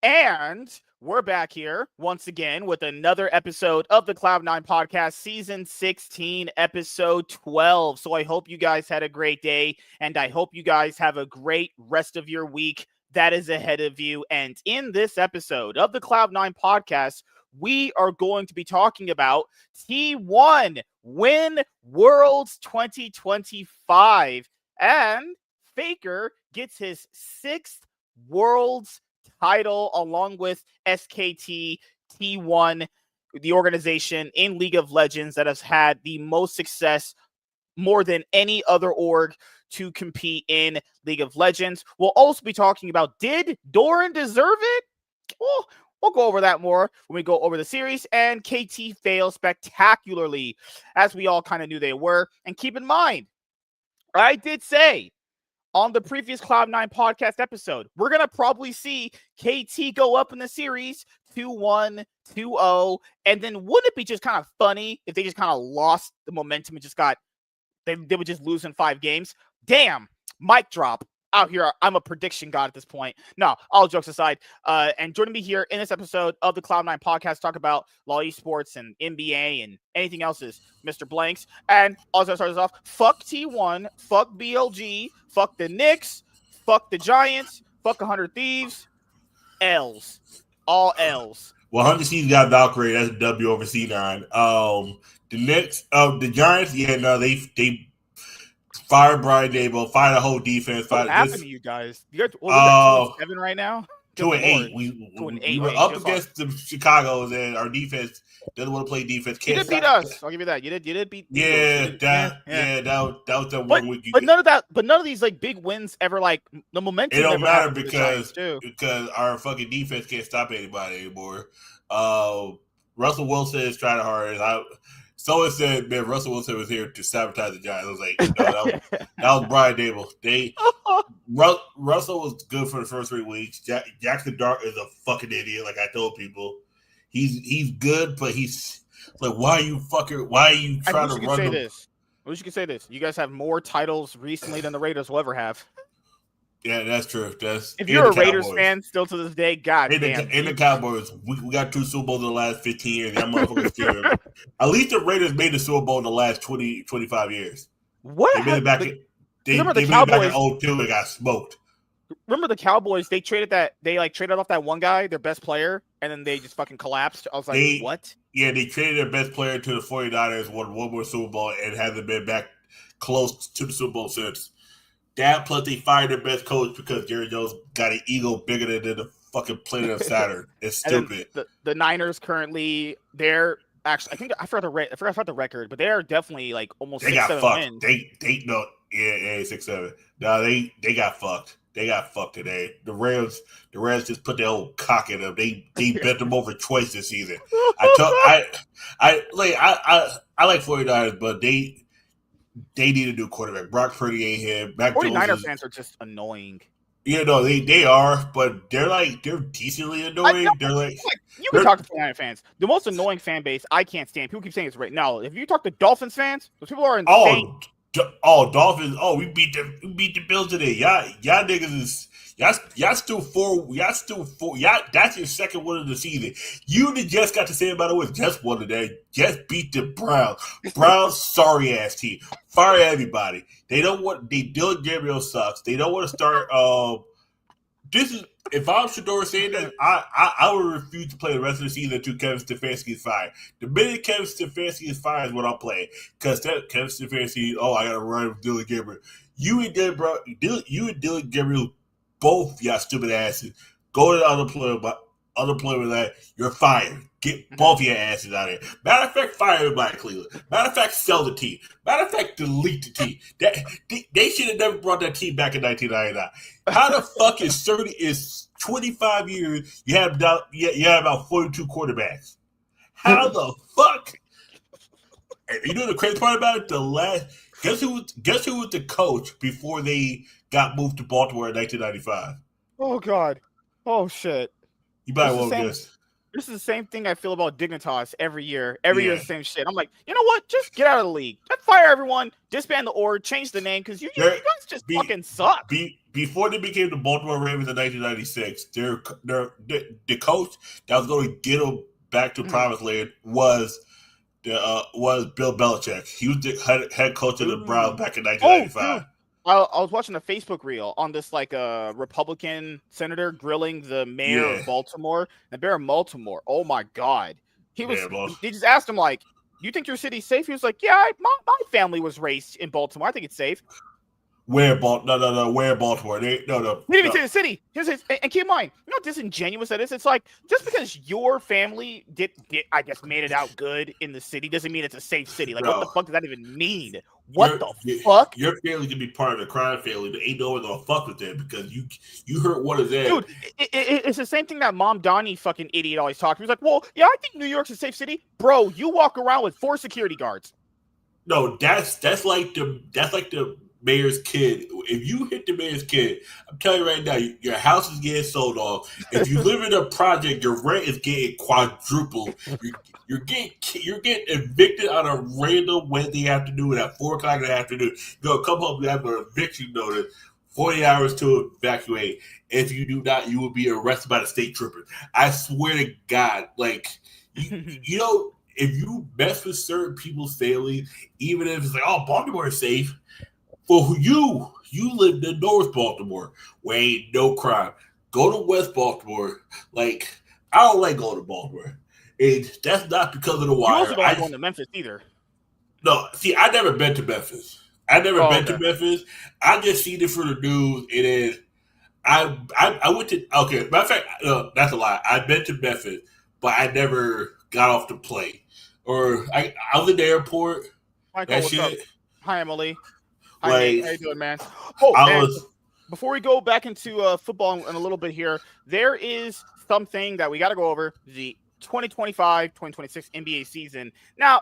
And we're back here once again with another episode of the Cloud9 podcast, season 16, episode 12. So I hope you guys had a great day, and I hope you guys have a great rest of your week that is ahead of you. And in this episode of the Cloud9 podcast, we are going to be talking about T1 Win Worlds 2025. And Faker gets his 6th Worlds title along with SKT T1, the organization in League of Legends that has had the most success more than any other org to compete in League of Legends. We'll also be talking about, did Doran deserve it? Well, we'll go over that more when we go over the series. And KT failed spectacularly, as we all kind of knew they were. And keep in mind, I did say on the previous Cloud9 podcast episode, we're going to probably see KT go up in the series 2-1, 2-0. And then wouldn't it be just kind of funny if they just kind of lost the momentum and just got, they would just lose in 5 games? Damn, mic drop. Out here, I'm a prediction god at this point. No, all jokes aside. And joining me here in this episode of the Cloud9 podcast, talk about LoL esports and NBA and anything else is Mr. Blanks. And also start us off, fuck T1, fuck BLG, fuck the Knicks, fuck the Giants, fuck 100 Thieves, L's. All L's. 100 Thieves got Valkyrie. That's a W over C9. The Knicks, the Giants, yeah, no, they fired Brian Dable, fired the whole defense. What happened to you guys? You're 2-7 right now? 2-8. We were up against the Chicago's, and our defense doesn't want to play defense. You did beat us. I'll give you that. You did beat. That was the 1 week. But none of these like big wins ever, like the momentum. It don't matter because our fucking defense can't stop anybody anymore. Russell Wilson is trying hard. Someone said, man, Russell Wilson was here to sabotage the Giants. I was like, no, that was Brian Dable. Russell was good for the first 3 weeks. Jackson Dart is a fucking idiot, like I told people. He's good, but he's like, why are you trying to run this? I wish you could say this. You guys have more titles recently than the Raiders will ever have. Yeah, that's true. If you're a Raiders fan still to this day, goddamn. In the Cowboys, we got 2 Super Bowls in the last 15 years. That motherfucker's scared. At least the Raiders made the Super Bowl in the last 20, 25 years. What? They made it back in 2002 and got smoked. Remember the Cowboys? They traded off that one guy, their best player, and then they just fucking collapsed. I was like, what? Yeah, they traded their best player to the 49ers, won 1 more Super Bowl, and hasn't been back close to the Super Bowl since. That plus they fired their best coach because Jerry Jones got an ego bigger than the fucking planet of Saturn. It's stupid. The Niners currently, they're actually, I forgot the record, but they are definitely like almost 6-7 wins. They 6-7. No, they got fucked. They got fucked today. The Rams just put their old cock in them. They bent them over twice this season. I like 49ers, but they need a new quarterback. Brock Purdy ain't here. 49er fans are just annoying. You know, they are, but they're decently annoying. You can talk to 49er fans. The most annoying fan base I can't stand. People keep saying it's right now. If you talk to Dolphins fans, those people are insane. Dolphins. Oh, we beat the Bills today. Y'all niggas is y'all still 4. That's your second win of the season. You just got to say about it was just one today. Just beat the Browns. Browns sorry ass team. Fire everybody. Dylan Gabriel sucks. They don't want to start. If I'm Shador saying that, I would refuse to play the rest of the season until Kevin Stefanski is fired. The minute Kevin Stefanski is fired is what I'm playing. Because Kevin Stefanski, I got to run with Dylan Gabriel. You and Dylan Gabriel, both y'all stupid asses, go to the unemployment line, you're fired. Get both your asses out of here. Matter of fact, fire everybody in Cleveland. Matter of fact, sell the team. Matter of fact, delete the team. They should have never brought that team back in 1999. How the fuck is 25 years, you have about 42 quarterbacks? How the fuck? You know the crazy part about it? Guess who was the coach before they got moved to Baltimore in 1995? Oh, God. Oh, shit. You might well guess. This is the same thing I feel about Dignitas every year. Every year, the same shit. I'm like, you know what? Just get out of the league. Just fire everyone. Disband the org. Change the name because you guys just fucking suck. before they became the Baltimore Ravens in 1996, the coach that was going to get them back to promised land was Bill Belichick. He was the head coach of the Browns back in 1995. Dude. I was watching a Facebook reel on this Republican senator grilling the mayor of Baltimore, the mayor of Baltimore. Oh my God. They just asked him, like, do you think your city's safe? He was like, yeah, my family was raised in Baltimore. I think it's safe. Where Baltimore? Where Baltimore? He didn't even say the city. And keep in mind, you know how disingenuous that is? It's like, just because your family did I guess made it out good in the city doesn't mean it's a safe city. Like, what the fuck does that even mean? What the fuck? Your family can be part of the crime family, but ain't no one gonna fuck with them because you hurt one of them. Dude, it's the same thing that Mom Donnie fucking idiot always talks. He was like, well, yeah, I think New York's a safe city. Bro, you walk around with 4 security guards. No, that's like the mayor's kid. If you hit the mayor's kid, I'm telling you right now, your house is getting sold off. If you live in a project, your rent is getting quadrupled. You're getting evicted on a random Wednesday afternoon at 4:00 in the afternoon. You'll come home and have an eviction notice, 40 hours to evacuate. If you do not, you will be arrested by the state trooper. I swear to God, like you know, if you mess with certain people's families, even if it's like, oh, Baltimore is safe. For you live in North Baltimore, where ain't no crime. Go to West Baltimore. Like, I don't like going to Baltimore. And that's not because of the wire. You also don't like going to Memphis either. No, see, I never been to Memphis. To Memphis. I just seen it for the news, and then I went to. Okay, matter of fact, that's a lie. I've been to Memphis, but I never got off the plane. Or I was in the airport. Michael, what's up? Hi, Emily. Hi, like, Nate. How you doing, man? Oh, before we go back into football in a little bit here, there is something that we got to go over, the 2025-2026 NBA season. Now,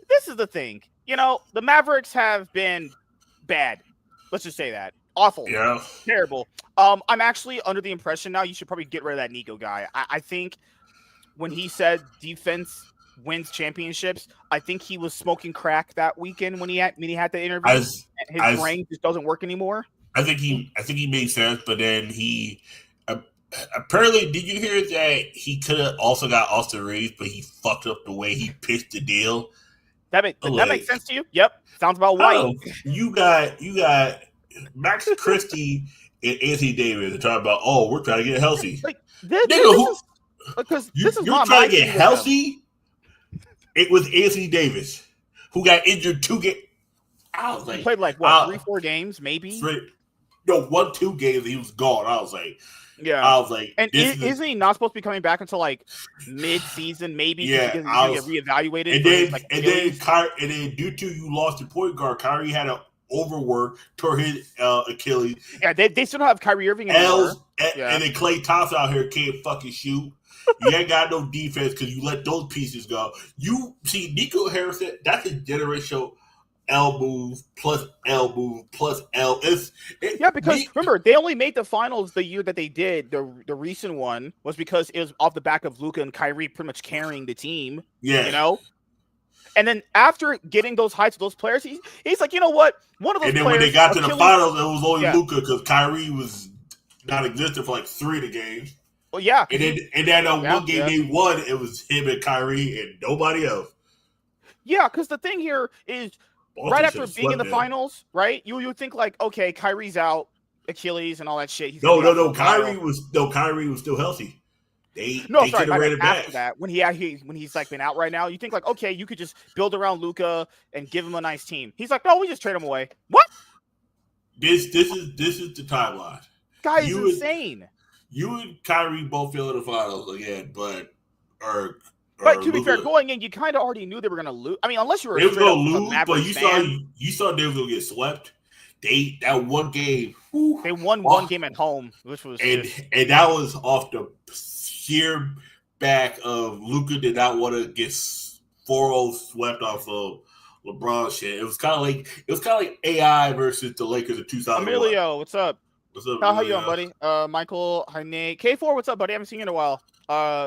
this is the thing. You know, the Mavericks have been bad. Let's just say that. Awful. Yeah. Terrible. I'm actually under the impression now you should probably get rid of that Nico guy. I think when he said defense wins championships, I think he was smoking crack that weekend when he had the interview. His brain just doesn't work anymore. I think he made sense, but then he apparently, did you hear that he could have also got Austin Reeves, but he fucked up the way he pitched the deal? That makes sense to you? Yep, sounds about right. You got Max Christie and Anthony Davis are talking about, oh, we're trying to get healthy. Like this is you're trying to get healthy. It was Anthony Davis who got injured 2 games. I was like, he played like what, 3-4 games, maybe? 1-2 games. He was gone. I was like, and isn't he not supposed to be coming back until like mid-season? Maybe yeah, he's gonna get reevaluated. And then due to you lost your point guard, Kyrie had an overwork, tore his Achilles. Yeah, they still don't have Kyrie Irving anymore. And then Klay Thompson out here can't fucking shoot. You ain't got no defense because you let those pieces go. You see, Nico Harrison, that's a generational L move plus L move plus L. Because remember, they only made the finals the year that they did. The recent one was because it was off the back of Luka and Kyrie pretty much carrying the team. Yeah. You know? And then after getting those heights of those players, he's like, you know what? One of those players. And then when they got to the finals, it was only Luka because Kyrie was not existent for like 3 of the games. Well, yeah. And then one game they won, it was him and Kyrie and nobody else. Yeah, because the thing here is right after being in the finals, right? You would think like, okay, Kyrie's out, Achilles and all that shit. No. Kyrie was still healthy. After that, when he's like been out right now, you think like, okay, you could just build around Luka and give him a nice team. He's like, no, we just trade him away. What? This is the timeline. Guy is insane. You and Kyrie both feel in the finals again, but to be fair, going in, you kind of already knew they were going to lose. I mean, unless you were going to lose, but you saw they were going to get swept. That one game, they won one game at home, which was and that was off the sheer back of Luka did not want to get 4-0 swept off of LeBron shit. It was kind of like AI versus the Lakers in 2001. Emilio, what's up? What's up? How you doing, buddy? Michael, hi Nate. K4, what's up, buddy? I haven't seen you in a while.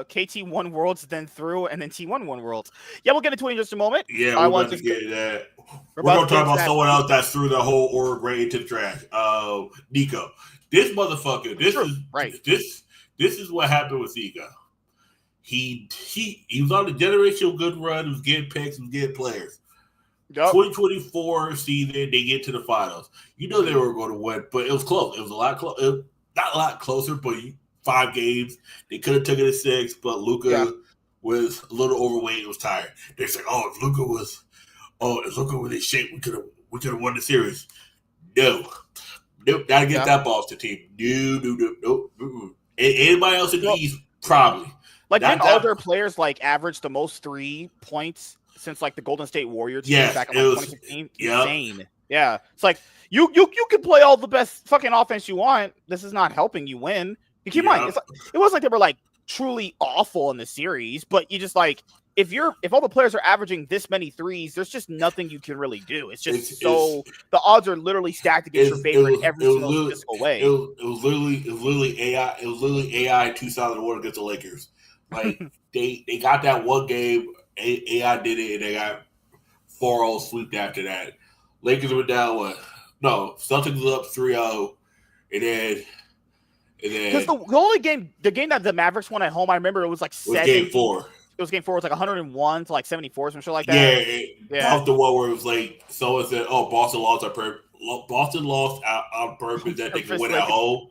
KT won Worlds, then through, and then T1 won Worlds. Yeah, we'll get into it in just a moment. Yeah, we're going to get that. We're going to talk about someone else that threw the whole org right into the trash. Nico. This motherfucker. Right. This is what happened with Zico. He was on the generational good run. He was getting picks. He was getting players. Yep. 2024 season, they get to the finals. You know they were going to win, but it was close. It was a lot close. Not a lot closer, but 5 games. They could have took it to 6, but Luka was a little overweight. It was tired. They said, if Luka was in shape, we could have won the series. No. Nope, gotta get that Boston team. No. Anybody else in the East? Probably. Like, didn't all their players like average the most 3 points since like the Golden State Warriors team back in 2016? Insane. Yeah. It's like you can play all the best fucking offense you want. This is not helping you win. You keep in mind, it wasn't like they were like truly awful in the series, but you just like if all the players are averaging this many threes, there's just nothing you can really do. It's just the odds are literally stacked against your favor in every single physical way. It was literally AI. It was literally AI 2 sides of the water against the Lakers. Like they got that one game, AI did it, and they got 4-0 swept after that. Lakers were down what? No, Celtics was up 3-0, and then because the only game, the game that the Mavericks won at home, I remember it was like 7. Game 4. It was game 4. It was like 101 to like 74, some shit like that. That was the one where it was like someone said, Boston lost on purpose. Boston lost on purpose that they could win at home.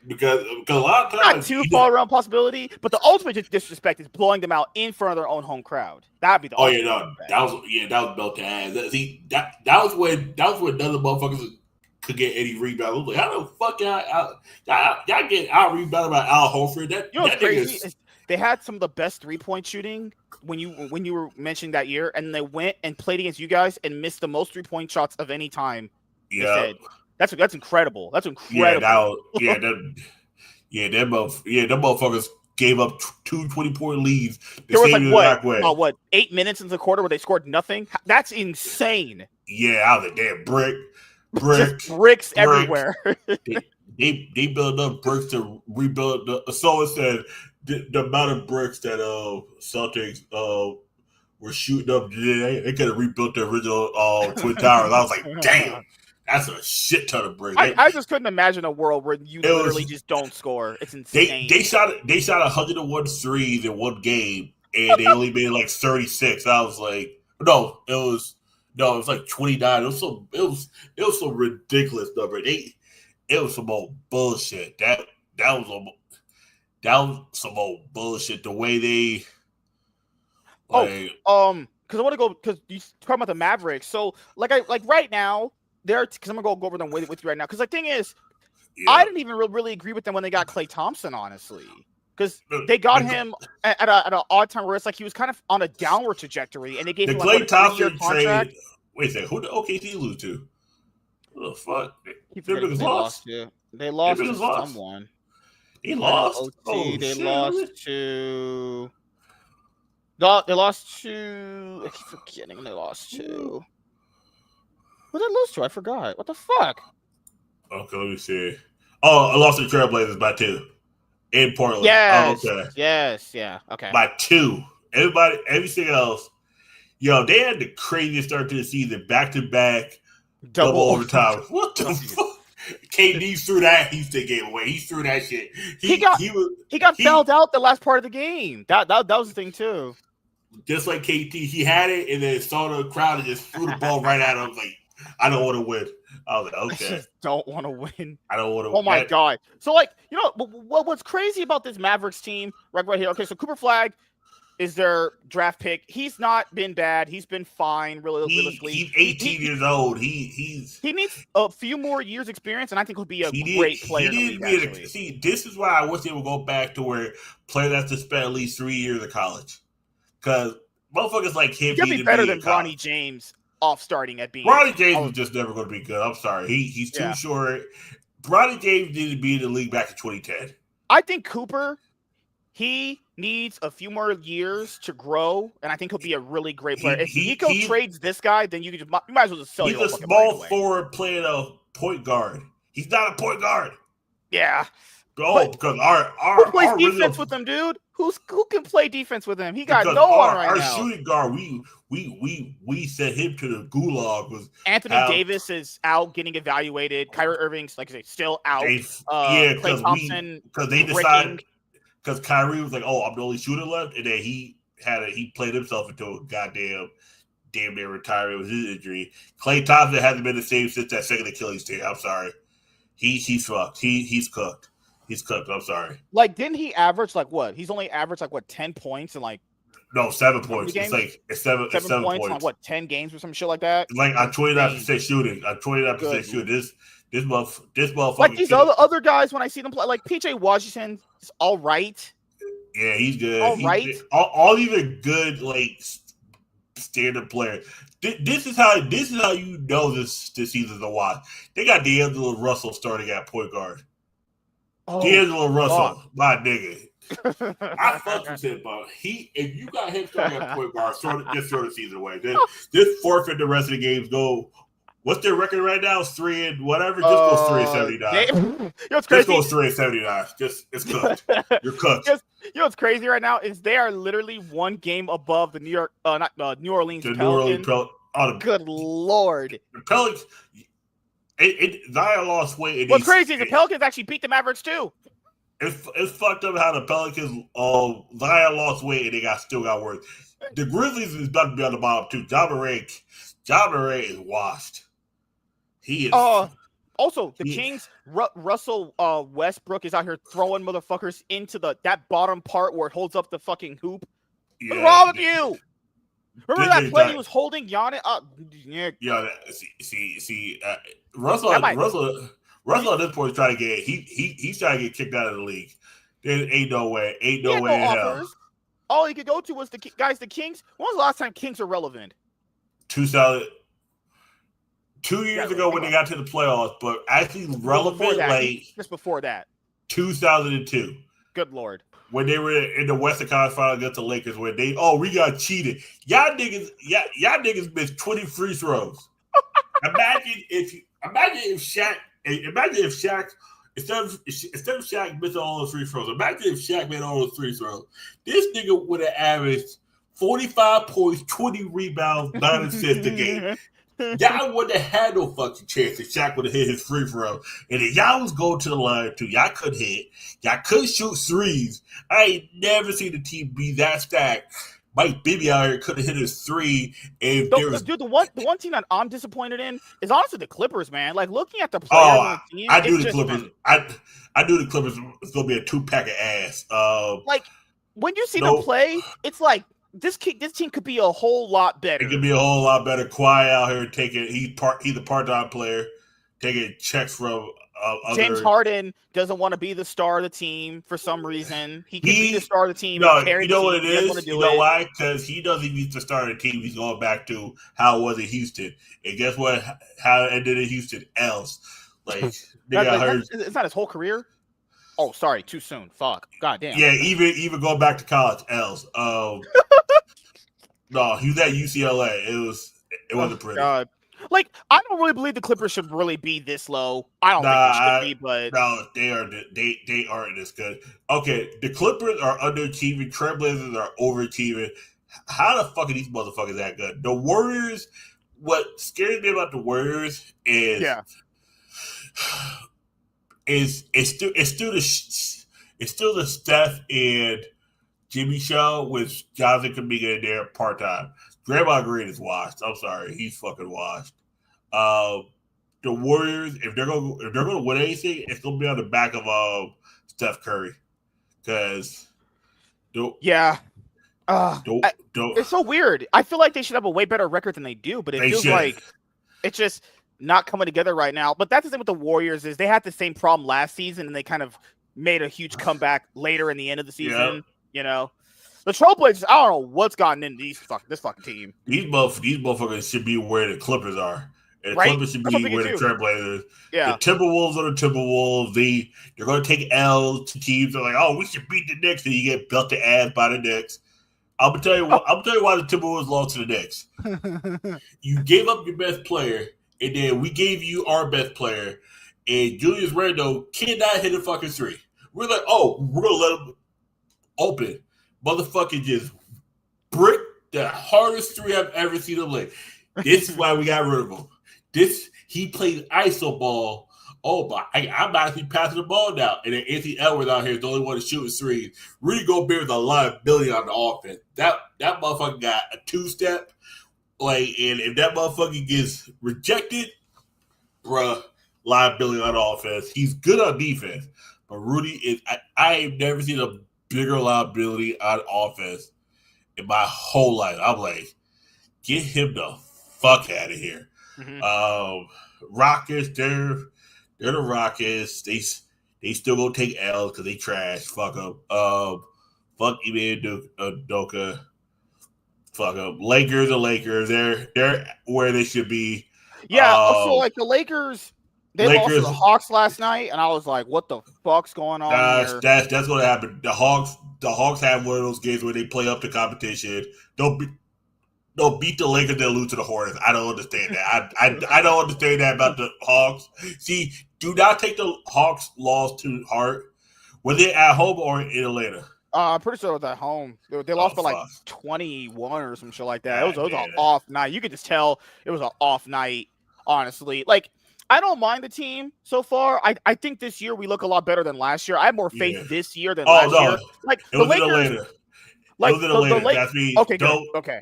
Because a lot of times, not too far around possibility, but the ultimate disrespect is blowing them out in front of their own home crowd. That'd be the that was belt to ass. See, that was when none of the motherfuckers could get any rebound. I was like, how the fuck y'all get out rebounded by Al Horford? That what's crazy? They had some of the best 3-point shooting when you were mentioning that year, and they went and played against you guys and missed the most 3-point shots of any time. Yeah. That's incredible. That's incredible. Them motherfuckers gave up 2 20-point leads. There was like 8 minutes into the quarter where they scored nothing. That's insane. Yeah, I was like, damn, bricks everywhere. they built up bricks to rebuild. So it said the amount of bricks that Celtics were shooting up, they could have rebuilt the original Twin Towers. I was like, damn. That's a shit ton of bricks. I just couldn't imagine a world where you literally just don't score. It's insane. They shot 101 threes in one game, and they only made like 36. I was like, it was like 29. It was some ridiculous number. It was some old bullshit. That was some old bullshit. The way they because I want to go because you talking about the Mavericks. So like right now. Because I'm gonna go over them with you right now. Because the thing is, I didn't even really agree with them when they got Klay Thompson, honestly. Because they got him at an odd time where it's like he was kind of on a downward trajectory, and they gave him like a 3-year contract. Wait a second, who did OKC lose to? What the fuck? They lost to someone. They lost. They lost to. No, they lost to. I keep forgetting they lost to. Who did they lose to? I forgot. What the fuck? Okay, let me see. I lost to the Trailblazers by 2 in Portland. Yes. Yes. Yeah. Okay. By 2. Everything else. They had the craziest start to the season, back-to-back, double overtime. What the fuck? KD threw that Houston game away. He threw that shit. He got fouled out the last part of the game. That was the thing too. Just like KT, he had it and then saw the crowd and just threw the ball right at him. Like, I don't want to win. I was like, okay. I just don't want to win. I don't want to win. Oh my God. So what's crazy about this Mavericks team right here? Okay, so Cooper Flag is their draft pick. He's not been bad. He's been fine, realistically. He's 18 years old. He needs a few more years experience, and I think he'll be a great player. See, this is why I wish they would go back to where players have to spend at least 3 years of college. Because motherfuckers like him be better than Bronny James off starting at being. Bronny James was just never going to be good. I'm sorry. He's too short. Bronny James didn't be in the league back in 2010. I think Cooper, he needs a few more years to grow, and I think he'll be a really great player. If Nico trades this guy, then you might as well just sell him. He's a small forward playing a point guard. He's not a point guard. Yeah. Because our who plays defense with them, dude? Who can play defense with him? He got Because no one right our now. shooting guard, we sent him to the gulag. Was Anthony Davis is out getting evaluated. Kyrie Irving's like I say still out. Because they decided because Kyrie was like, oh, I'm the only shooter left, and then he played himself into a damn near retirement with his injury. Klay Thompson hasn't been the same since that second Achilles tear. I'm sorry, he's fucked. He's cooked. He's cooked. I'm sorry. Like, didn't he average like what? He's only averaged like what 10 points and like. No, 7 points. It's seven points. On what 10 games or some shit like that. Like on 29% shooting. On 29% shooting. This motherfucker. Like these other guys when I see them play, like PJ Washington is all right. Yeah, he's good. All right. All even good like standard player. This is how you know this season's a watch. They got D'Angelo Russell starting at point guard. D'Angelo Russell, my nigga. I fuck with him, but if you got him starting at point guard, just throw the season away. Just forfeit the rest of the games. Go. What's their record right now? 3 and whatever. Just go 3-79. Just go 3-79. It's cooked. You're cooked. You know what's crazy right now is they are literally one game above the New Orleans Pelicans. Good Lord. The Pelicans. Zion lost weight. What's crazy is the Pelicans actually beat the Mavericks too. It's fucked up how the Pelicans, Zion lost weight and they still got worse. The Grizzlies is about to be on the bottom too. John Morant is washed. He is. Also, the Kings, Russell Westbrook is out here throwing motherfuckers into that bottom part where it holds up the fucking hoop. Yeah, what's wrong with you? Remember that play he was holding Giannis up? Yeah, Russell at this point is trying to get he's trying to get kicked out of the league. There ain't no way in hell. All he could go to was the Kings. When was the last time Kings were relevant? 2 years ago when they got to the playoffs, but actually relevant just before that. 2002. Good Lord. When they were in the Western Conference Final against the Lakers, where we got cheated. Y'all niggas missed 20 free throws. Imagine if Shaq instead of Shaq missing all those free throws, imagine if Shaq made all those free throws. This nigga would have averaged 45 points, 20 rebounds, 9 assists a game. Y'all wouldn't have had no fucking chance if Shaq would have hit his free throw. And if y'all was going to the line too, y'all could hit. Y'all could shoot threes. I ain't never seen a team be that stacked. Mike Bibby out here could have hit his 3. Dude, the one team that I'm disappointed in is honestly the Clippers, man. Like looking at the players on the team, I knew the Clippers. I knew the Clippers was gonna be a 2-pack of ass. Like when you see them play, it's like this team could be a whole lot better. It could be a whole lot better. Kawhi out here he's a part-time player, taking checks from James Harden doesn't want to be the star of the team for some reason. He can be the star of the team. No, you know what it is? You know why? Because he doesn't need to start a team. He's going back to how it was in Houston. And guess what? How it ended in Houston? Else. Like, it's not his whole career? Oh, sorry. Too soon. Fuck. God damn. Yeah, even going back to college, else. No, he was at UCLA. It wasn't pretty. God. Like, I don't really believe the Clippers should really be this low. I don't think they should be, but no, they aren't this good. Okay, the Clippers are underachieving. Trailblazers are overachieving. How the fuck are these motherfuckers that good? The Warriors. What scares me about the Warriors is it's still the Steph and Jimmy show with Jonathan Kuminga in there part time. Draymond Green is washed. I'm sorry, he's fucking washed. The Warriors, if they're gonna win anything, it's gonna be on the back of Steph Curry, because it's so weird. I feel like they should have a way better record than they do, but it feels like it's just not coming together right now. But that's the thing with the Warriors is they had the same problem last season, and they kind of made a huge comeback later in the end of the season. Yep. You know. The Trailblazers, I don't know what's gotten into this fucking team. These motherfuckers should be where the Clippers are. And the Clippers should be where the Trailblazers. Yeah. The Timberwolves are the Timberwolves. They're going to take L's to teams that are like, oh, we should beat the Knicks, and you get belted ass by the Knicks. I'm gonna tell you why the Timberwolves lost to the Knicks. You gave up your best player, and then we gave you our best player, and Julius Randle cannot hit a fucking 3. We're like, oh, we're gonna let him open. Motherfucker just brick the hardest three I've ever seen him play. This is why we got rid of him. He played iso ball. Oh my! I'm actually passing the ball now, and then Anthony Edwards out here is the only one to shoot his threes. Rudy Gobert is a liability on the offense. That motherfucker got a two-step, and if that motherfucker gets rejected, bruh, liability on offense. He's good on defense, but Rudy is. I have never seen a bigger liability on offense in my whole life. I'm like, get him the fuck out of here. Mm-hmm. Rockets, they're the Rockets. They still gonna take L's because they trash. Fuck them. Fuck Ime Udoka. Fuck them. Lakers are Lakers. They're where they should be. Yeah. Also, like the Lakers, lost to the Hawks last night, and I was like, "What the fuck's going on here?" That's what happened. The Hawks have one of those games where they play up to competition. Don't beat the Lakers, they'll lose to the Hornets. I don't understand that. I don't understand that about the Hawks. See, do not take the Hawks' loss too hard. Were they at home or in Atlanta? I'm pretty sure it was at home. They lost by like 21 or some shit like that. It was an off night. You could just tell it was an off night, honestly. Like, I don't mind the team so far. I think this year we look a lot better than last year. I have more faith this year than last year. Like, it was in Atlanta. Like That's me. Okay,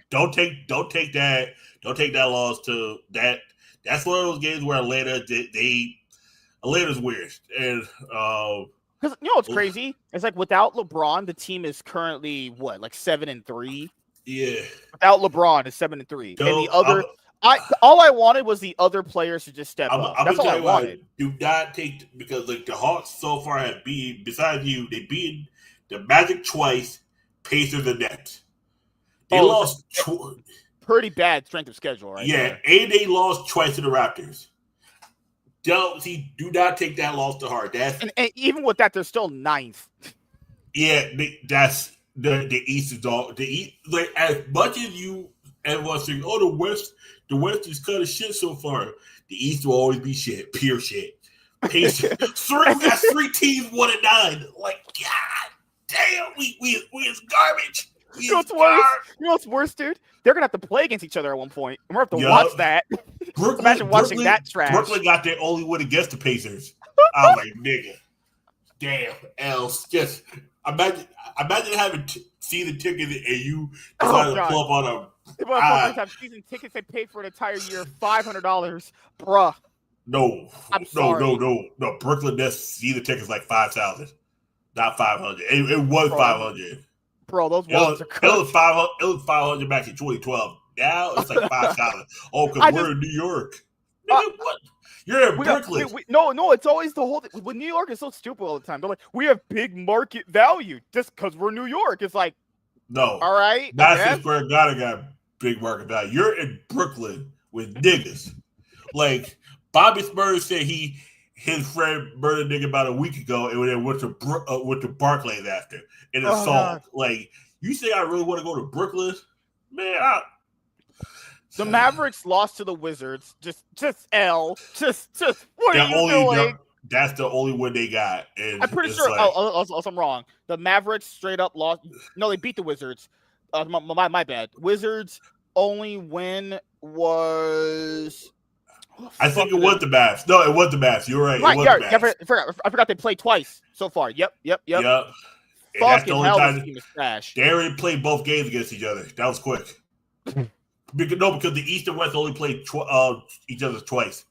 don't take that loss to that. That's one of those games where Atlanta's weird, and because you know what's crazy? It's like without LeBron, the team is currently like 7-3. Yeah. Without LeBron, it's 7-3. And the other, all I wanted was the other players to just step up. That's all I wanted. Do not take because like the Hawks so far have beat. Besides you, they beat the Magic twice. Pacers and Nets. They lost pretty bad strength of schedule, right? Yeah, and they lost twice to the Raptors. Do not take that loss to heart. And even with that, they're still 9th. Yeah, that's the East is all the East. Like as much as everyone's saying, oh, the West is kind of shit so far. The East will always be shit, pure shit. Pacers, that's 3 teams 1-9. Like God. Damn, we is garbage. You know what's worse? You know what's worse, dude? They're gonna have to play against each other at one point. And we're gonna have to watch that. Imagine watching that trash. Brooklyn got their only win against the Pacers. I was like, nigga, damn, else. Just imagine having season tickets and you decided to pull up on them. They have season tickets. They paid for an entire year, $500, bruh. No, Brooklyn Nets season tickets like 5,000. Not 500. It was 500. Bro, those ones are it was 500 back in 2012. Now it's like 5,000. Oh, because we're in New York. Nigga, what? You're in Brooklyn. No, it's always the whole thing. With New York, it's so stupid all the time. They're like, we have big market value just because we're New York. It's like, no. All right. Madison Square Garden got big market value. You're in Brooklyn with niggas. Like, Bobby Spurs said his friend murdered a nigga about a week ago and then went to Barclays after in assault. God. Like, you say I really want to go to Brooklyn? Man, the Mavericks lost to the Wizards. Just L. Just what are you doing? That's the only win they got. And I'm pretty sure. Also, I'm wrong. The Mavericks straight up lost. No, they beat the Wizards. My bad. Wizards' only win was. I think it was the Mavs. No, it was the Mavs. You're right. Right, I forgot they played twice so far. Yep. Fucking hell, this team is trash. They already played both games against each other. That was quick. because the East and West only played each other twice.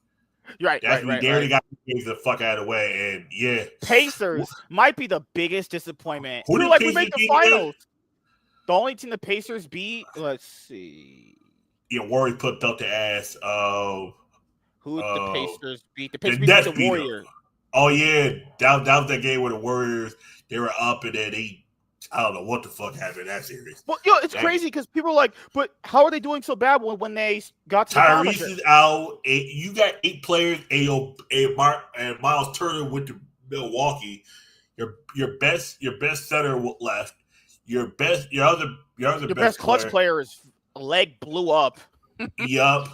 Right. They already got the fuck out of the way, and yeah. Pacers might be the biggest disappointment. We made the finals. The only team the Pacers beat. Let's see. Yeah, Warriors put up the ass. Who the Pacers beat? The Pacers beat the Warriors. Oh yeah, that was that game where the Warriors they were up and then I don't know what the fuck happened in that series. Well, it's crazy because people are like, but how are they doing so bad when they got to Tyrese is out. You got 8 players. And Miles Turner went to Milwaukee. Your best center left. Your best clutch player is leg blew up. Yup.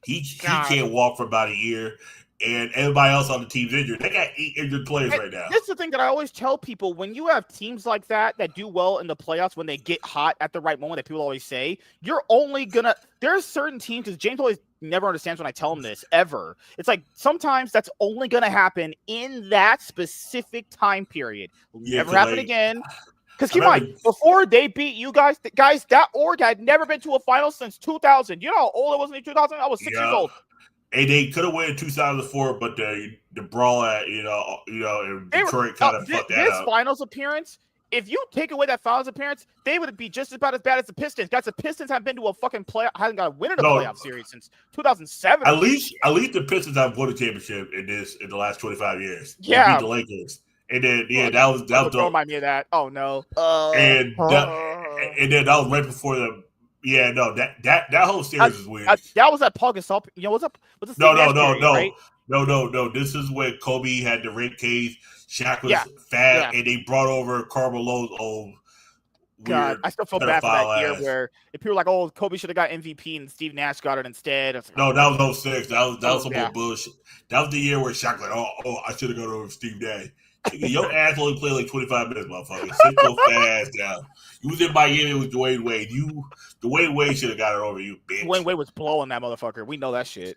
He can't walk for about a year. and everybody else on the team's injured. They got 8 injured players right now. This is the thing that I always tell people: when you have teams like that do well in the playoffs, when they get hot at the right moment, that people always say, you're only gonna. There's certain teams, because James always never understands when I tell him this ever. It's like sometimes that's only gonna happen in that specific time period. Will never happen again. Because keep in mind, before they beat you guys, that org had never been to a final since 2000. You know how old it was in 2000? I was 6 years old. And they could have won in 2004, but the brawl at in Detroit kind of fucked that up. This finals appearance, if you take away that finals appearance, they would be just about as bad as the Pistons. Guys, the Pistons haven't been to a fucking playoff, hasn't got a win in a playoff series since 2007. At least the Pistons have won a championship in the last 25 years. Yeah, they beat the Lakers. And then that was don't remind me of that. Oh no. And then that was right before the. Yeah, no, that whole series is weird. That was that Paul Gasol. What's up? What's No. right? No. This is when Kobe had the ring cage. Shaq was fat, and they brought over Carmelo's old. God, I still feel bad for that year where if people were like, "Oh, Kobe should have got MVP and Steve Nash got it instead." No, that was 06. That was some more bullshit. That was the year where Shaq like, "Oh, I should have gone over Steve Nash." Your ass only played like 25 minutes, motherfucker. Sit your fat ass down. You was in Miami with Dwayne Wade. Dwayne Wade should have got it over you, bitch. Dwayne Wade was blowing that motherfucker. We know that shit.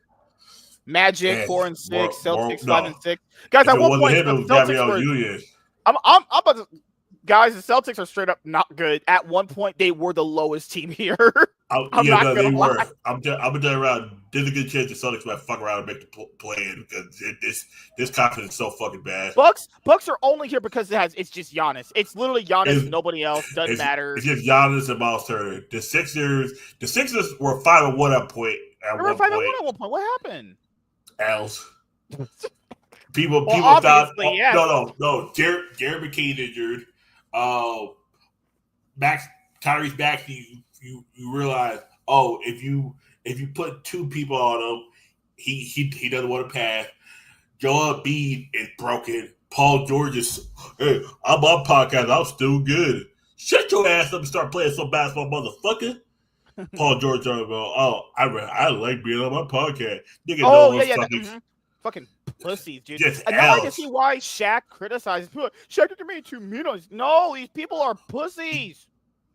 Magic 4 and 6, Celtics 5 and 6. Guys, at one point, the Celtics were. I'm about to. Guys, the Celtics are straight up not good. At one point, they were the lowest team here. They were. I'm gonna tell you around. There's a good chance the Celtics might fuck around and make the play in because this confidence is so fucking bad. Bucks are only here because it's just Giannis. It's literally Giannis, nobody else. Doesn't matter. It's just Giannis and Miles Turner. The Sixers were 5-1 at one point. They were 5-1 at one point. What happened? L's. People thought. Yes. No. Jared McKay's injured. Tyrese Maxey, you realize, if you put 2 people on him, he doesn't want to pass. Joel Embiid is broken. Paul George is, hey, I'm on podcast. I'm still good. Shut your ass up and start playing some basketball, motherfucker. Paul George talking about, I like being on my podcast. Nigga, fucking pussies, dude. Just now I can see why Shaq criticizes people. Shaq didn't mean too mean on. No, these people are pussies.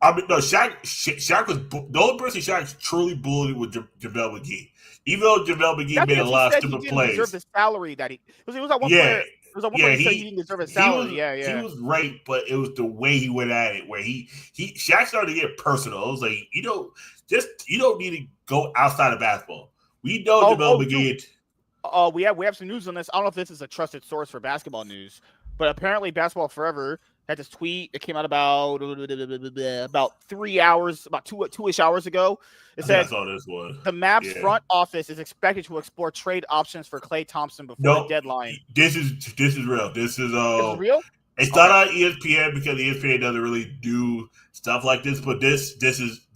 I mean, no, Shaq was the only person Shaq truly bullied was JaVale McGee. Even though JaVale McGee made a lot of stupid plays. He deserved the salary that he was at one player. It was at one point he said he didn't deserve a salary. He was right, but it was the way he went at it. Where Shaq started to get personal. It was like, you don't need to go outside of basketball. We know JaVale McGee. We have some news on this. I don't know if this is a trusted source for basketball news, but apparently Basketball Forever had this tweet. It came out about 3 hours, about two-ish hours ago. It says the Mavs front office is expected to explore trade options for Klay Thompson before the deadline. This is real. This is real. It's not on ESPN because ESPN doesn't really do stuff like this. But this is.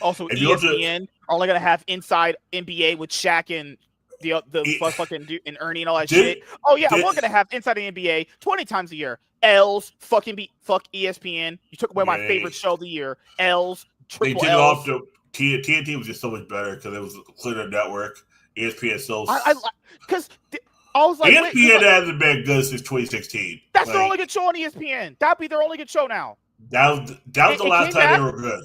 Also, ESPN are only going to have Inside NBA with Shaq and the fucking dude and Ernie and all that shit. Oh yeah, we're gonna have Inside the NBA 20 times a year. L's fuck ESPN. You took away my favorite show of the year. L's triple. They took it off to TNT was just so much better because it was a cleaner network. ESPN because I was like, ESPN hasn't been good since 2016. That's their only good show on ESPN. That'd be their only good show now. That was the last time they were good.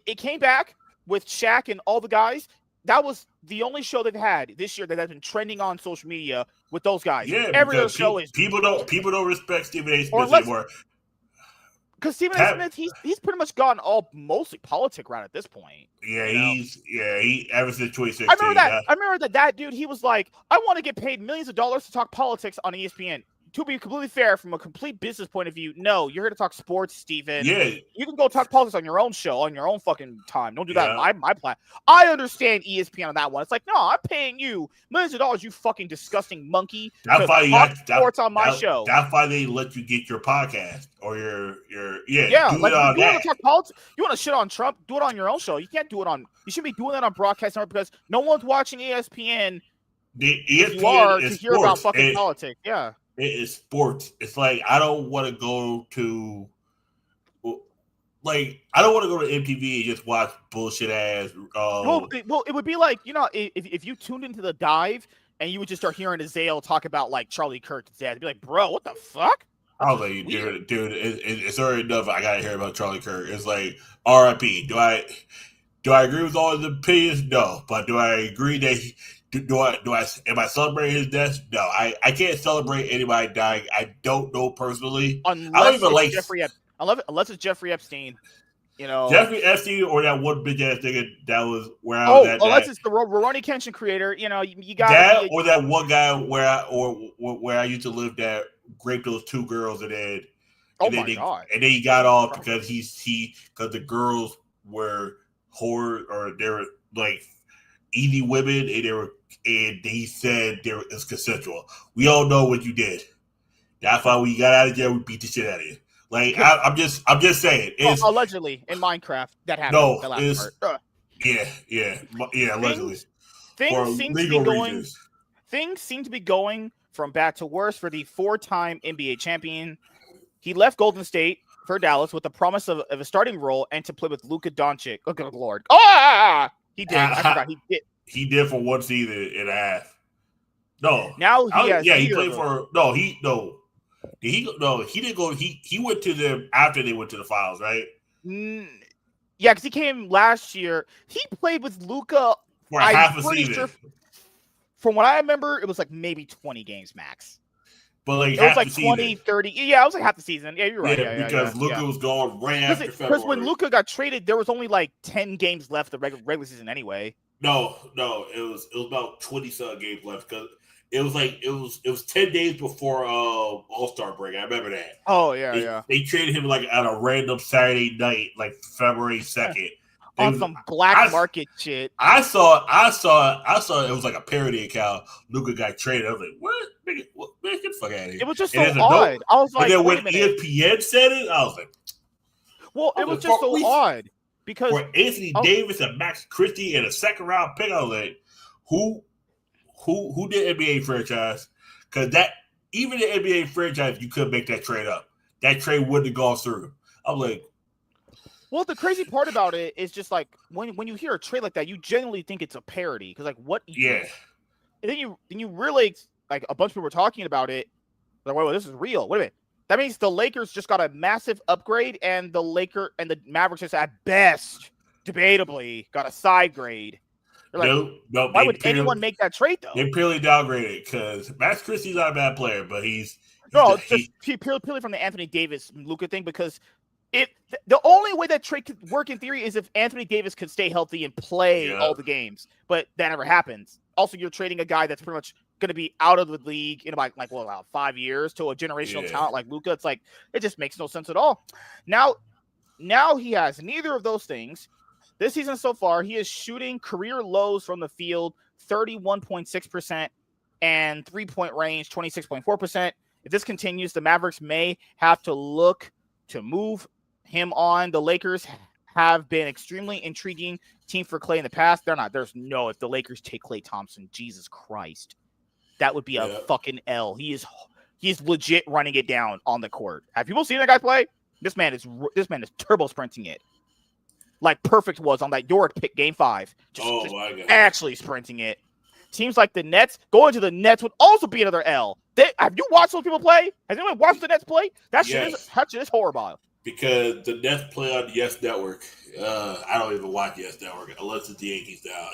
It came back with Shaq and all the guys. That was the only show they've had this year that has been trending on social media with those guys. Yeah, every other show is people don't respect Stephen A. Smith anymore. Because Stephen A. Smith, he's pretty much gone all mostly politic route at this point. Yeah, he ever since 2016. I remember that dude. He was like, I want to get paid millions of dollars to talk politics on ESPN. To be completely fair, from a complete business point of view, no, you're here to talk sports, Steven. Yeah. You can go talk politics on your own show, on your own fucking time. Don't do that on my plan. I understand ESPN on that one. It's like, no, I'm paying you millions of dollars, you fucking disgusting monkey, to talk sports on my show. That's why they let you get your podcast or your like you want to talk politics, you want to shit on Trump, do it on your own show. You can't do it on. You shouldn't be doing that on broadcast network because no one's watching ESPN. The ESPN you are is to hear about fucking politics. Yeah. It is sports. It's like I don't want to go to MTV and just watch bullshit ass. Well, it would be like, if you tuned into The Dive, and you would just start hearing Azale talk about like Charlie Kirk's dad. Be like, bro, what the fuck? I was like, dude, it's already enough. I gotta hear about Charlie Kirk. It's like R.I.P. Do I agree with all his opinions? No, but do I agree that am I celebrating his death? No, I can't celebrate anybody dying. I don't know personally. Unless it's Jeffrey Epstein. You know, Jeffrey Epstein or that one big ass nigga that was where I was at. Unless it's the Rurouni Kenshin creator, you know, you got that or that one guy where I used to live that raped those two girls and then he got off because because the girls were whore or they were like easy women and he said it's consensual. We all know what you did. That's why we got out of jail. We beat the shit out of you. Like I'm just saying. Allegedly in Minecraft that happened. No, the last part. Yeah. Allegedly. Things seem to be going from bad to worse for the 4-time NBA champion. He left Golden State for Dallas with the promise of a starting role and to play with Luka Doncic. Oh, good Lord. He did. I forgot. He did. He did for one season and a half. No. Now he has. Yeah, he played for. No. He didn't go. He went to them after they went to the finals, right? Yeah, because he came last year. He played with Luka for half a season. Sure, from what I remember, it was like maybe 20 games max. But like it was like 20, 30. Yeah, it was like half the season. Yeah, you're right. Yeah, because Luka was gone right after February. Because when Luka got traded, there was only like 10 games left of regular season anyway. No, it was about 20-some games left because it was 10 days before All-Star break. I remember that. Oh yeah. They traded him like on a random Saturday night, like February 2nd. On some black market shit. I saw it was like a parody account. Luka got traded. I was like, what? Man, get the fuck out of here. It was just so odd. I was like, but then when ESPN said it, I was like, well, it was just so odd because for Anthony Davis and Max Christie and a second round pick, I was like, who did NBA franchise? Because that even the NBA franchise, you couldn't make that trade up. That trade wouldn't have gone through. I'm like, well, the crazy part about it is just like when you hear a trade like that, you genuinely think it's a parody because like what? Yeah. And then you really like a bunch of people were talking about it. Like, wait, this is real. Wait a minute. That means the Lakers just got a massive upgrade, and the Mavericks just at best, debatably, got a side grade. Like, no. Why would anyone make that trade though? They purely downgraded because Max Christie's not a bad player, but he's purely from the Anthony Davis Luka thing because the only way that trade could work in theory is if Anthony Davis could stay healthy and play all the games, but that never happens. Also, you're trading a guy that's pretty much going to be out of the league in about 5 years to a generational talent like Luka. It's like it just makes no sense at all. Now he has neither of those things. This season so far, he is shooting career lows from the field, 31.6% and 3-point range, 26.4%. If this continues, the Mavericks may have to look to move him on. The Lakers have been extremely intriguing team for Klay in the past. They're not. There's no, if the Lakers take Klay Thompson, Jesus Christ, that would be a fucking L. He is legit running it down on the court. Have people seen that guy play? This man is turbo sprinting it. Like Perfect was on that York pick game 5. Just actually sprinting it. Teams like the Nets, going to the Nets would also be another L. Have you watched those people play? Has anyone watched the Nets play? That shit is horrible. Because the Nets play on the Yes Network. I don't even watch Yes Network unless it's the Yankees now.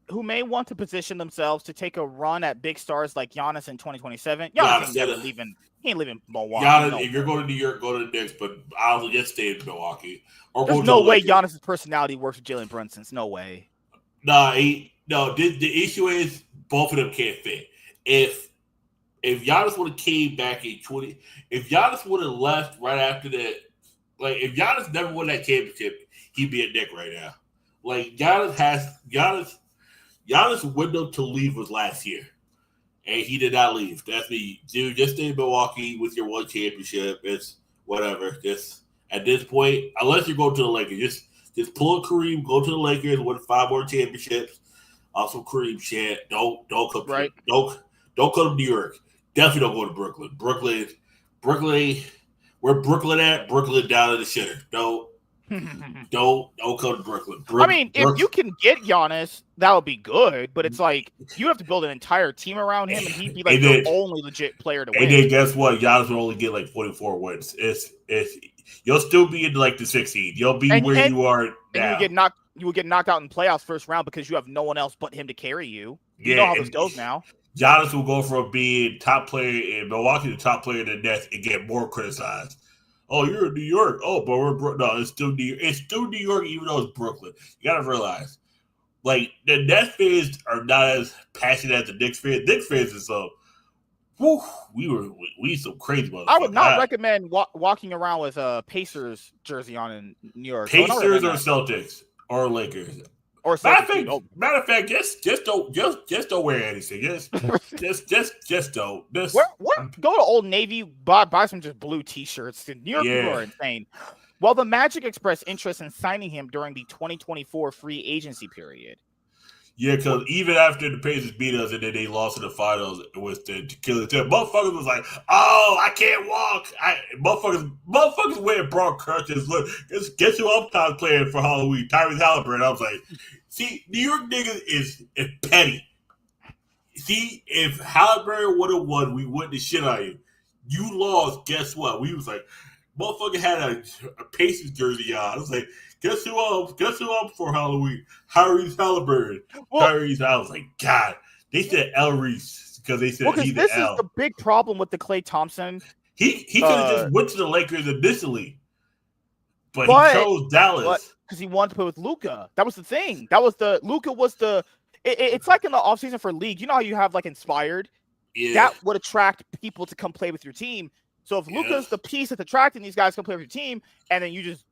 Who may want to position themselves to take a run at big stars like Giannis in 2027. Giannis he ain't leaving Milwaukee. Giannis, if you're going to New York, go to the Knicks, but I'll just stay in Milwaukee. There's no way Giannis' personality works with Jalen Brunson's. No way. The issue is both of them can't fit. If Giannis would have came back in 20, if Giannis would have left right after that, like if Giannis never won that championship, he'd be a Knick right now. Like Giannis window to leave was last year, and he did not leave. That's me, dude. Just stay in Milwaukee with your one championship. It's whatever. Just at this point, unless you go to the Lakers, just pull a Kareem, go to the Lakers, win 5 more championships. Also, Kareem shit. Don't come. Right. Don't come to New York. Definitely don't go to Brooklyn. Brooklyn. Where Brooklyn at? Brooklyn down in the shitter. Don't Don't come to Brooklyn. I mean, if you can get Giannis, that would be good. But it's like you have to build an entire team around him, and he'd be like the only legit player to win. And then guess what? Giannis will only get like 44 wins. It's you'll still be in like the 16. You'll be where you are now. And you would get knocked out in playoffs first round because you have no one else but him to carry you. You know how this goes now. Giannis will go from being top player in Milwaukee to top player in the Nets and get more criticized. Oh, you're in New York. Oh, but it's still New York. It's still New York, even though it's Brooklyn. You gotta realize, like the Nets fans are not as passionate as the Knicks fans. Knicks fans is so. We some crazy motherfuckers. I would not recommend walking around with a Pacers jersey on in New York. Pacers or Celtics or Lakers. Or matter of fact, just don't wear anything. Just don't. Go to Old Navy, buy some just blue T-shirts. New York people are insane. Well, the Magic expressed interest in signing him during the 2024 free agency period. Yeah, because even after the Pacers beat us and then they lost in the finals, it was the killer tip. Motherfuckers was like, "Oh, I can't walk." Motherfuckers wearing broad crutches. Look, guess who I'm playing for Halloween? Tyrese Halliburton. I was like, see, New York niggas is petty. See, if Halliburton would have won, we wouldn't have shit on you. You lost. Guess what? We was like, motherfucker had a Pacers jersey on. I was like, guess who I'm for Halloween? Tyrese Halliburton. Tyrese. I was like, God. They said El Reese because they said he's this L. is the big problem with the Klay Thompson. He could have just went to the Lakers initially, but he chose Dallas because he wanted to play with Luka. That was the thing. Luka was the. It's like in the offseason for league. You know how you have like Inspired. Yeah. That would attract people to come play with your team. So if Luka's the piece that's attracting these guys to come play with your team, and then you just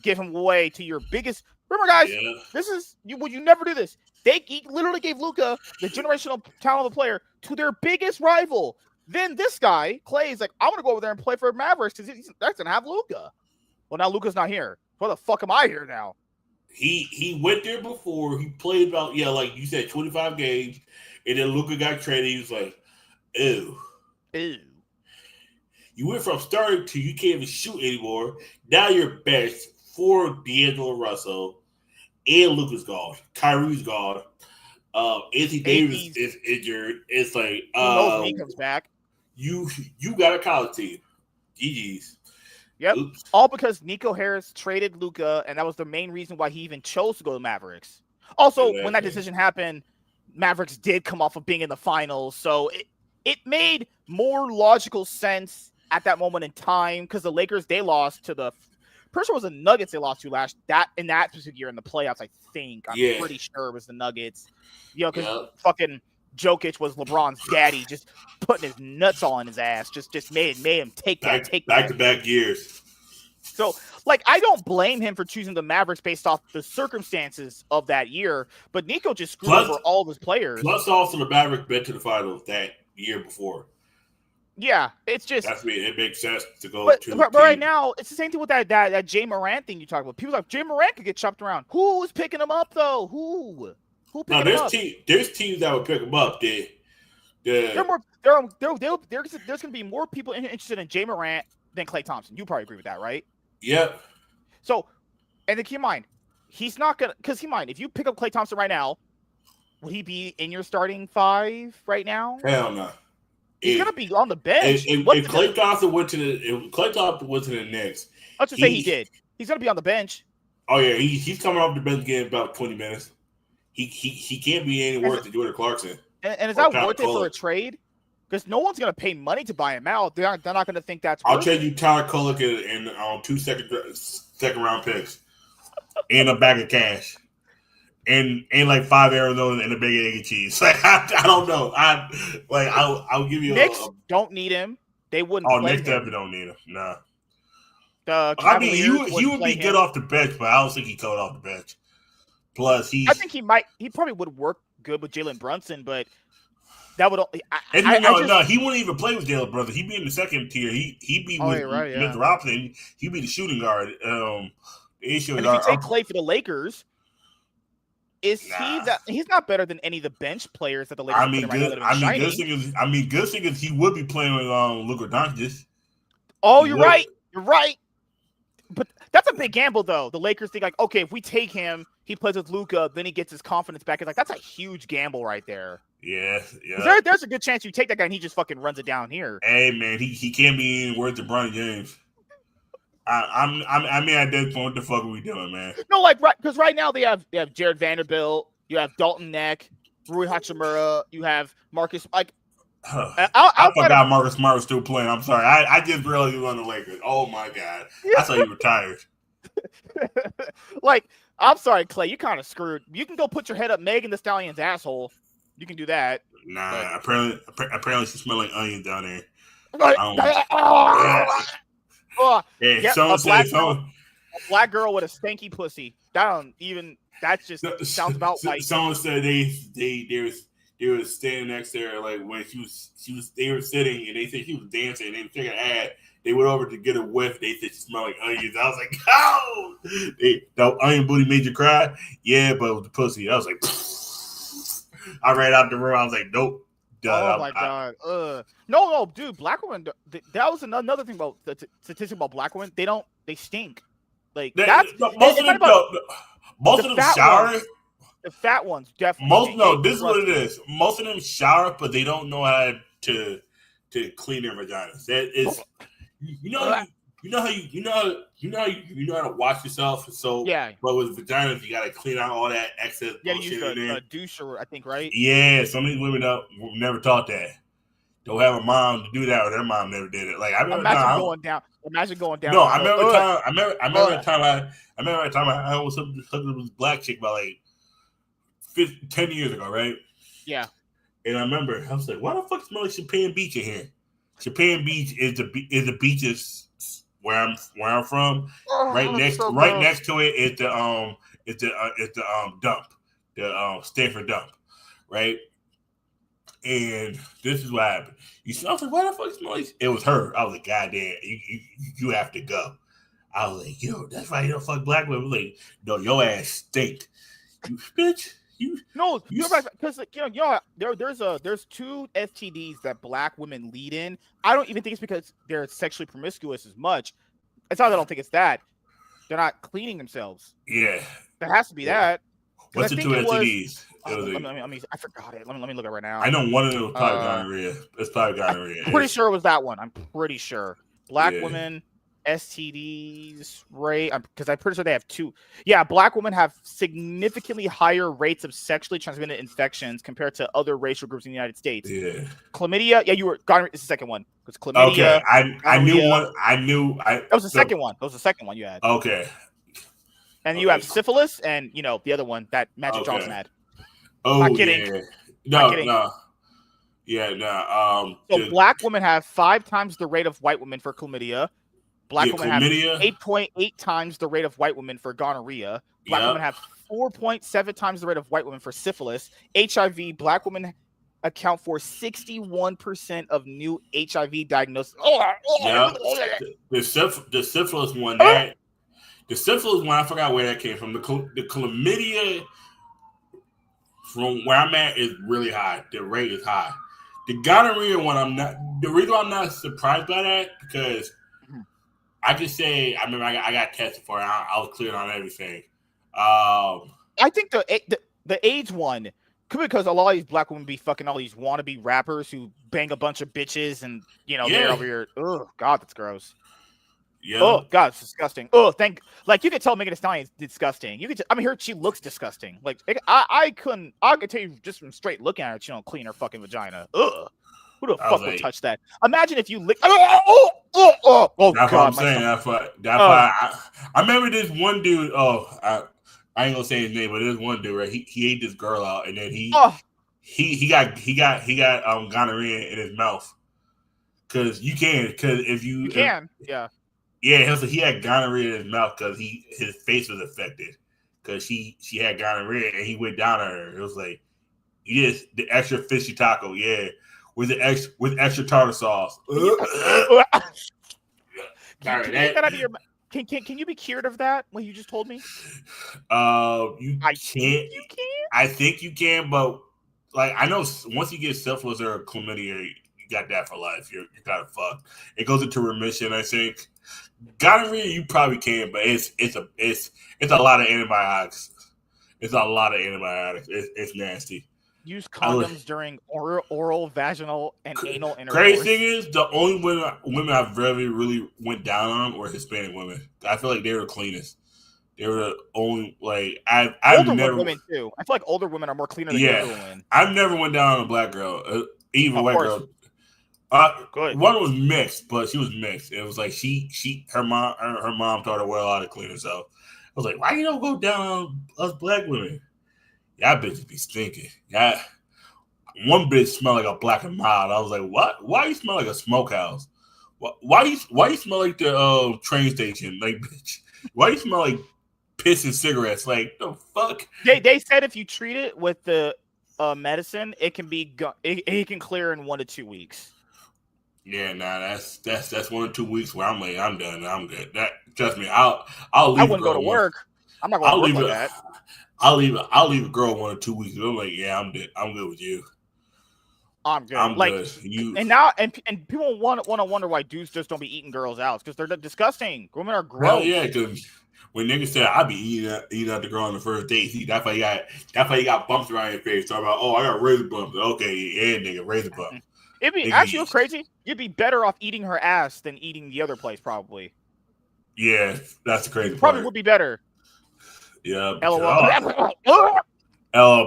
give him away to your biggest. Remember, guys, this is you. Would you never do this? He literally gave Luka, the generational talent of a player, to their biggest rival. Then this guy, Klay, is like, I want to go over there and play for Mavericks because that's gonna have Luka. Well, now Luka's not here. Why the fuck am I here now? He went there before. He played about like you said, 25 games, and then Luka got traded. He was like, ew. You went from starting to you can't even shoot anymore. Now you're best for D'Angelo Russell, and Luka's gone. Kyrie's gone. Anthony Davis is injured. It's like when he comes back. You got a college team. GG's. Yep. Oops. All because Nico Harris traded Luka, and that was the main reason why he even chose to go to Mavericks. Also, when that decision happened, Mavericks did come off of being in the finals, so it made more logical sense at that moment in time because the Lakers, they lost to the person was the Nuggets they lost to in that specific year in the playoffs, I think. I'm pretty sure it was the Nuggets. Because fucking Jokic was LeBron's daddy, just putting his nuts all in his ass, just made him take that. Back-to-back years. So, I don't blame him for choosing the Mavericks based off the circumstances of that year, but Nico just screwed over all of his players. Plus, also the Mavericks been to the finals that year before. Yeah, it's just it makes sense to go to. But right now, it's the same thing with that Jay Morant thing you talk about. People are like Jay Morant could get chopped around. Who is picking him up though? Who picking him up? There's teams that would pick him up. There's going to be more people interested in Jay Morant than Klay Thompson. You probably agree with that, right? Yep. So, and then keep in mind, he's not gonna if you pick up Klay Thompson right now, would he be in your starting five right now? Hell no. He's gonna be on the bench. If Klay Thompson went to the Knicks, let's just say he did. He's gonna be on the bench. Oh yeah, he's coming off the bench getting about 20 minutes. He can't be any worse than Jordan Clarkson. And is that worth it for a trade? Because no one's gonna pay money to buy him out. They're not gonna think that's. I'll trade you Tyler Kolek and 2 second round picks and a bag of cash. And like 5 Arizona and a big egg and cheese. I don't know. I'll give you. Knicks don't need him. They wouldn't. Oh, Knicks definitely don't need him. Nah. I mean, he would be good off the bench, but I don't think he's coming off the bench. Plus, I think he might. He probably would work good with Jalen Brunson, but that would. No, he wouldn't even play with Jalen Brunson. He'd be in the second tier. He'd be with Mr. Robinson. He'd be the shooting guard. The issue is, if you take Klay for the Lakers. He's not better than any of the bench players that the Lakers good thing is he would be playing with Luka Doncic. Oh, you're right. You're right. But that's a big gamble, though. The Lakers think like, okay, if we take him, he plays with Luka, then he gets his confidence back. It's like that's a huge gamble right there. Yeah, yeah. There's a good chance you take that guy and he just fucking runs it down here. Hey man, he can't be any worse than Bronny James. I mean, at this point, what the fuck are we doing, man? No, like because right now they have Jared Vanderbilt, you have Dalton Neck, Rui Hachimura, you have Marcus. Like, I forgot Marcus Smart was still playing. I'm sorry. I just realized he was on the Lakers. Oh my god, I thought he retired. Like, I'm sorry, Clay, you kind of screwed. You can go put your head up Megan Thee Stallion's asshole. You can do that. Nah, apparently she smelled like onions down there. A black girl with a stanky pussy. That's just sounds about white. Someone said they were standing next to her, like when they were sitting and they said she was dancing and they took an ad. They went over to get a whiff. They said she smelled like onions. I was like, oh, the onion booty made you cry? Yeah, but with the pussy. I was like, I ran out the room. I was like, nope. Oh my god. No, dude. Black women. That was another thing about the statistic about black women. They stink. Like most of them shower. The fat ones definitely. This is what it is. Most of them shower, but they don't know how to clean their vaginas. That is, you know how to wash yourself. So yeah, but with vaginas, you gotta clean out all that excess. You gotta use a doucher, I think, right? Yeah, some of these women were never taught that. Don't have a mom to do that, or their mom never did it. Like I remember Imagine going down. No, I remember a time I was hooking up with this black chick about like 10 years ago, right? Yeah. And I remember I was like, "Why the fuck smell like Chapin Beach in here?" Chapin Beach is the beaches where I'm from. Right next to it is the dump, the Stanford dump, right? And this is what happened. I was like, "Why the fuck smell like?" It was her. I was like, "God damn, you have to go." I was like, "Yo, that's why you don't fuck black women." Like, no, your ass stink, you bitch. You're right, because there's two STDs that black women lead in. I don't even think it's because they're sexually promiscuous as much. It's not that I don't think it's that. They're not cleaning themselves. Yeah. There has to be that. What's the two STDs? I forgot it. Let me look at it right now. I know one of them was probably gonorrhea. It's probably gonorrhea. I'm pretty sure it was that one. I'm pretty sure. Black women, STDs, right? Because I'm pretty sure they have two. Yeah, black women have significantly higher rates of sexually transmitted infections compared to other racial groups in the United States. Yeah. Chlamydia. Yeah, you were gonorrhea. It's the second one. Because chlamydia. Okay, I knew one. That was the second one. That was the second one you had. Okay. And you have syphilis, and the other one that Magic Johnson had. Oh, not kidding. No. Yeah, no. So black women have 5 times the rate of white women for chlamydia. Black women have 8.8 times the rate of white women for gonorrhea. Black women have 4.7 times the rate of white women for syphilis. HIV, black women account for 61% of new HIV diagnoses. Yeah. The syphilis one, I forgot where that came from. The chlamydia, from where I'm at, is really high. The rate is high. The gonorrhea one, the reason I'm not surprised by that, because I can say, I remember I got tested for it. I was cleared on everything. I think the AIDS one could be because a lot of these black women be fucking all these wannabe rappers who bang a bunch of bitches and they're over here. Oh God, that's gross. Yeah. Oh God, it's disgusting. Oh, you could tell Megan Thee Stallion is disgusting. You could. She looks disgusting. Like I could tell you just from straight looking at her, she don't clean her fucking vagina. Ugh. Who the fuck would touch that? Imagine if you lick. Oh that's God, what I'm saying. That's why I remember this one dude. I ain't gonna say his name, but there's one dude, right? He ate this girl out, and then he got gonorrhea in his mouth. Because if you can. Yeah, he had gonorrhea in his mouth because his face was affected because she had gonorrhea and he went down on her. It was like, yes, the extra fishy taco, yeah, with extra tartar sauce. Can you be cured of that? What you just told me? You can't. You can. I think you can, but like I know once you get syphilis or chlamydia, you got that for life. You're kind of fucked. It goes into remission, I think. Gonorrhea, you probably can, but it's a lot of antibiotics. It's a lot of antibiotics. It's nasty. Use condoms during oral, vaginal, and anal Crazy intercourse. thing is, the only women I've really went down on were Hispanic women. I feel like they were the cleanest. They were the only I've older never women too. I feel like older women are more cleaner than younger women. I've never went down on a black girl, even a white girl. Good. One was mixed, but she was mixed. It was like her mom taught her well how to clean herself. I was like, why you don't go down on us black women? Y'all bitches be stinking. Yeah. One bitch smelled like a Black and Mild. I was like, what? Why you smell like a smokehouse? Why you smell like the train station? Like, bitch, why you smell like piss and cigarettes? Like, the fuck? They said if you treat it with the medicine, it can be it can clear in 1 to 2 weeks. Yeah, nah, that's 1 or 2 weeks where I'm like, I'm done. I'm good. That trust me, I'll leave. I wouldn't go to work. I'm not going to work like that. I'll leave a girl 1 or 2 weeks. I'm like, yeah, I'm good. I'm good with you. I'm good. I'm like, good. You and now and people want to wonder why dudes just don't be eating girls out because they're disgusting. Women are gross. Hell yeah, because when niggas said I be eating out the girl on the first date, see, that's why you got bumps around your face. Talking about, oh, I got razor bumps. Okay, yeah, nigga, razor bumps. It'd be actually crazy. You'd be better off eating her ass than eating the other place, probably. Yeah, that's the crazy part. Probably would be better. Yeah. LOL.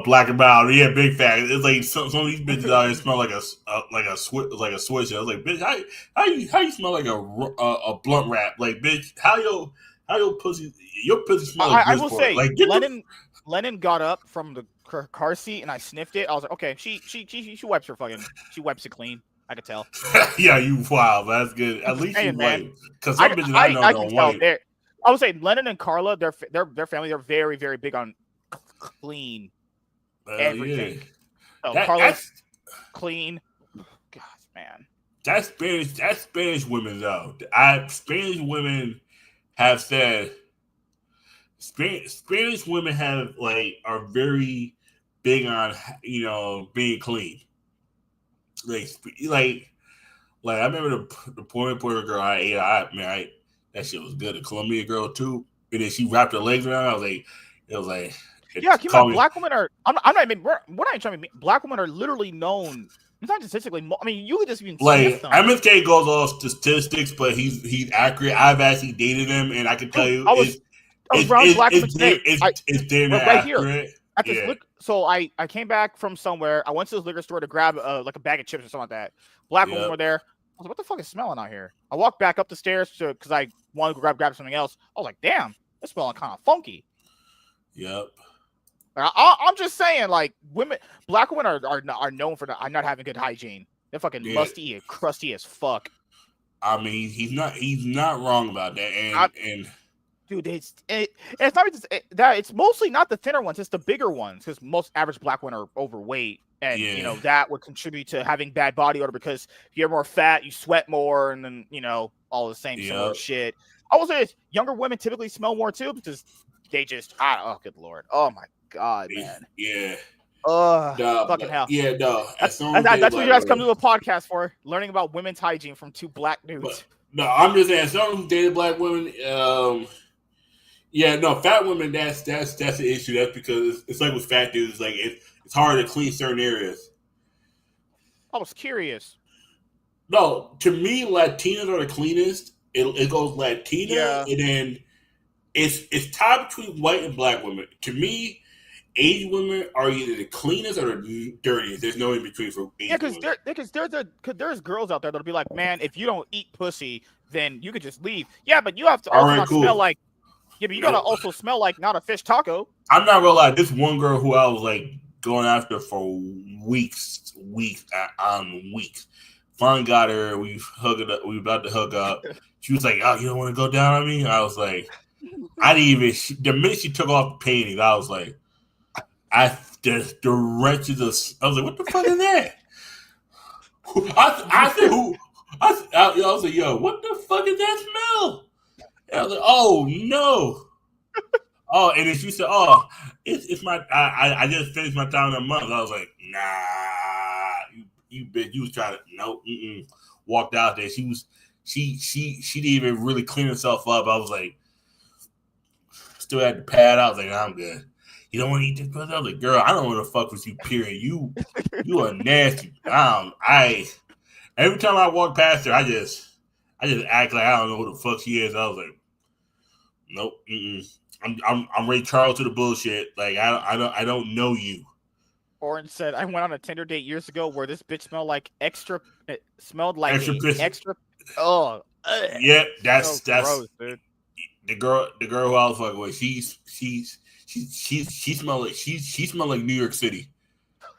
Black and mild. Yeah, big fact. It's like some of these bitches out here smell like a switch. I was like, bitch, how you smell like a blunt wrap? Like, bitch, how your pussy smell like I will say, like, Lennon got up from the car seat and I sniffed it. I was like, okay, she wipes she wipes it clean. I could tell. Yeah, you wild. That's good. At least you white. Because some bitches I know can tell white. I would say Lennon and Carla, their family, they're very, very big on clean everything. Yeah. So Carla's clean. God, man. That's Spanish women though. Spanish women have said Spanish women are very big on being clean. Like I remember the Puerto girl I ate. That shit was good. The Colombian girl too, and then she wrapped her legs around. It was like. Yeah, keep in mind, black women are. I'm not even. We're not trying to be. Black women are literally known. It's not statistically. I mean, you could just even like MSK goes off statistics, but he's accurate. I've actually dated him, and I can tell you, it's black women today. It's damn right accurate. Here. So I came back from somewhere. I went to the liquor store to grab like a bag of chips or something like that. Black women were there. I was like, what the fuck is smelling out here? I walked back up the stairs because I wanted to grab something else. I was like, damn, it's smelling kind of funky. Yep. I'm just saying, like, black women are known for not having good hygiene. They're fucking musty and crusty as fuck. I mean, he's not wrong about that. And dude, it's not just that. It's mostly not the thinner ones; it's the bigger ones. Because most average black women are overweight, and that would contribute to having bad body odor. Because if you're more fat, you sweat more, and then all the same similar shit. I will say younger women typically smell more too because they just oh good lord, oh my god, man. Yeah. Fucking hell. Yeah, no. That's what you guys come to a podcast for, learning about women's hygiene from two black dudes. No, I'm just saying, someone who dated black women, fat women, that's the issue. That's because it's like with fat dudes, like it's hard to clean certain areas. I was curious. No, to me, Latinas are the cleanest. It goes Latina, and then it's tied between white and black women. To me, Asian women are either the cleanest or the dirtiest. There's no in between for Asian women. Because there's girls out there that'll be like, man, if you don't eat pussy, then you could just leave. Yeah, but you have to also smell like. Yeah, but you gotta also smell like not a fish taco. I'm not gonna lie. This one girl who I was like going after for weeks. Finally got her. We hugged it up. We were about to hug up. She was like, "Oh, you don't want to go down on me?" And I was like, "I didn't even." The minute she took off the painting, I was like, the wretches of. I was like, "What the fuck is that?" I said, "Who?" I was like, "Yo, what the fuck is that smell?" And I was like, "Oh no!" Oh, and then she said, "Oh, it's my. I just finished my time in a month." I was like, "Nah, you bitch, you was trying to nope." Walked out there. She She didn't even really clean herself up. I was like, still had to pad. I was like, I'm good. You don't want to eat this pussy? I was like, girl, I don't want to fuck with you. Period. You are nasty. Every time I walk past her, I just act like I don't know who the fuck she is. I was like, nope. I'm Ray Charles to the bullshit. Like I don't know you. Orange said, I went on a Tinder date years ago where this bitch smelled like extra. It smelled like extra. Oh, yeah, that's gross, dude. The girl who I was fucking with. She smelled like New York City.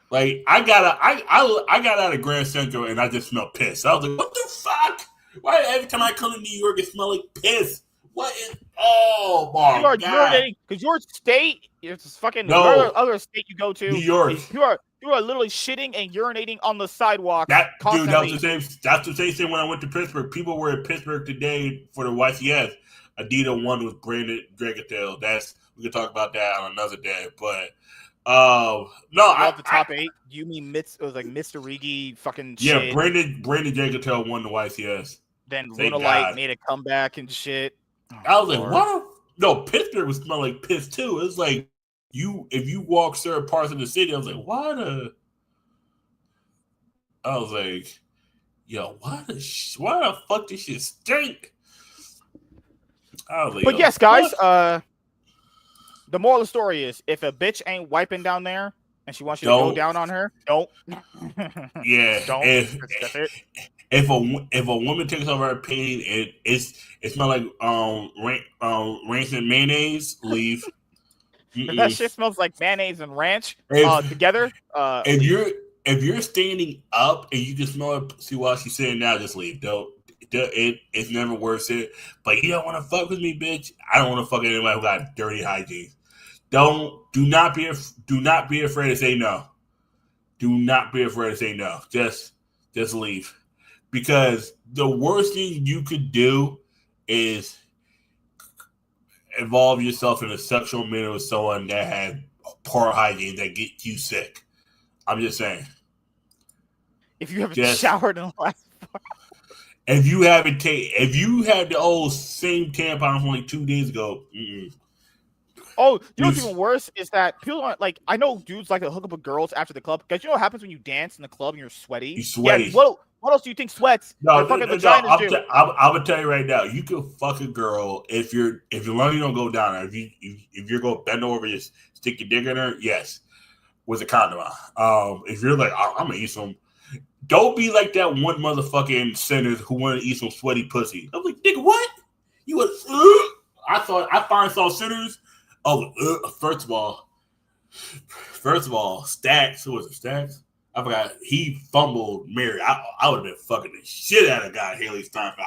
Like I got out of Grand Central and I just smelled piss. I was like, what the fuck? Why every time I come to New York it smell like piss? What is? Oh my god! You are urinating because your state is fucking other state you go to. New York. You are literally shitting and urinating on the sidewalk. Dude, that's the same thing when I went to Pittsburgh. People were in Pittsburgh today for the YCS. Adidas won with Brandon Dragatail. We can talk about that on another day. But no, the top 8. You mean it was like Mr. Rigi fucking yeah, shit. Brandon Dragatail won the YCS. Then Luna Light made a comeback and shit. I was like, what? No, Pittsburgh was smell like piss too. It's like if you walk certain parts of the city, I was like, I was like, yo, why the fuck this shit stink? I was like, but yes, guys, the moral of the story is if a bitch ain't wiping down there and she wants you to go down on her, don't. Yeah. Don't. That's it. If a woman takes over her pain and it smells like rancid mayonnaise, leave. That shit smells like mayonnaise and ranch together. If you're standing up and you just smell it, see while she's sitting down, just leave. It's never worth it. But you don't want to fuck with me, bitch. I don't want to fuck with anybody who got dirty hygiene. Do not be afraid to say no. Do not be afraid to say no. Just leave. Because the worst thing you could do is involve yourself in a sexual manner with someone that had poor hygiene that gets you sick. I'm just saying. If you haven't showered in the last 4 hours. If you had the old same tampon from like 2 days ago. Oh, you know what's even worse is that people aren't like. I know dudes like to hook up with girls after the club. Guys, you know what happens when you dance in the club and you're sweaty? You're sweaty. Yeah, what else do you think sweats? I'm gonna tell you right now. You can fuck a girl if your lungs don't go down. If you're gonna bend over, just stick your dick in her. Yes, with a condom on. If you're like, I'm gonna eat some. Don't be like that one motherfucking sinners who want to eat some sweaty pussy. I'm like, nigga, what? You was? I finally saw sinners. Oh, first of all, Stacks. Who was it? Stacks? I forgot. He fumbled Mary. I would have been fucking the shit out of God, Haley Steinfeld.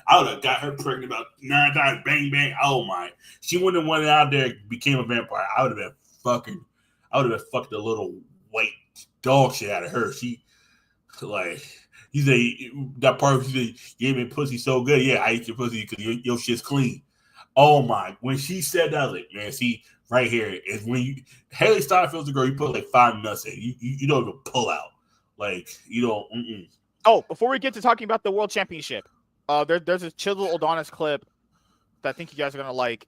I would have got her pregnant about 9 times. Bang bang. Oh my! She wouldn't have went out there and became a vampire. I would have been fucking the little white dog shit out of her. He said that part. He said, "You gave me pussy so good." Yeah, I ate your pussy because your shit's clean. Oh my! When she said that, I was like, man, see, right here is when Haley Steinfeld's a girl. You put like 5 nuts in. You don't even pull out. Like you don't. Oh, before we get to talking about the World Championship, there's a Chisel Adonis clip that I think you guys are gonna like.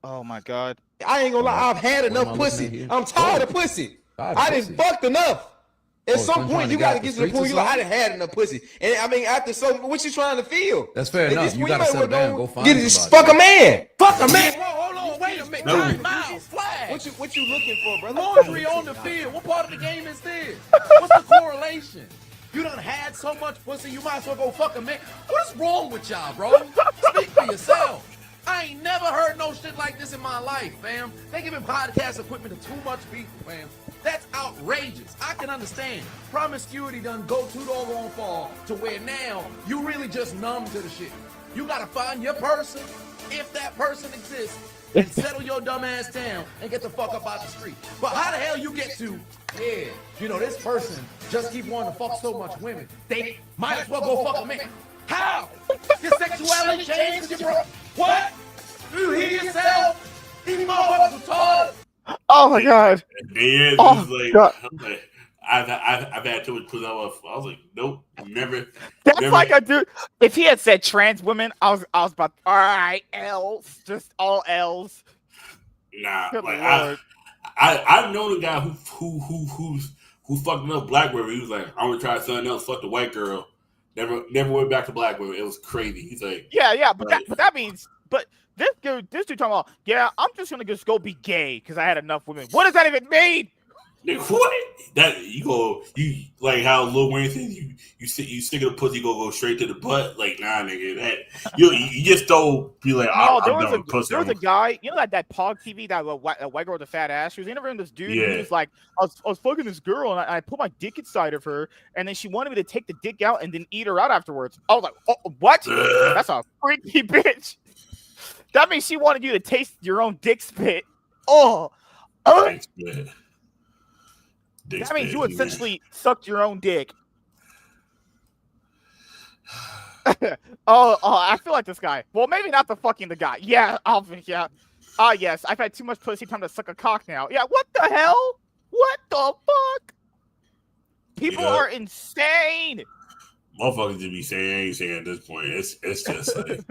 Oh my god! I ain't gonna lie. I've had enough pussy. I'm tired of pussy. I done fucked enough. At some point, you got to get to the point you like, I done had enough pussy. And I mean, after what you trying to feel? That's fair enough. You got to settle down. Go find somebody. Fuck a man. Fuck a man. Hold on, wait a minute. Time out. Flag. What you looking for, brother? Laundry on the field. What part of the game is this? What's the correlation? You done had so much pussy, you might as well go fuck a man. What is wrong with y'all, bro? Speak for yourself. I ain't never heard no shit like this in my life, fam. They giving podcast equipment to too much people, fam. That's outrageous. I can understand. Promiscuity done go too doggone far to where now you really just numb to the shit. You gotta find your person, if that person exists, and settle your dumb ass down and get the fuck up out the street. But how the hell you get to, this person just keep wanting to fuck so much women. They might as well go fuck a man. How? Your sexuality changed, you bro. What? You hear yourself? These motherfuckers retarded. Oh my god! God. I've had too much pussy. I was like, nope, never. That's never. like a dude. If he had said trans women, I was about all right, L's, just all L's. Nah, Good like Lord. I've known a guy who fucked another black woman. He was like, I'm gonna try something else. Fuck the white girl. Never went back to black women. It was crazy. He's like, yeah, but that means, but this dude talking about, yeah, I'm just gonna go be gay because I had enough women. What does that even mean? nigga, what? That you like how Lil Wayne said you stick in the pussy, go straight to the butt. Like, nah, nigga, that you just don't be like, No, I'm done with pussy. There was a guy, you know that Pog TV, that white girl with the fat ass. She was interviewing this dude. Yeah. He was like, I was fucking this girl, and I put my dick inside of her, and then she wanted me to take the dick out and then eat her out afterwards. I was like, oh, what? That's a freaky bitch. That means she wanted you to taste your own dick spit. Oh, Dick spit. That means you essentially sucked your own dick. I feel like this guy. Well, maybe not the fucking the guy. Yeah, yeah. Yes, I've had too much pussy time to suck a cock now. Yeah, what the hell? What the fuck? People are insane. Motherfuckers to be saying anything at this point. It's just like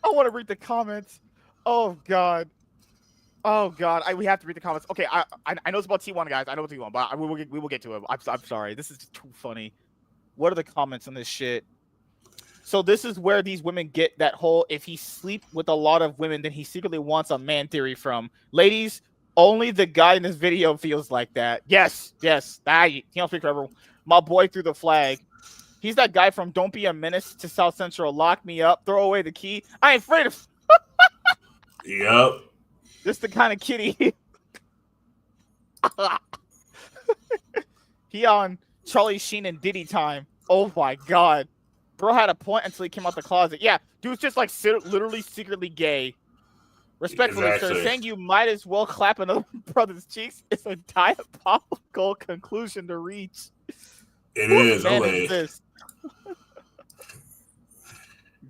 I want to read the comments. Oh god. We have to read the comments. Okay, I know it's about T1, guys. I know it's T1, but we will get to it. I'm sorry. This is too funny. What are the comments on this shit? So this is where these women get that whole, if he sleep with a lot of women, then he secretly wants a man theory from. Ladies, only the guy in this video feels like that. Yes. You don't speak for everyone. My boy threw the flag. He's that guy from Don't Be a Menace to South Central. Lock me up. Throw away the key. I ain't afraid of. Yep. This the kind of kitty. He on Charlie Sheen and Diddy time. Oh my god. Bro had a point until he came out the closet. Yeah, dude's just like literally secretly gay. Respectfully, sir, saying you might as well clap another brother's cheeks is a diabolical conclusion to reach. It is. Man is this?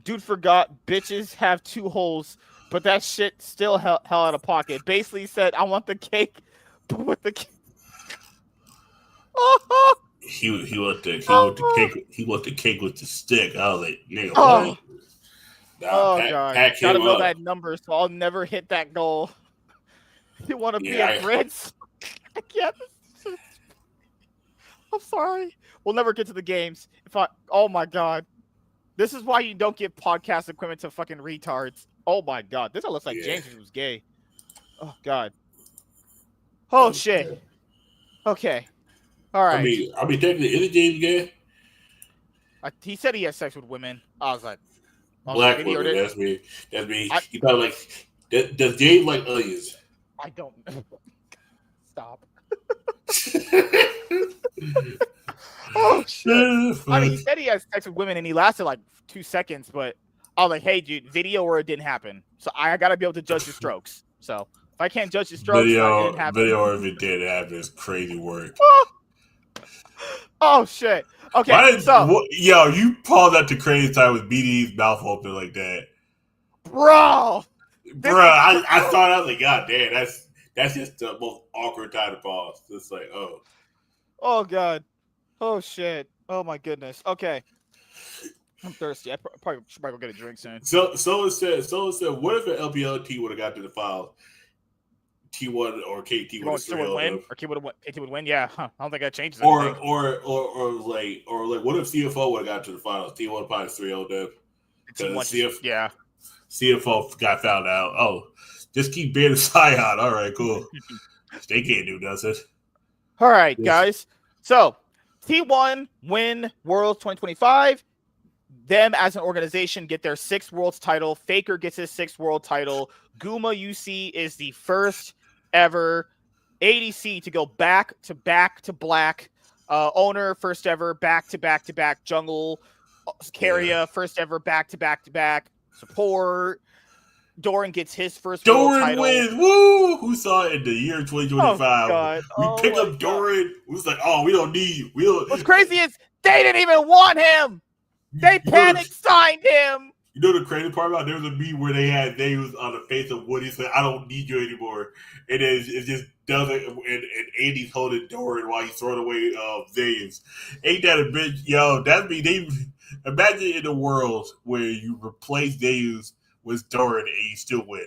Dude forgot bitches have 2 holes, but that shit still hell out of pocket. Basically said, I want the cake, but with the cake. He want the cake with the stick. I was like, nigga, what? God. Gotta know that number, so I'll never hit that goal. You want to be a prince? I can't. I'm sorry. We'll never get to the games. Oh my god. This is why you don't give podcast equipment to fucking retards. Oh my god. This looks like James was gay. Oh god. Oh shit. Okay. All right. I mean, technically, is James gay? He said he has sex with women. I was like, black women. That's me. He probably like. Does James like onions? I don't. Stop. Oh shit! I mean, he said he has sex with women, and he lasted like 2 seconds. But I was like, "Hey, dude, video or it didn't happen." So I gotta be able to judge your strokes. So if I can't judge your strokes, video or if it did happen is crazy work. Oh shit! Okay, yo, you paused that to crazy time with BD's mouth open like that, bro. I thought I was like, God damn, that's just the most awkward time to pause. It's like, oh god, oh shit, oh my goodness. Okay, I'm thirsty. I probably should go get a drink soon. So it said, what if an LPLT would have got to the finals? T1 or KT would win, or KT would win. Yeah, I don't think that changes anything. Or like what if CFO would have got to the finals? T1 probably 3-0 them. CFO got found out. Oh, just keep being Scion. All right, cool. They can't do nothing. All right, guys. So T1 win Worlds 2025. Them as an organization get their 6th Worlds title. Faker gets his 6th World title. Guma UC is the first ever ADC to go back to black. Owner, first ever back to back jungle. Carrier, first ever back to back. Support. Doran gets his first World title. Wins. Woo! Who saw it in the year 2025? We picked up Doran. We was like, we don't need. What's crazy is they didn't even want him. They panic signed him. You know the crazy part about it? There was a meme where they had Darius on the face of Woody said, "I don't need you anymore," and then it just doesn't. And Andy's holding Doran while he's throwing away Darius. Ain't that a bitch? Yo, that be they. Imagine in a world where you replace Darius with Doran and you still win.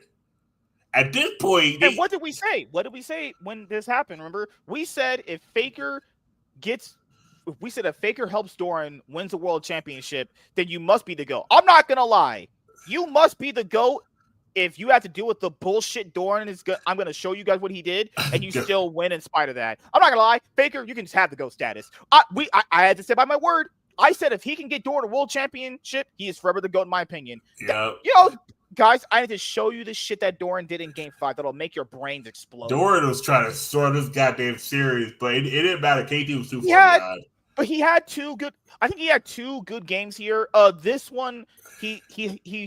At this point, and what did we say? What did we say when this happened? Remember, we said if Faker helps Doran, wins the world championship, then you must be the GOAT. I'm not gonna lie, you must be the GOAT if you have to deal with the bullshit Doran is. I'm gonna show you guys what he did, and you still win in spite of that. I'm not gonna lie, Faker, you can just have the GOAT status. I had to say by my word. I said if he can get Doran a world championship, he is forever the GOAT in my opinion. Yeah. You know. Guys, I need to show you the shit that Doran did in Game 5 that'll make your brains explode. Doran was trying to sort this goddamn series, but it didn't matter. KT was too far behind. But he had two good games here. This one, he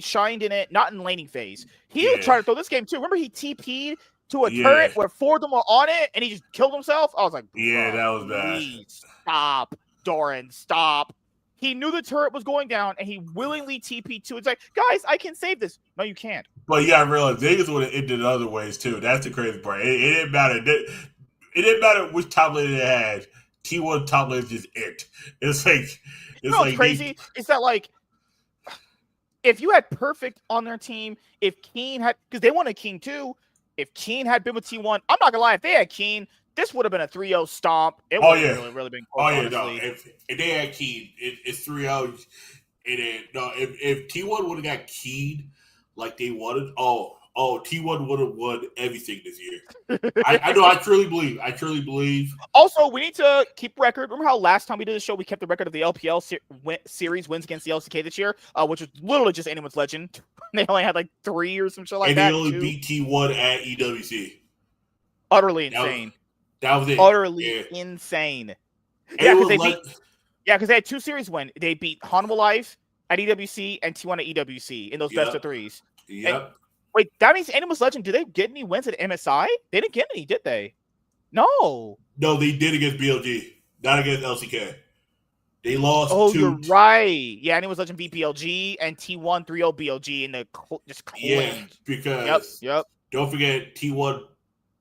shined in it, not in laning phase. He was trying to throw this game too. Remember he TP'd to a turret where four of them were on it, and he just killed himself? I was like, yeah, that was bad. Please stop, Doran, stop. He knew the turret was going down, and he willingly TP'd to it. It's like, guys, I can save this. No, you can't. But you gotta realize Vegas would have ended other ways too. That's the crazy part. It didn't matter. It didn't matter which top lane it had. T1 top lane just it. It's like what's crazy? It's that like if you had Perfect on their team, if Keen had, because they wanted Keen too. If Keen had been with T1, I'm not gonna lie. If they had Keen, this would have been a 3-0 stomp. It would have really been close, honestly. No. If they had Keen, it's 3-0. And then, no, if T1 would have got Keen like they wanted, T1 would have won everything this year. I know. I truly believe. Also, we need to keep record. Remember how last time we did the show, we kept the record of the LPL series wins against the LCK this year, which was literally just anyone's legend. They only had like 3 or some shit like that. And they only beat T1 at EWC. Utterly insane. That was it. Utterly insane. Yeah, because they had 2 series win. They beat Hanwha Life at EWC and T1 at EWC in those best of 3s. Yep. And, wait, that means Animal's Legend, did they get any wins at MSI? They didn't get any, did they? No. No, they did against BLG, not against LCK. They lost. Oh, you're right. Yeah, Animal's Legend beat BLG and T1 3-0 BLG in the just cleaned. Yeah, because don't forget T1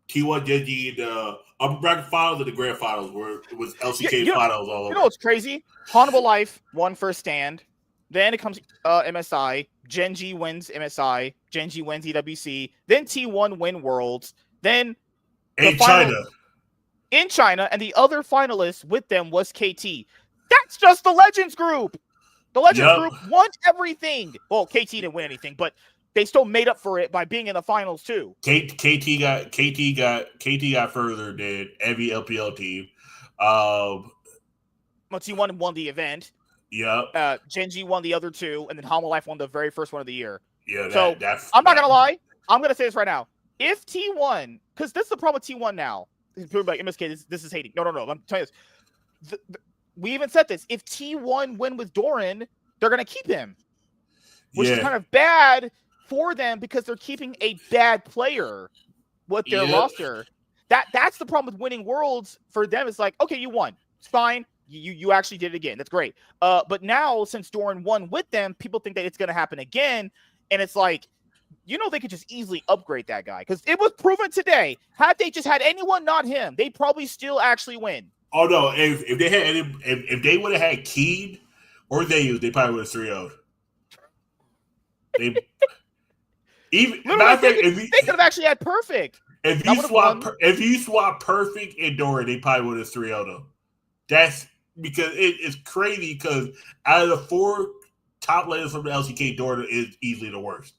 Genji in the upper bracket finals and the grand finals where it was LCK finals all over. You know what's crazy? Hanwha Life won first stand. Then it comes MSI. Genji wins MSI. Genji wins EWC. Then T1 win Worlds. Then in China. And the other finalist with them was KT. That's just the Legends group. The Legends group won everything. Well, KT didn't win anything, but they still made up for it by being in the finals too. KT got further than every LPL team. T1 won the event. Yeah. Genji won the other 2, and then Hanwha Life won the very first one of the year. Yeah. I'm not gonna lie. I'm gonna say this right now. If T1, because this is the problem with T1 now. People are like, MSK, this is hating. No. I'm telling you this. We even said this. If T1 win with Doran, they're gonna keep him, which is kind of bad for them because they're keeping a bad player with their roster. That's the problem with winning Worlds for them. It's like, okay, you won. It's fine. You actually did it again. That's great. But now, since Doran won with them, people think that it's going to happen again. And it's like, they could just easily upgrade that guy. Because it was proven today. Had they just had anyone, not him, they'd probably still actually win. Oh, no. If they would have had Keen or they probably would have 3-0'd. They could have actually had Perfect. If you swap Perfect and Doran, they probably would have 3-0'd them. That's because it's crazy because out of the 4 top laners from the LCK, Doran is easily the worst.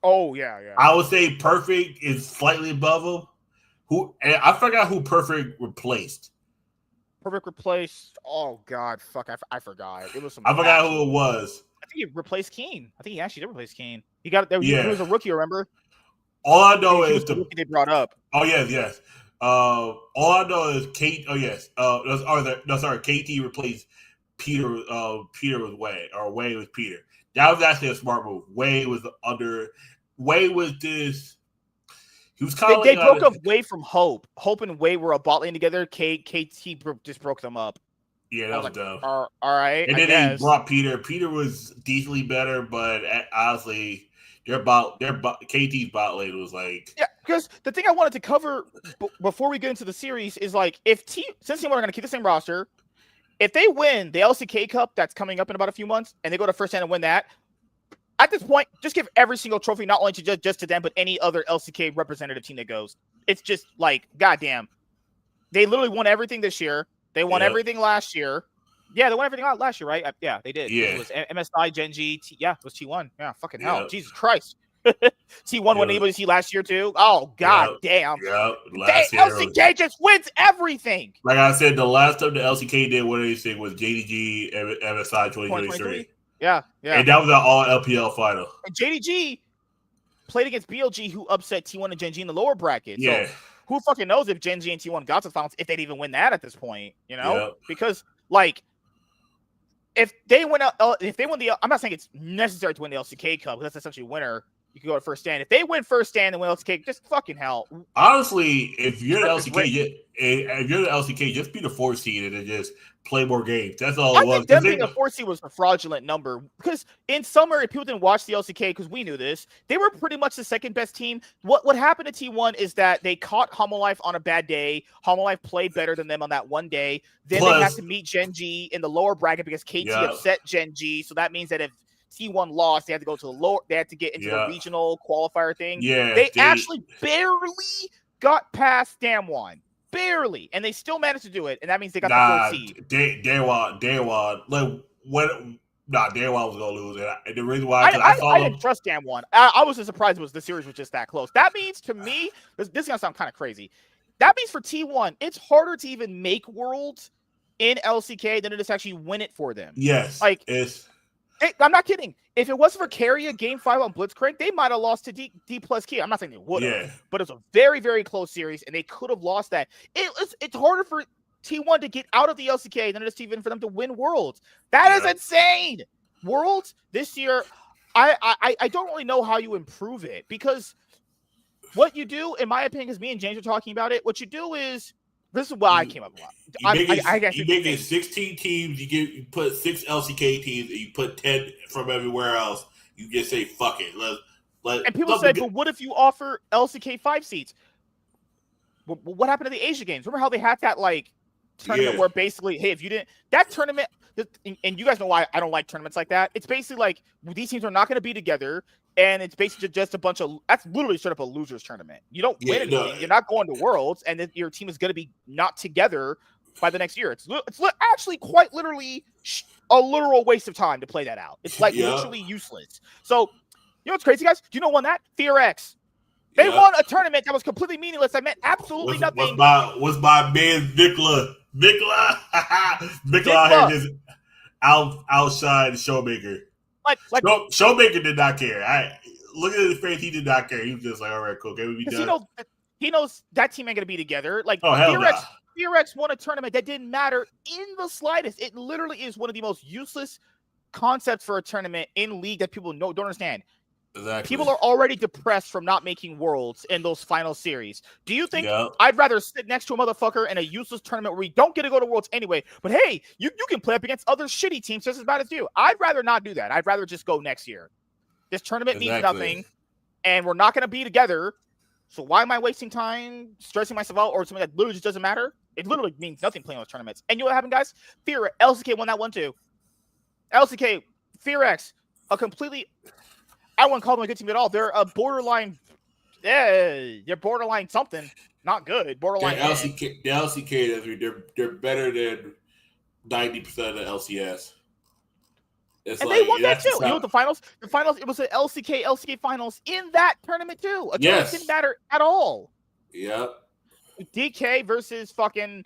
Oh, yeah. I would say Perfect is slightly above him. I forgot who Perfect replaced. Perfect replaced. Oh God, fuck! I forgot. It was some. I forgot who it was. I think he replaced Keen. I think he actually did replace Keen. He got there. He was a rookie. Remember? All I know is the rookie they brought up. Oh yes. All I know is Kate. Oh yes. KT replaced Peter. Peter with Wei, or Wei with Peter. That was actually a smart move. Wei was this. He was kind of. They broke up Wei from Hope. Hope and Wei were a bot lane together. KT just broke them up. Yeah, that was dumb. All right. And then they brought Peter. Peter was decently better, but honestly, KT's bot lane was like. Yeah, because the thing I wanted to cover before we get into the series is like since Team One are going to keep the same roster, if they win the LCK Cup that's coming up in about a few months, and they go to first hand and win that, at this point, just give every single trophy not only to just to them, but any other LCK representative team that goes. It's just like, goddamn, they literally won everything this year. They won everything last year. Yeah, they won everything last year, right? Yeah, they did. Yeah. It was MSI, Genji. It was T1. Yeah, fucking hell. Jesus Christ. T1 won anybody last year, too? Oh, god damn. LCK just wins everything. Like I said, the last time the LCK did win anything was JDG and MSI 2023. Yeah. And that was an all LPL final. And JDG played against BLG, who upset T1 and Genji in the lower bracket. Yeah. So who fucking knows if Genji and T1 got to the finals, if they'd even win that at this point, you know? Because, like, if they win I'm not saying it's necessary to win the LCK Cup, because that's essentially winner. You can go to first stand. If they win first stand and win LCK, just fucking hell. Honestly, if you're the LCK, just be the 4 seed and then just play more games. That's all it was. I think them being a 4 seed was a fraudulent number, because in summer, if people didn't watch the LCK, because we knew this, they were pretty much the second best team. What happened to T1 is that they caught Homolife on a bad day. Homolife played better than them on that one day. Then they had to meet Genji in the lower bracket because KT upset Genji. So that means that if T1 lost, they had to go to the lower. They had to get into the regional qualifier thing. Yeah, they actually barely got past Damwon, barely, and they still managed to do it. And that means they got the 4th seed. Damwon, Damwon was gonna lose, and the reason why I didn't trust Damwon. I was just surprised the series was just that close. That means to me, this is gonna sound kind of crazy. That means for T1, it's harder to even make worlds in LCK than it is to actually win it for them. Yes, I'm not kidding. If it wasn't for Carrier Game 5 on Blitzcrank, they might have lost to D plus Key. I'm not saying they would have, but it's a very, very close series, and they could have lost that. It's harder for T1 to get out of the LCK than it is even for them to win Worlds. That is insane. Worlds this year, I don't really know how you improve it, because what you do, in my opinion, because me and James are talking about it, what you do is, this is what I came up with. You make it 16 teams. You put 6 LCK teams, and you put 10 from everywhere else. You just say fuck it. And people say, but what if you offer LCK 5 seats? What happened to the Asia games? Remember how they had that tournament where basically, hey, if you didn't that tournament, and you guys know why I don't like tournaments like that. It's basically like these teams are not going to be together. And it's basically just a bunch of – that's literally straight up a loser's tournament. You don't win anything. No. You're not going to Worlds, and then your team is going to be not together by the next year. It's actually quite literally a literal waste of time to play that out. It's literally useless. So, you know what's crazy, guys? Do you know who won that? FearX. They won a tournament that was completely meaningless. That meant absolutely nothing. Was my man Nicola. Nicola here just outside Showmaker. Showmaker did not care. Look at his face; he did not care. He was just like, "All right, cool, okay, we be done." He knows that team ain't gonna be together. FearX won a tournament that didn't matter in the slightest. It literally is one of the most useless concepts for a tournament in League that people don't understand. Exactly. People are already depressed from not making Worlds in those final series. Do you think I'd rather sit next to a motherfucker in a useless tournament where we don't get to go to Worlds anyway, but hey, you can play up against other shitty teams just as bad as you? I'd rather not do that. I'd rather just go next year. This tournament means nothing, and we're not going to be together, so why am I wasting time stressing myself out or something that literally just doesn't matter? It literally means nothing playing those tournaments. And you know what happened, guys? LCK won that one too. LCK, FearX, a completely... I wouldn't call them a good team at all. They're a borderline. They're borderline something. Not good. Borderline. The LCK, they're better than 90% of the LCS. And they won that too. You know what the finals? The finals. It was an LCK finals in that tournament too. A tournament didn't matter at all. Yep. DK versus fucking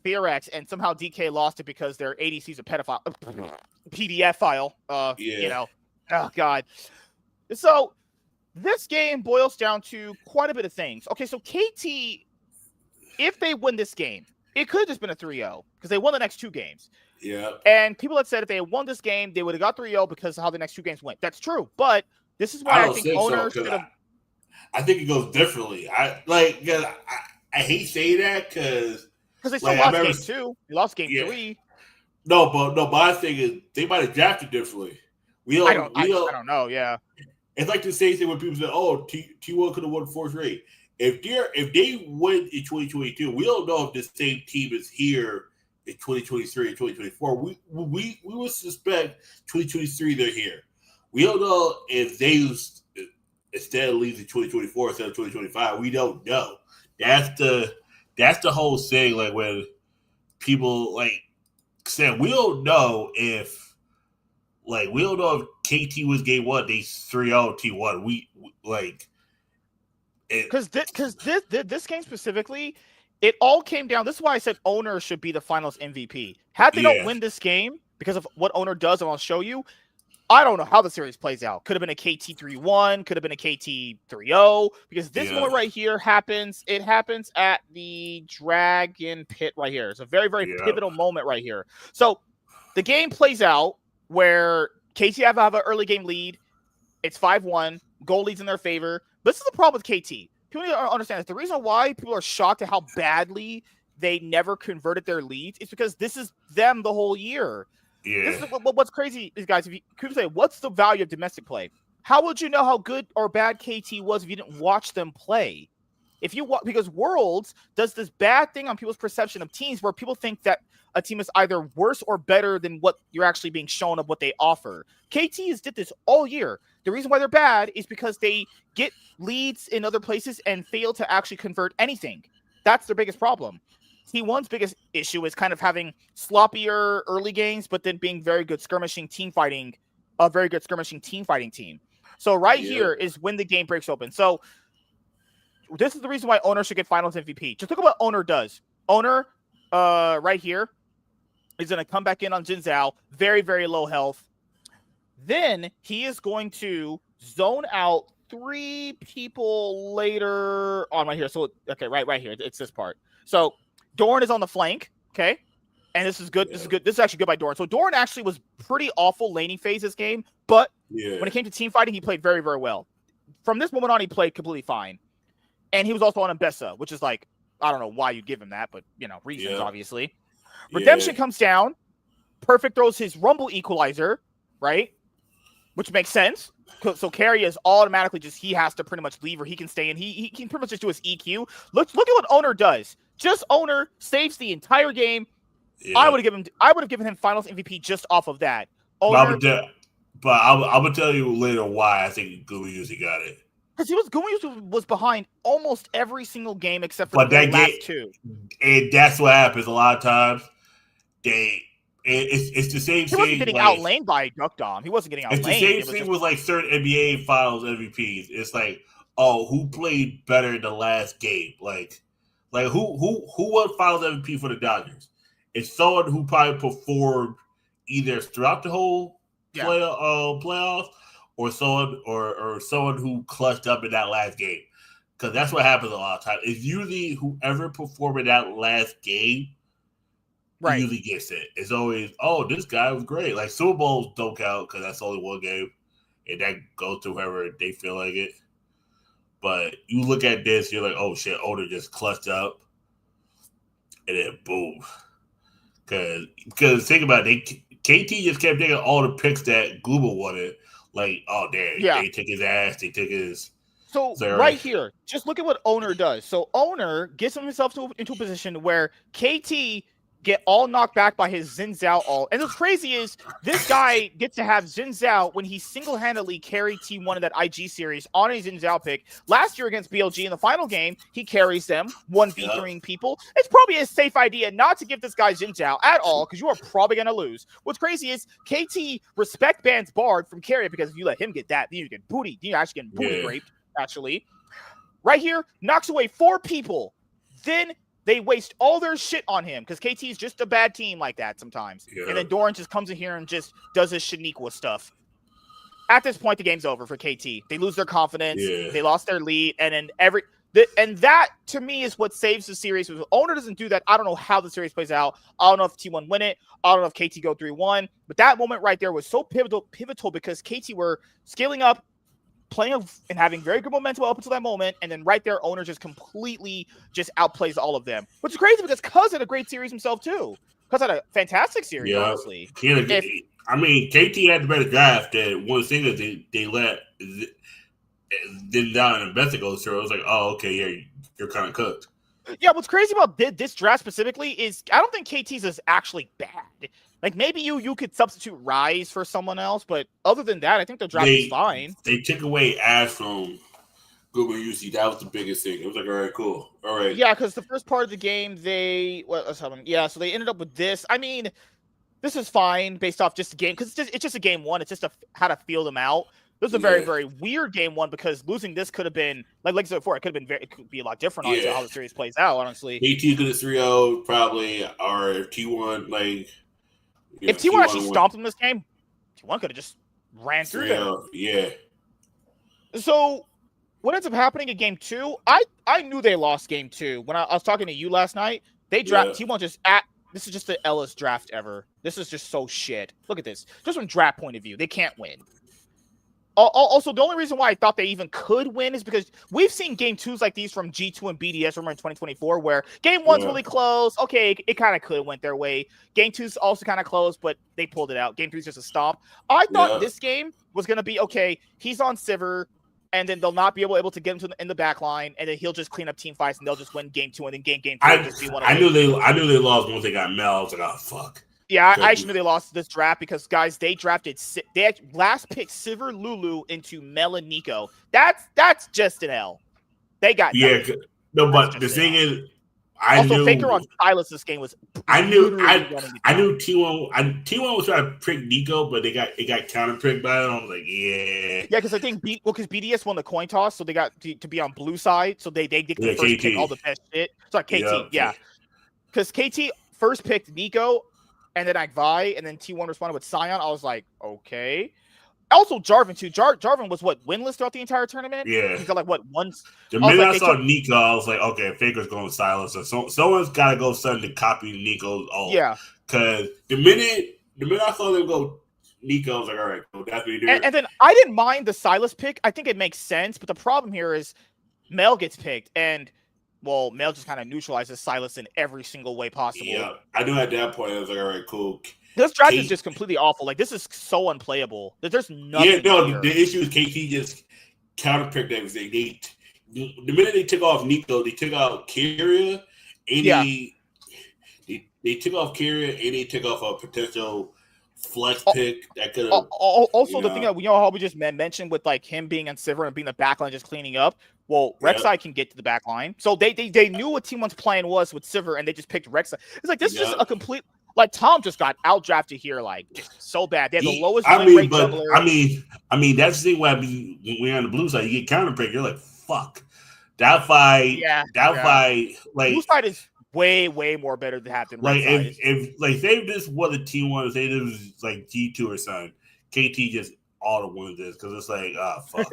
FearX, and somehow DK lost it because their ADC's a pedophile PDF file. You know. Oh God. So, this game boils down to quite a bit of things. Okay, so KT, if they win this game, it could have just been a 3-0 because they won the next 2 games. Yeah. And people had said if they had won this game, they would have got 3-0 because of how the next 2 games went. That's true. But this is why I think owners should have. I think it goes differently. I hate saying that because they still lost game 2. They lost game 3. But my thing is they might have drafted differently. I don't know. Yeah, it's like the same thing when people say, "Oh, T1 could have won 4th straight." If they win in 2022, we don't know if the same team is here in 2023 and 2024. We would suspect 2023 they're here. We don't know if they instead of leaving 2024 instead of 2025. We don't know. That's the whole thing. Like when people like said, we don't know if KT was game 1, they 3-0 T1. We like because this game specifically, it all came down. This is why I said Owner should be the finals MVP. Had they don't win this game because of what Owner does, and I'll show you. I don't know how the series plays out. Could have been a KT 3-1, could have been a KT 3-0, because this moment right here happens. It happens at the Dragon Pit right here. It's a very, very pivotal moment right here. So the game plays out where KT have an early game lead. It's 5-1. Goal leads in their favor. This is the problem with KT. People need to understand that the reason why people are shocked at how badly they never converted their leads is because this is them the whole year. Yeah. This is what's crazy is, guys, if you could say, what's the value of domestic play? How would you know how good or bad KT was if you didn't watch them play? Because Worlds does this bad thing on people's perception of teams where people think that a team is either worse or better than what you're actually being shown of what they offer. KTs did this all year. The reason why they're bad is because they get leads in other places and fail to actually convert anything. That's their biggest problem. T1's biggest issue is kind of having sloppier early games, but then being very good skirmishing team fighting, a very good skirmishing team fighting team. So here is when the game breaks open. So this is the reason why Owner should get finals MVP. Just look at what Owner does. Owner, right here, is going to come back in on Jin Zhao, very, very low health. Then he is going to zone out 3 people later on right here. So, okay, right here. It's this part. So Doran is on the flank, okay? And this is good. This is good. This is actually good by Doran. So Doran actually was pretty awful laning phase this game, but when it came to team fighting, he played very, very well. From this moment on, he played completely fine. And he was also on Mbessa, which is like, I don't know why you'd give him that, but, reasons, obviously. Redemption comes down. Perfect throws his Rumble equalizer, right? Which makes sense. So Carry is automatically he has to pretty much leave, or he can stay in. He can pretty much just do his EQ. Look at what Owner does. Just Owner saves the entire game. Yeah. I would have given him finals MVP just off of that. Owner, but I'm gonna tell you later why I think Gooey usually got it. Because Gooey was behind almost every single game except for the last 2. And that's what happens a lot of times. It's the same thing. He wasn't getting outlaned by Duck Dom. He wasn't getting outlaned. It's the same thing with like certain NBA Finals MVPs. It's like, oh, who played better in the last game? Like who won Finals MVP for the Dodgers? It's someone who probably performed either throughout the whole playoffs, or someone who clutched up in that last game. Because that's what happens a lot of times. It's usually whoever performed in that last game usually gets it. It's always, oh, this guy was great. Like Super Bowls don't count because that's only one game, and that goes to whoever they feel like it. But you look at this, you're like, oh shit, Owner just clutched up, and then boom. Because think about it, KT just kept taking all the picks that Glooba wanted. Like, oh damn, they took his ass, they took his. So right here, just look at what Owner does. So Owner gets himself into a position where KT get all knocked back by his Xin Zhao ult. And what's crazy is this guy gets to have Xin Zhao when he single-handedly carried T1 in that IG series on a Xin Zhao pick. Last year against BLG in the final game, he carries them 1v3ing people. It's probably a safe idea not to give this guy Xin Zhao at all because you are probably going to lose. What's crazy is KT respect bans Bard from carry because if you let him get that, then you get booty. You're actually getting booty raped, actually. Right here, knocks away 4 people. Then they waste all their shit on him because KT is just a bad team like that sometimes. Yeah. And then Doran just comes in here and just does his Shaniqua stuff. At this point, the game's over for KT. They lose their confidence. Yeah. They lost their lead. And then and that, to me, is what saves the series. If Owner doesn't do that, I don't know how the series plays out. I don't know if T1 win it. I don't know if KT go 3-1. But that moment right there was so pivotal because KT were scaling up, playing and having very good momentum up until that moment, and then right there, Owner just completely just outplays all of them, which is crazy because Cuz had a great series himself too. Puts out a fantastic series, honestly. KT had the better draft than one thing that they let then down in Mexico. So I was like, oh, okay, yeah, you're kind of cooked. Yeah, what's crazy about this draft specifically is I don't think KT's is actually bad. Like, maybe you could substitute Rise for someone else, but other than that, I think the draft is fine. They took away Ash from Google UC. That was the biggest thing. It was like, all right, cool. All right. Yeah, because the first part of the game, so they ended up with this. I mean, this is fine based off just the game, because it's just a game one. It's just how to feel them out. This is a very, very weird game one, because losing this could have been, like I said before, it could be a lot different on how the series plays out, honestly. KT could have 3-0 probably, or T1, like... If T1 actually stomped them this game, T1 could have just ran through them. Yeah. So, what ends up happening in game 2, I knew they lost game 2. When I was talking to you last night, they draft T1 this is just the Ellis draft ever. This is just so shit. Look at this. Just from draft point of view, they can't win. Also, the only reason why I thought they even could win is because we've seen game 2s like these from G2 and BDS, remember in 2024, where game 1's really close. Okay, it kind of could have went their way. Game 2's also kind of close, but they pulled it out. Game 3's just a stomp. I thought this game was going to be, okay, he's on Sivir, and then they'll not be able to get him in the back line, and then he'll just clean up team fights, and they'll just win game 2, and then game 3 just be one of I knew they lost once they got Mel. I was like, oh, fuck. Yeah, I actually knew they lost this draft because, guys, they last picked Sivir Lulu into Mel and Nico. That's just an L. They got no, but the thing is, I knew Faker on Silas this game was. I knew T1 was trying to prick Nico, but it got counter pricked by it. I was like, yeah, because I think because BDS won the coin toss, so they got to be on blue side, so they get the first pick all the best shit. So like KT, because KT first picked Nico. And then Agvi, and then T1 responded with Sion. I was like, okay. Also, Jarvan, too. Jarvan was, winless throughout the entire tournament? Yeah. He got, once. The minute I saw Nico, I was like, okay, Faker's going with Silas. So someone's got to go suddenly copy Nico's ult. Yeah. Because the minute I saw them go Nico, I was like, all right, cool, that's what you do. And then I didn't mind the Silas pick. I think it makes sense. But the problem here is Mel gets picked, and... Well, Mel just kind of neutralizes Silas in every single way possible. Yeah, I knew at that point, I was like, all right, cool. This draft is just completely awful. Like, this is so unplayable. There's nothing. Yeah, no, the issue is KT just counterpicked everything. The minute they took off Nico, they took out Kyria, and they took off Kyria, and they took off a potential flex pick that could have. Also, the thing that how we just mentioned with like him being on Sivir and being the backline just cleaning up. Well, Rek'Sai can get to the back line. So they knew what Team 1's plan was with Sivir, and they just picked Rek'Sai. It's like, this is just a complete... Like, Tom just got outdrafted here, like, just so bad. They have the lowest win rate juggler. I mean, that's the thing when we're on the blue side, you get counterpick, you're like, fuck. That fight, like... Blue side is way, way more better than happened. Like, if they just was a T1, say this was, like, G2 or something, KT just... all the ones this because it's like fuck.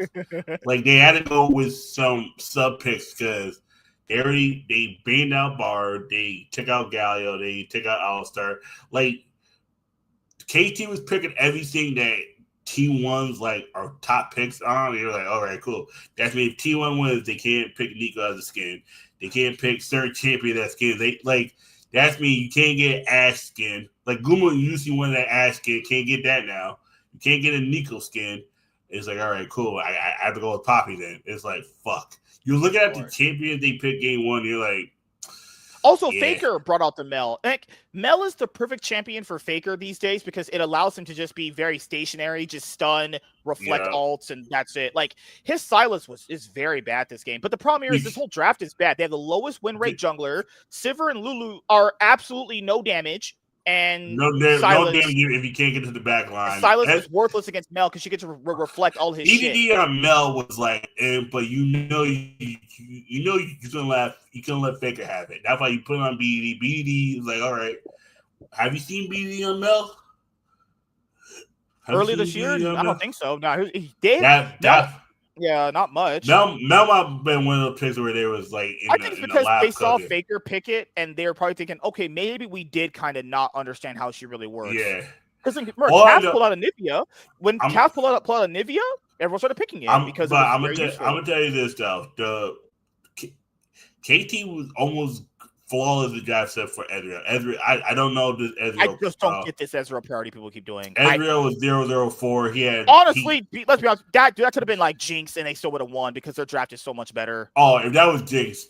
Like they had to go with some sub picks because they banned out Bard, they took out Galio, they took out All-Star. Like KT was picking everything that T1's like are top picks on. You're like, all right, cool. That's mean if T1 wins, they can't pick Nico as a skin. They can't pick certain champion as skin. They like that's mean you can't get Ash skin. Like Guma usually won that Ash skin, can't get that now. You can't get a Nico skin. It's like, all right, cool. I have to go with Poppy then. It's like, fuck. You're looking at the champion they picked game 1. You're like, also, Faker brought out the Mel. Like, Mel is the perfect champion for Faker these days because it allows him to just be very stationary, just stun, reflect ults, and that's it. Like, his Silas is very bad this game. But the problem here is this whole draft is bad. They have the lowest win rate jungler. Sivir and Lulu are absolutely no damage. And no damage if you can't get to the back line. Silas is worthless against Mel because she gets to reflect all his shit. EDD on Mel was like, but you can let Faker have it. That's why you put on BD. BD is like, all right. Have you seen BD on Mel? Early this year? I don't think so. No, he did. Yeah, not much. Mel might have been one of the picks where there was like. I think it's because they saw Faker pick it, and they were probably thinking, okay, maybe we did kind of not understand how she really works. Yeah. Because Cass pulled out a Nivea. When Cass pulled out a Nivea, everyone started picking it because. I'm gonna tell you this though: the KT was almost flawless draft set for Ezreal. I don't know this Ezreal. I just don't get this Ezreal priority people keep doing. Ezreal was 0-0-4. He had honestly, let's be honest. That could have been like Jinx, and they still would have won because their draft is so much better. Oh, if that was Jinx,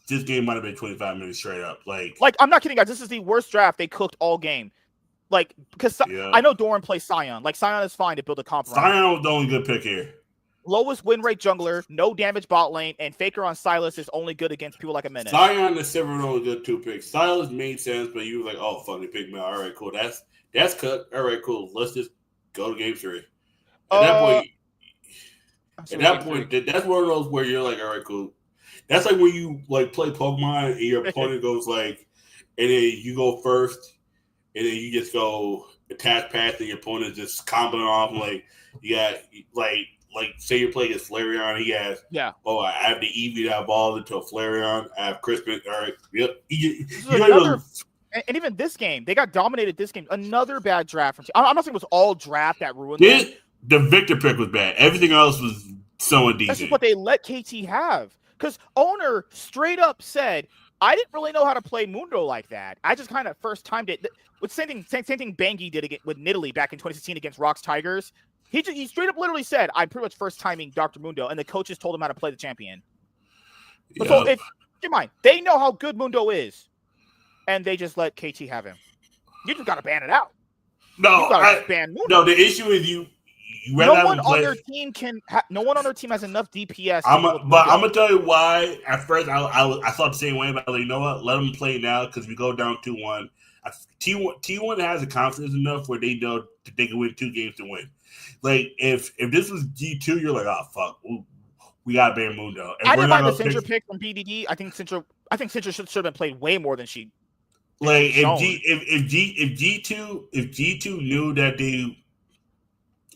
this game might have been 25 minutes straight up. Like I'm not kidding, guys. This is the worst draft they cooked all game. Like, because I know Doran plays Sion. Like, Sion is fine to build a comp. Sion was the only good pick here. Lowest win rate jungler, no damage bot lane, and Faker on Sylas is only good against people like a minute. Sion and Severin only good 2 picks. Sylas made sense, but you were like, oh, fuck, they picked me. All right, cool. That's cut. All right, cool. Let's just go to game 3. At that point, that's one of those where you're like, all right, cool. That's like when you like play Pokemon and your opponent goes like, and then you go first, and then you just go attack path, and your opponent just comboing off like you got like say you're playing against Flareon, he has I have the Eevee that evolved into a Flareon. I have Crispin. All right, yep. And even this game, they got dominated. This game, another bad draft from. I'm not saying it was all draft that ruined them. The Victor pick was bad. Everything else was somewhat decent. That's just what they let KT have. Because owner straight up said, I didn't really know how to play Mundo like that. I just kind of first timed it. With same thing Bangi did with Nidalee back in 2016 against Rocks Tigers. He straight up literally said, I'm pretty much first timing Dr. Mundo, and the coaches told him how to play the champion. Yep. So keep in mind, they know how good Mundo is, and they just let KT have him. You just got to ban it out. No, ban Mundo. No, the issue is you no one on their team no one on their team has enough DPS. I'm gonna tell you why. At first, I thought the same way, but I was like, you know what? Let them play now because we go down 2-1. T1 has the confidence enough where they know that they can win 2 games to win. Like if this was G2, you're like, oh fuck, we got ban Mundo. I didn't mind the Syndra pick from BDD. I think Syndra should have been played way more than she. Like if G2 knew that they.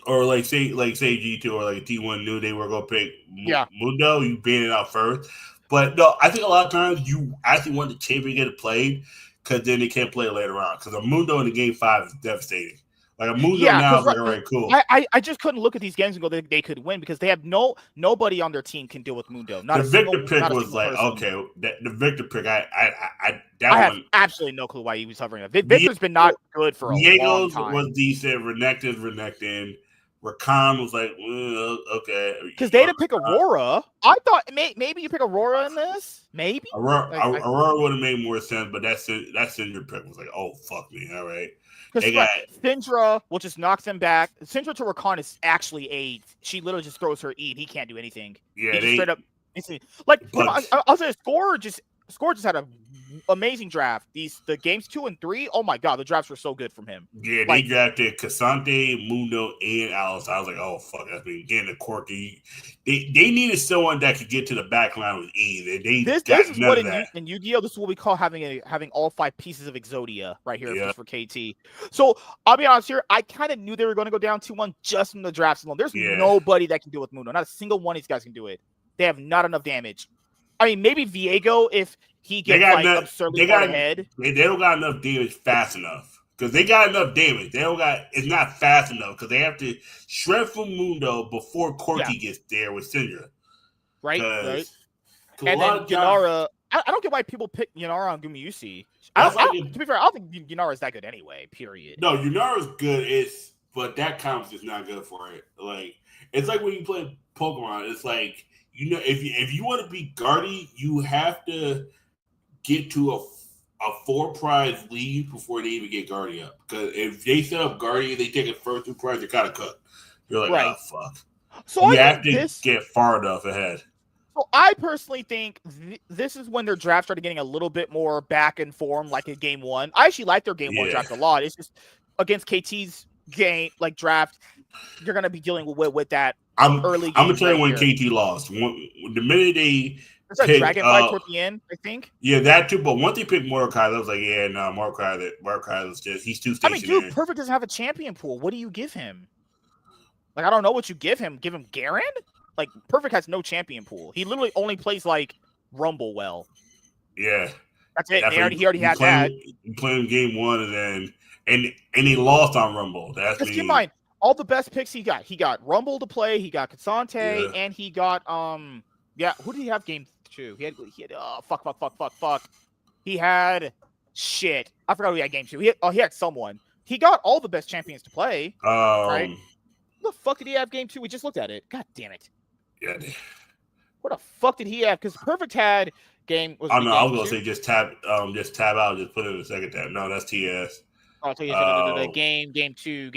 Or say G2 or like T1 knew they were gonna pick Mundo, you ban it out first. But no, I think a lot of times you actually want the champion to get it played because then they can't play it later on. Because a Mundo in the game 5 is devastating. Like a Mundo now is like, all right, cool. I just couldn't look at these games and go they could win because they have nobody on their team can deal with Mundo. The Victor pick was like person. Okay, the Victor pick I have absolutely no clue why he was hovering. Victor's been not good for a long time. Was decent. Renekton. Rakan was like, okay. Because they didn't pick Aurora. I thought maybe you pick Aurora in this. Maybe Aurora would have made more sense, but that Syndra pick was like, oh fuck me, all right. Because Syndra will just knock them back. Syndra to Rakan is actually a. She literally just throws her E. And he can't do anything. Yeah, he just straight up. Like I'll say, Score just had an amazing draft. The games 2 and 3. Oh my god, the drafts were so good from him. Yeah, they drafted Cassante, Mundo, and Alice. I was like, oh fuck, that's been getting a quirky. They needed someone that could get to the back line with ease. This is what in Yu-Gi-Oh! This is what we call having all 5 pieces of Exodia right here just for KT. So I'll be honest here, I kind of knew they were going to go down 2-1 just from the drafts alone. There's nobody that can deal with Mundo. Not a single one of these guys can do it. They have not enough damage. I mean, maybe Viego if he gets absurdly far ahead. They don't got enough damage fast enough because they got enough damage. They don't got. It's not fast enough because they have to shred from Mundo before Corki gets there with Syndra. Right. And then Yanara. I don't get why people pick Yanara on Gumayusi. To be fair, I don't think Yanara is that good anyway. Period. No, Yanara is good. But that comp is not good for it. Like it's like when you play Pokemon. It's like. You know, if you want to be Guardy, you have to get to a 4-prize lead before they even get Guardy up. Because if they set up Guardy and they take a first 2 prize, they're kind of cut. You're like, oh, fuck. So you have to get far enough ahead. So I personally think this is when their draft started getting a little bit more back in form, like a game 1. I actually like their game 1 draft a lot. It's just against KT's game draft, you're going to be dealing with that. I'm going to tell you when KT lost. The minute they There's a dragon fight toward the end, I think. Yeah, that too. But once they picked Mordecai, I was like, yeah, no, Mordecai was just, he's too stationary. I mean, dude, Perfect doesn't have a champion pool. What do you give him? Like, I don't know what you give him. Give him Garen? Like, Perfect has no champion pool. He literally only plays, like, Rumble well. Yeah. That's it. He already had that. He played him game 1 and then and he lost on Rumble. That's keep in mind, all the best picks he got Rumble to play, he got Cassante, and he got who did he have game 2? He had fuck. He He had shit. I forgot who he had game 2. He had someone. He got all the best champions to play. Right? What the fuck did he have game 2? We just looked at it. God damn it. Yeah. What the fuck did he have? Because Perfect had game. I was gonna say just tab out, just put it in the second tab. No, that's TS. I'll tell you game 2.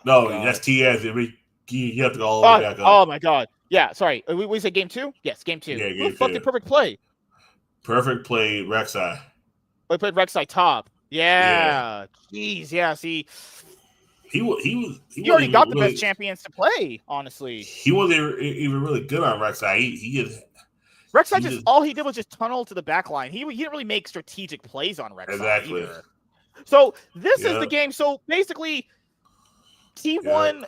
No, that's TS. You have to go all the way back up. Oh my god. Yeah, sorry. We said game 2? Yes, game 2. Yeah, Who the fuck did Perfect play? Perfect played Rek'Sai. Oh, he played Rek'Sai top. Yeah. Jeez, yeah, see. He already got the best champions to play, honestly. He wasn't even really good on Rek'Sai. Rek'Sai all he did was just tunnel to the back line. He didn't really make strategic plays on Rek'Sai either. So this is the game. So basically, T1,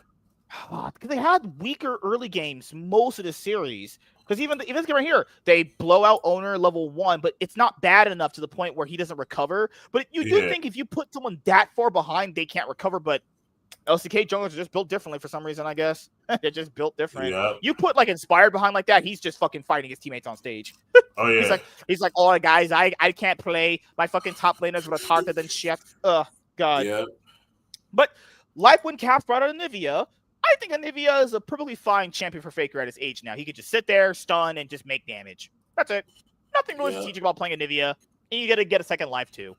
because they had weaker early games most of the series. Because even this game right here, they blow out Owner level 1, but it's not bad enough to the point where he doesn't recover. But you do think if you put someone that far behind, they can't recover. But LCK junglers are just built differently for some reason, I guess. They're just built different. Yep. You put like Inspired behind like that, he's just fucking fighting his teammates on stage. Oh yeah. He's like, oh guys, I can't play. My fucking top laners are retarded than shit. Ugh, God. Yeah. But like when Caps brought out Anivia, I think Anivia is a perfectly fine champion for Faker at his age now. He could just sit there, stun, and just make damage. That's it. Nothing really strategic about playing Anivia. And you got to get a second life too.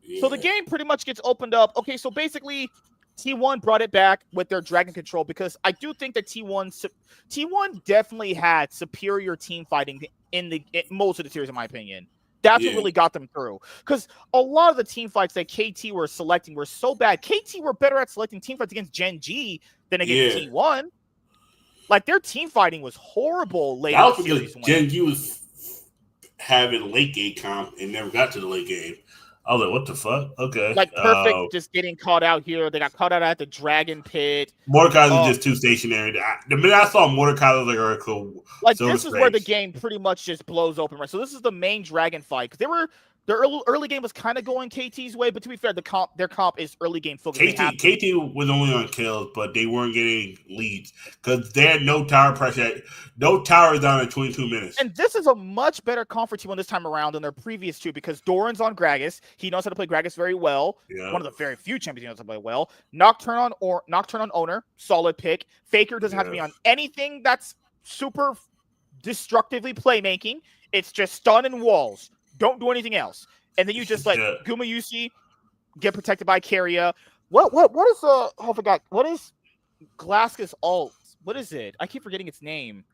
Yeah. So the game pretty much gets opened up. Okay, so basically T1 brought it back with their Dragon Control because I do think that T1 definitely had superior team fighting in most of the series, in my opinion. That's what really got them through. Because a lot of the team fights that KT were selecting were so bad. KT were better at selecting team fights against Gen G than against T1. Like, their team fighting was horrible late in the series. Gen G was having late game comp and never got to the late game. I was like, what the fuck? Okay. Like, Perfect just getting caught out here. They got caught out at the Dragon Pit. Mordekaiser was just too stationary. The minute I saw Mordekaiser, I was like, all right, cool. Like, this is where the game pretty much just blows open, right? So this is the main Dragon fight. Because their early game was kind of going KT's way, but to be fair, their comp is early game focused. KT was only on kills, but they weren't getting leads because they had no tower pressure. No towers down at 22 minutes. And this is a much better comp for T1 this time around than their previous two because Doran's on Gragas. He knows how to play Gragas very well. Yeah. One of the very few champions he knows how to play well. Nocturne on Owner, solid pick. Faker doesn't have to be on anything that's super destructively playmaking. It's just stun and walls. Don't do anything else. And then you just Guma Yusi, get protected by Keria. What is I forgot. What is Glaskus ult? What is it? I keep forgetting its name.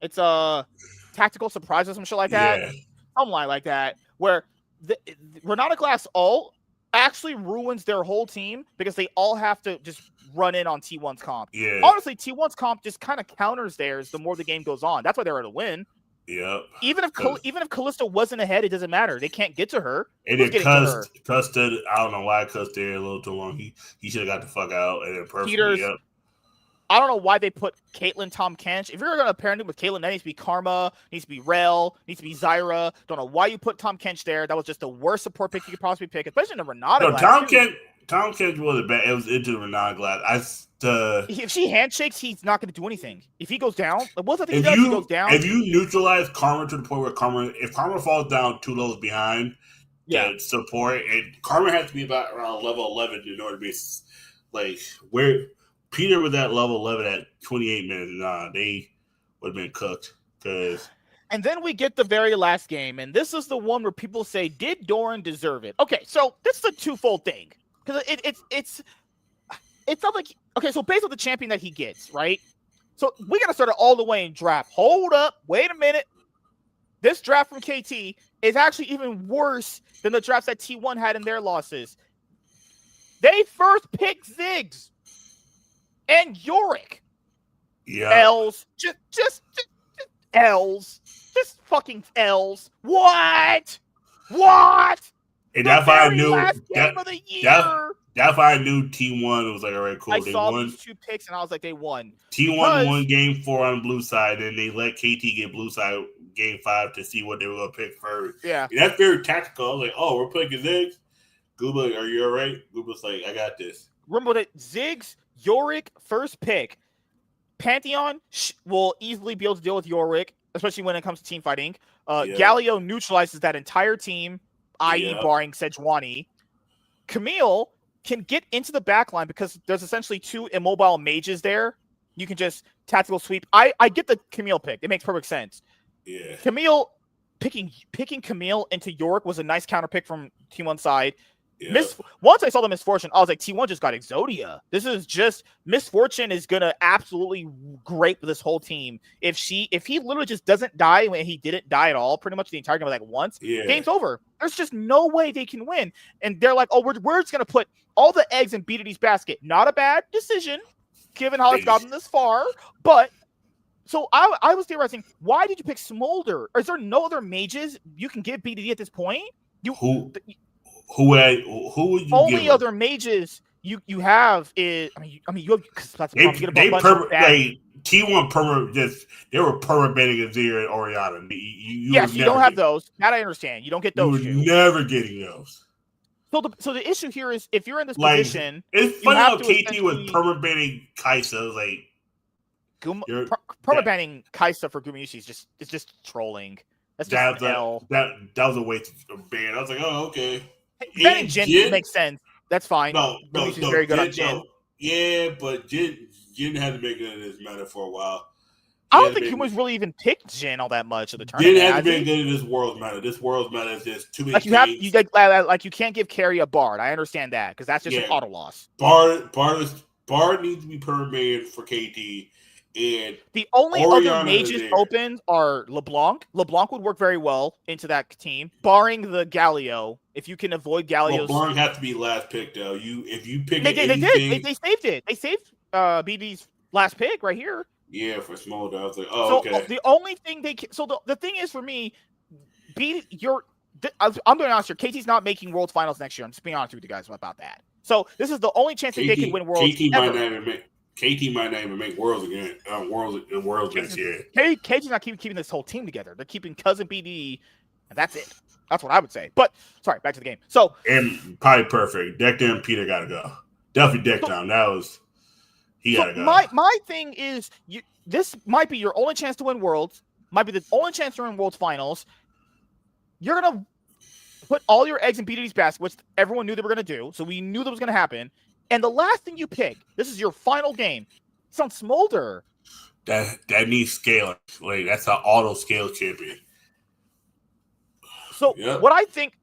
It's a tactical surprise or some shit like that. Yeah. Something like that. Where the Renata Glass ult actually ruins their whole team because they all have to just run in on T1's comp. Yeah. Honestly, T1's comp just kind of counters theirs the more the game goes on. That's why they're able to win. Yep. Even if Kalista wasn't ahead, it doesn't matter. They can't get to her. And then Cuss did. I don't know why Cuss there a little too long. He should have got the fuck out. And then Peters. Yep. I don't know why they put Caitlyn Tahm Kench. If you're going to pair him with Caitlyn, that needs to be Karma, needs to be Rel, needs to be Zyra. Don't know why you put Tahm Kench there. That was just the worst support pick you could possibly pick, especially in the Renata. No, Tahm Kench wasn't bad. It was into the Renata Glass. If she handshakes, he's not going to do anything. If he goes down, what's the thing he goes down? If you neutralize Karma to the point where if Karma falls down 2 levels behind, support, and Karma has to be about around level 11 in order to be like where Peter was at level 11 at 28 minutes. Nah, they would have been cooked. And then we get the very last game, and this is the one where people say, did Doran deserve it? Okay, so this is a twofold thing. Because it's not like, okay, so based on the champion that he gets, right? So we got to start it all the way in draft. Hold up. Wait a minute. This draft from KT is actually even worse than the drafts that T1 had in their losses. They first picked Ziggs and Yorick. Yeah. L's. Just L's. Just fucking L's. What? And that's why I knew that's why I knew T1 was like, all right, cool. I saw these 2 picks and I was like, they won. T1 won game 4 on blue side, and they let KT get blue side game 5 to see what they were gonna pick first. Yeah. And that's very tactical. I was like, oh, we're picking Ziggs. Gooba, are you all right? Gooba's like, I got this. Remember that Ziggs, Yorick, first pick. Pantheon will easily be able to deal with Yorick. especially when it comes to team fighting. Galio neutralizes that entire team, i.e. barring Sejuani. Camille can get into the backline because there's essentially 2 immobile mages there. You can just tactical sweep. I get the Camille pick. It makes perfect sense. Yeah. Camille picking Camille into York was a nice counter pick from T1 side. Yeah. Once I saw the Misfortune, I was like, T1 just got Exodia. This is just Misfortune is gonna absolutely grape this whole team. If he literally just doesn't die when he didn't die at all, pretty much the entire game, like once, game's over. There's just no way they can win. And they're like, oh, we're just gonna put all the eggs in BDD's basket. Not a bad decision, given how it's gotten this far. But so I was theorizing, why did you pick Smolder? Is there no other mages you can give BDD at this point? Who would you only other mages you have is you have that's the problem. T1 they were perma-banning Azir and Orianna. You don't have those. That I understand. You don't get those. You were never getting those. So the issue here is if you're in this position, it's funny how KT was perma-banning Kai'Sa. Like perma-banning Kai'Sa for Gumayusi is just trolling. That's just that was a way to ban. I was like, oh, okay. Banning Jhin makes sense. That's fine. No, Gumayusi's very good on Jhin. Yeah, but Jhin hasn't been good in this meta for a while. I don't think humans really even picked Jhin all that much of the tournament. Jhin hasn't been good in this world's meta. This world's meta is just too many you can't give carry a Bard. I understand that because that's just an auto loss. Bard needs to be permanent for KT. And the only other mages open are LeBlanc. LeBlanc would work very well into that team, barring the Galio. If you can avoid Galio's, LeBlanc have to be last pick though. If you pick they did. They saved it. They saved BB's last pick right here. Yeah, for Smolder. I was like, oh, okay. The only thing the thing is for me, I'm going to be honest here. KT's not making Worlds Finals next year. I'm just being honest with you guys about that. So this is the only chance that they can win Worlds. KT might not even make Worlds again. Worlds next year. KT's not keeping this whole team together. They're keeping Cousin BD, and that's it. That's what I would say. But sorry, back to the game. So and probably perfect. Deck down, Peter gotta go. Definitely deck down. He gotta go. My thing is, this might be your only chance to win Worlds. Might be the only chance to win Worlds Finals. You're gonna put all your eggs in BDD's basket, which everyone knew they were gonna do. So we knew that was gonna happen. And the last thing you pick, this is your final game. It's on Smolder. That needs scaling. Like that's an auto scale champion. So what I think,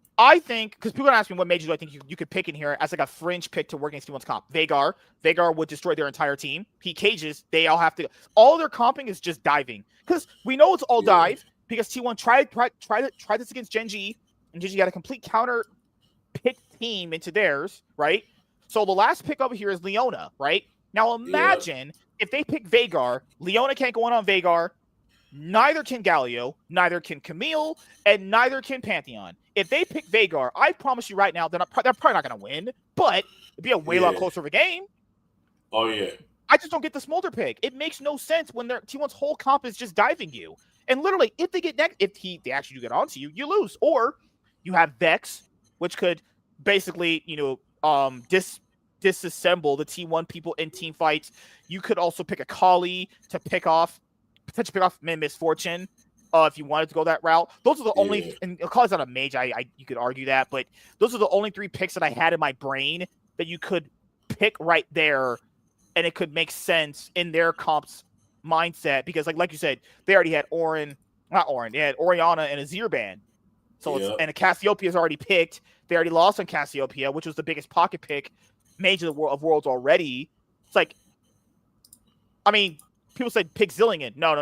because people are asking what mages do I think you could pick in here as like a fringe pick to work against T1's comp. Veigar would destroy their entire team. He cages. They all have to. All their comping is just diving because we know it's all dive because T1 tried this against Genji and Genji got a complete counter pick team into theirs, right? So the last pick over here is Leona, right? Now imagine if they pick Veigar, Leona can't go on Veigar, neither can Galio, neither can Camille, and neither can Pantheon. If they pick Veigar, I promise you right now, they're probably not going to win, but it'd be a way lot closer of a game. Oh, yeah. I just don't get the Smolder pick. It makes no sense when their T1's whole comp is just diving you. And literally, if they get they actually do get onto you, you lose. Or you have Vex, which could basically, disassemble the T1 people in team fights. You could also pick a Kali to potentially pick off Misfortune if you wanted to go that route. Those are the only, and Kali's not a mage, you could argue that, but those are the only 3 picks that I had in my brain that you could pick right there, and it could make sense in their comp's mindset, because like you said, they already had they had Orianna and Azir ban. So and Cassiopeia's already picked. They already lost on Cassiopeia, which was the biggest pocket pick mage of Worlds already. It's like, I mean, people said pick Zillion. No.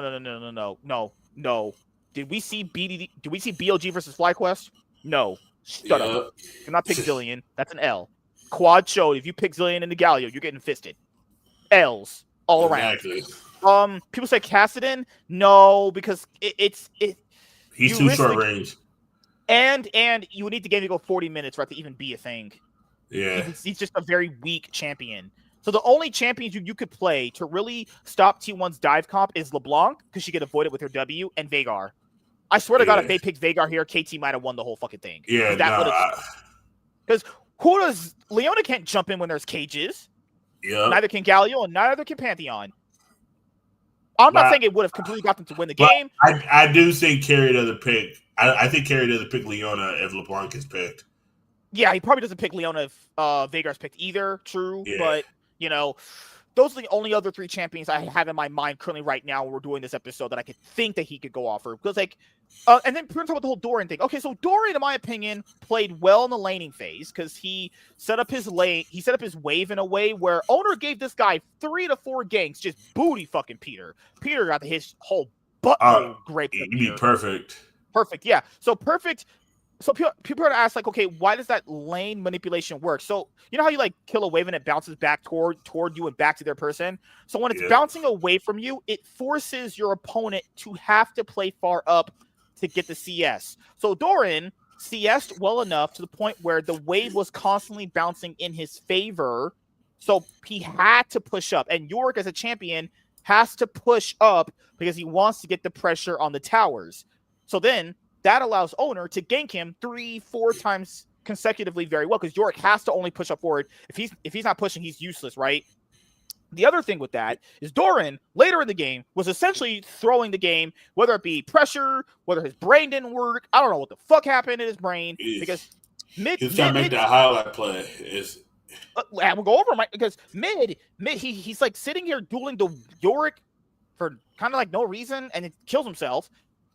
Did we see BLG versus FlyQuest? No. Shut up. Do not pick Zillion. That's an L. Quad showed if you pick Zillion into Galio, you're getting fisted. L's all around. People say Kassadin. No, because he's too short range. And you would need the game to go 40 minutes for it to even be a thing. Yeah. He's just a very weak champion. So the only champions you could play to really stop T1's dive comp is LeBlanc, because she could avoid it with her W, and Veigar. I swear to God, if they picked Veigar here, KT might have won the whole fucking thing. Yeah, because Leona can't jump in when there's cages. Yeah. Neither can Galio, and neither can Pantheon. I'm not saying it would have completely got them to win the game. I do think Kerry doesn't pick. I think Kerry doesn't pick Leona if LeBlanc is picked. Yeah, he probably doesn't pick Leona if Veigar's picked either. True, Yeah. But those are the only other 3 champions I have in my mind currently right now when we're doing this episode that I could think that he could go off for. Because and then we're talking about the whole Doran thing. Okay, so Doran, in my opinion, played well in the laning phase because he set up his lane. He set up his wave in a way where Owner gave this guy 3 to 4 ganks, just booty fucking Peter. Peter got his whole butthole graped. You'd be perfect. Perfect, yeah. So perfect. So people are ask, like, okay, why does that lane manipulation work? So you know how you like kill a wave and it bounces back toward you and back to their person? So when it's bouncing away from you, it forces your opponent to have to play far up to get the CS. So Doran CS'd well enough to the point where the wave was constantly bouncing in his favor. So he had to push up. And Yorick, as a champion, has to push up because he wants to get the pressure on the towers. So then that allows Owner to gank him 3-4 times consecutively very well because Yorick has to only push up forward. If he's not pushing, he's useless, right? The other thing with that is Doran, later in the game, was essentially throwing the game, whether it be pressure, whether his brain didn't work. I don't know what the fuck happened in his brain. Because he's trying to make that highlight play. We'll go over because he's like sitting here dueling the Yorick for kind of like no reason, and it kills himself.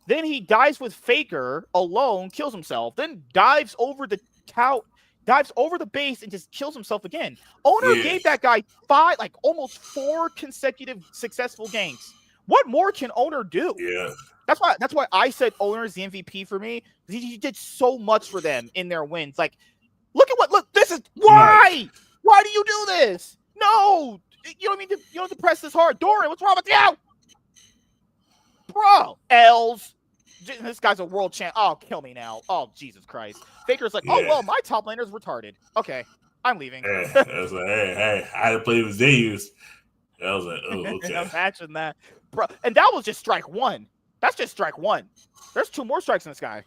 Then he dives with Faker alone, kills himself. Then dives over the base and just kills himself again. Owner gave that guy almost 4 consecutive successful ganks. What more can Owner do? Yeah. That's why I said Owner is the MVP for me. He did so much for them in their wins. Like, look, this is why. Why do you do this? No, you don't have to press this hard. Doran, what's wrong with you? Bro, L's. This guy's a world champ. Oh, kill me now. Oh, Jesus Christ. Faker's like, oh, well, my top laner's retarded. Okay, I'm leaving. I was like, hey, I had to play with Zeus. I was like, oh, okay. Imagine that. Bro, and that was just strike 1. That's just strike 1. There's 2 more strikes in this guy.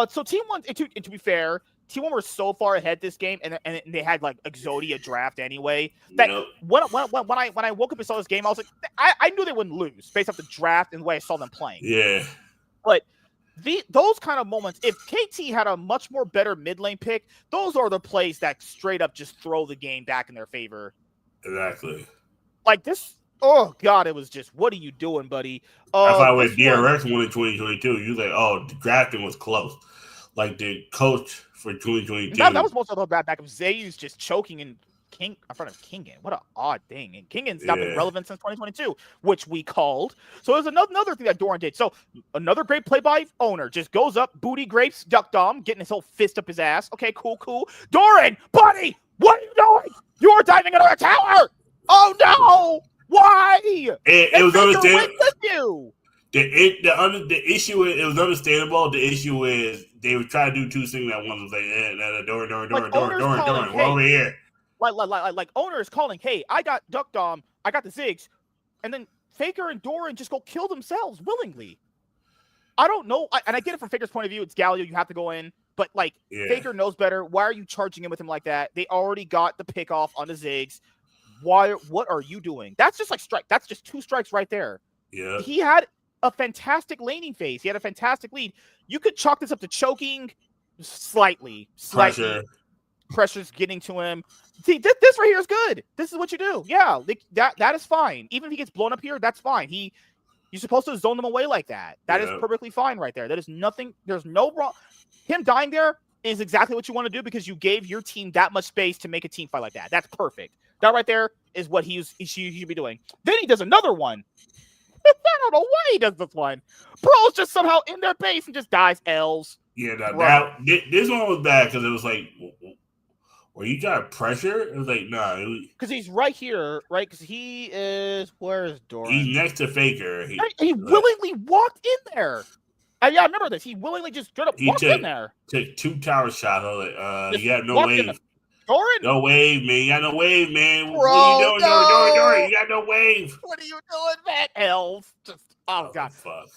So Team 1, to be fair, Team 1 were so far ahead this game, and they had like Exodia draft anyway. That when I woke up and saw this game, I was like, I knew they wouldn't lose based off the draft and the way I saw them playing. Yeah. But those kind of moments, if KT had a much more better mid lane pick, those are the plays that straight up just throw the game back in their favor. Exactly. Like this. Oh God, it was just, what are you doing, buddy? That's why when DRX won in 2022, you like, oh, the drafting was close. Like the coach for 2022. That was most of the back of Zayu's just choking in front of Kingen. What an odd thing. And Kingen's not been relevant since 2022, which we called. So there's another thing that Doran did. So another great play by Owner. Just goes up, booty grapes, duck dom, getting his whole fist up his ass. Okay, cool. Doran, buddy, what are you doing? You're diving into a tower. Oh no! Why? It was understandable. The issue is, it was understandable. The issue is they were trying to do 2 things at once. It was like, Doran, we're over here. Like Owner is calling, hey, I got Duck Dom, I got the Ziggs, and then Faker and Doran just go kill themselves willingly. I don't know, and I get it from Faker's point of view. It's Galio, you have to go in, but like Faker knows better. Why are you charging in with him like that? They already got the pick off on the Ziggs. What are you doing? That's just like strike. That's just 2 strikes right there. Yeah. He had a fantastic laning phase. He had a fantastic lead. You could chalk this up to choking slightly. Pressure's getting to him. See, this right here is good. This is what you do. Yeah, that is fine. Even if he gets blown up here, that's fine. You're supposed to zone them away like that. That is perfectly fine right there. That is nothing. There's no wrong. Him dying there is exactly what you want to do because you gave your team that much space to make a team fight like that. That's perfect. That right there is what he should be doing. Then he does another one. I don't know why he does this one. Bro's just somehow in their base and just dies. L's. Yeah, this one was bad because it was like, were you trying to pressure? It was like, nah. Because he's right here, right? Because he is, where is Doran? He's next to Faker. He willingly walked in there. I remember this. He willingly just straight up walked in there. Took 2 tower shots. I was like, you got no wave. Doran? No wave, man. You got no wave, man. Bro, what are you doing? Doran? You got no wave. What are you doing, man? Elf. Just, oh God. Fuck.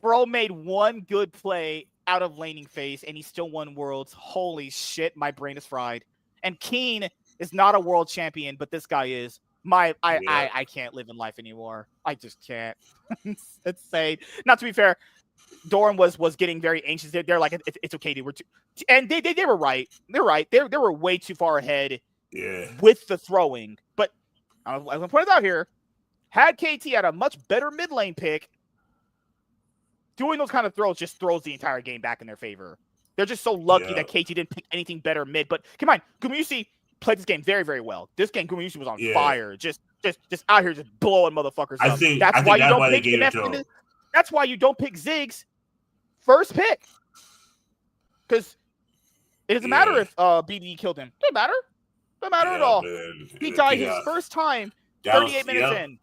Bro made 1 good play out of laning phase, and he still won Worlds. Holy shit, my brain is fried. And Keen is not a world champion, but this guy is. I can't live in life anymore. I just can't. It's insane. Not to be fair, Doran was getting very anxious. They're like, it's okay, dude. We're too, and they were right. They're right. They were way too far ahead. With the throwing, but I'm gonna point it out here. Had KT had a much better mid lane pick, doing those kind of throws just throws the entire game back in their favor. They're just so lucky that KT didn't pick anything better mid. But come on, Gumusi played this game very, very well. This game, Gumusi was on fire, just out here, just blowing motherfuckers up. That's why you don't pick MF. That's why you don't pick Ziggs first pick, because it doesn't matter if BDE killed him. Doesn't matter. Doesn't matter at all. Man. He died his first time, 38 minutes in.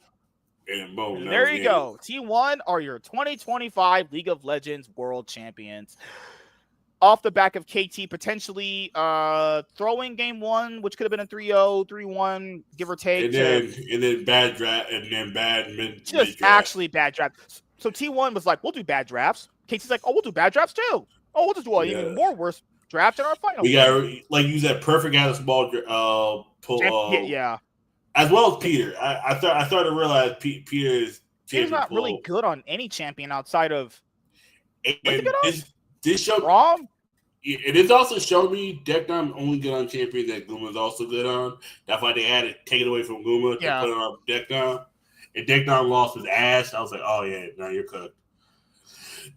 And boom, there you go. T1 are your 2025 League of Legends World Champions. Off the back of KT potentially throwing game 1, which could have been a 3-0, 3-1, give or take. And then bad draft, and then bad mid. Just actually bad draft. So T1 was like, we'll do bad drafts. KT's like, oh, we'll do bad drafts too. Oh, we'll just do even more worse draft in our final. We got use that perfect out of small pull. As well as Peter. I started to realize Peter's not really good on any champion outside of. This show wrong. It is also showed me Decknam only good on champion that Guma's also good on. That's why they had to take it away from Guma to put it on Decknam. And Decknam lost his ass. I was like, oh yeah, now you're cooked.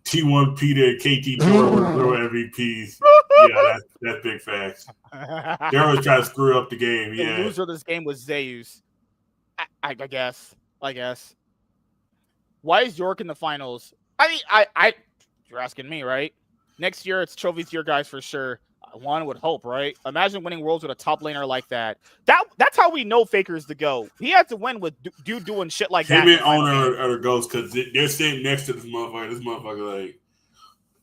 T1 Peter and KT Doran were MVPs. Yeah, that's big facts. They always try to screw up the game. The loser of this game was Zeus. I guess. Why is York in the finals? I mean, you're asking me, right? Next year, it's trophies year, guys, for sure. One would hope, right? Imagine winning Worlds with a top laner like that. That's how we know Faker's the GOAT. He had to win with dude doing shit like that. Him and Owner are the GOATs because they're sitting next to this motherfucker. This motherfucker like,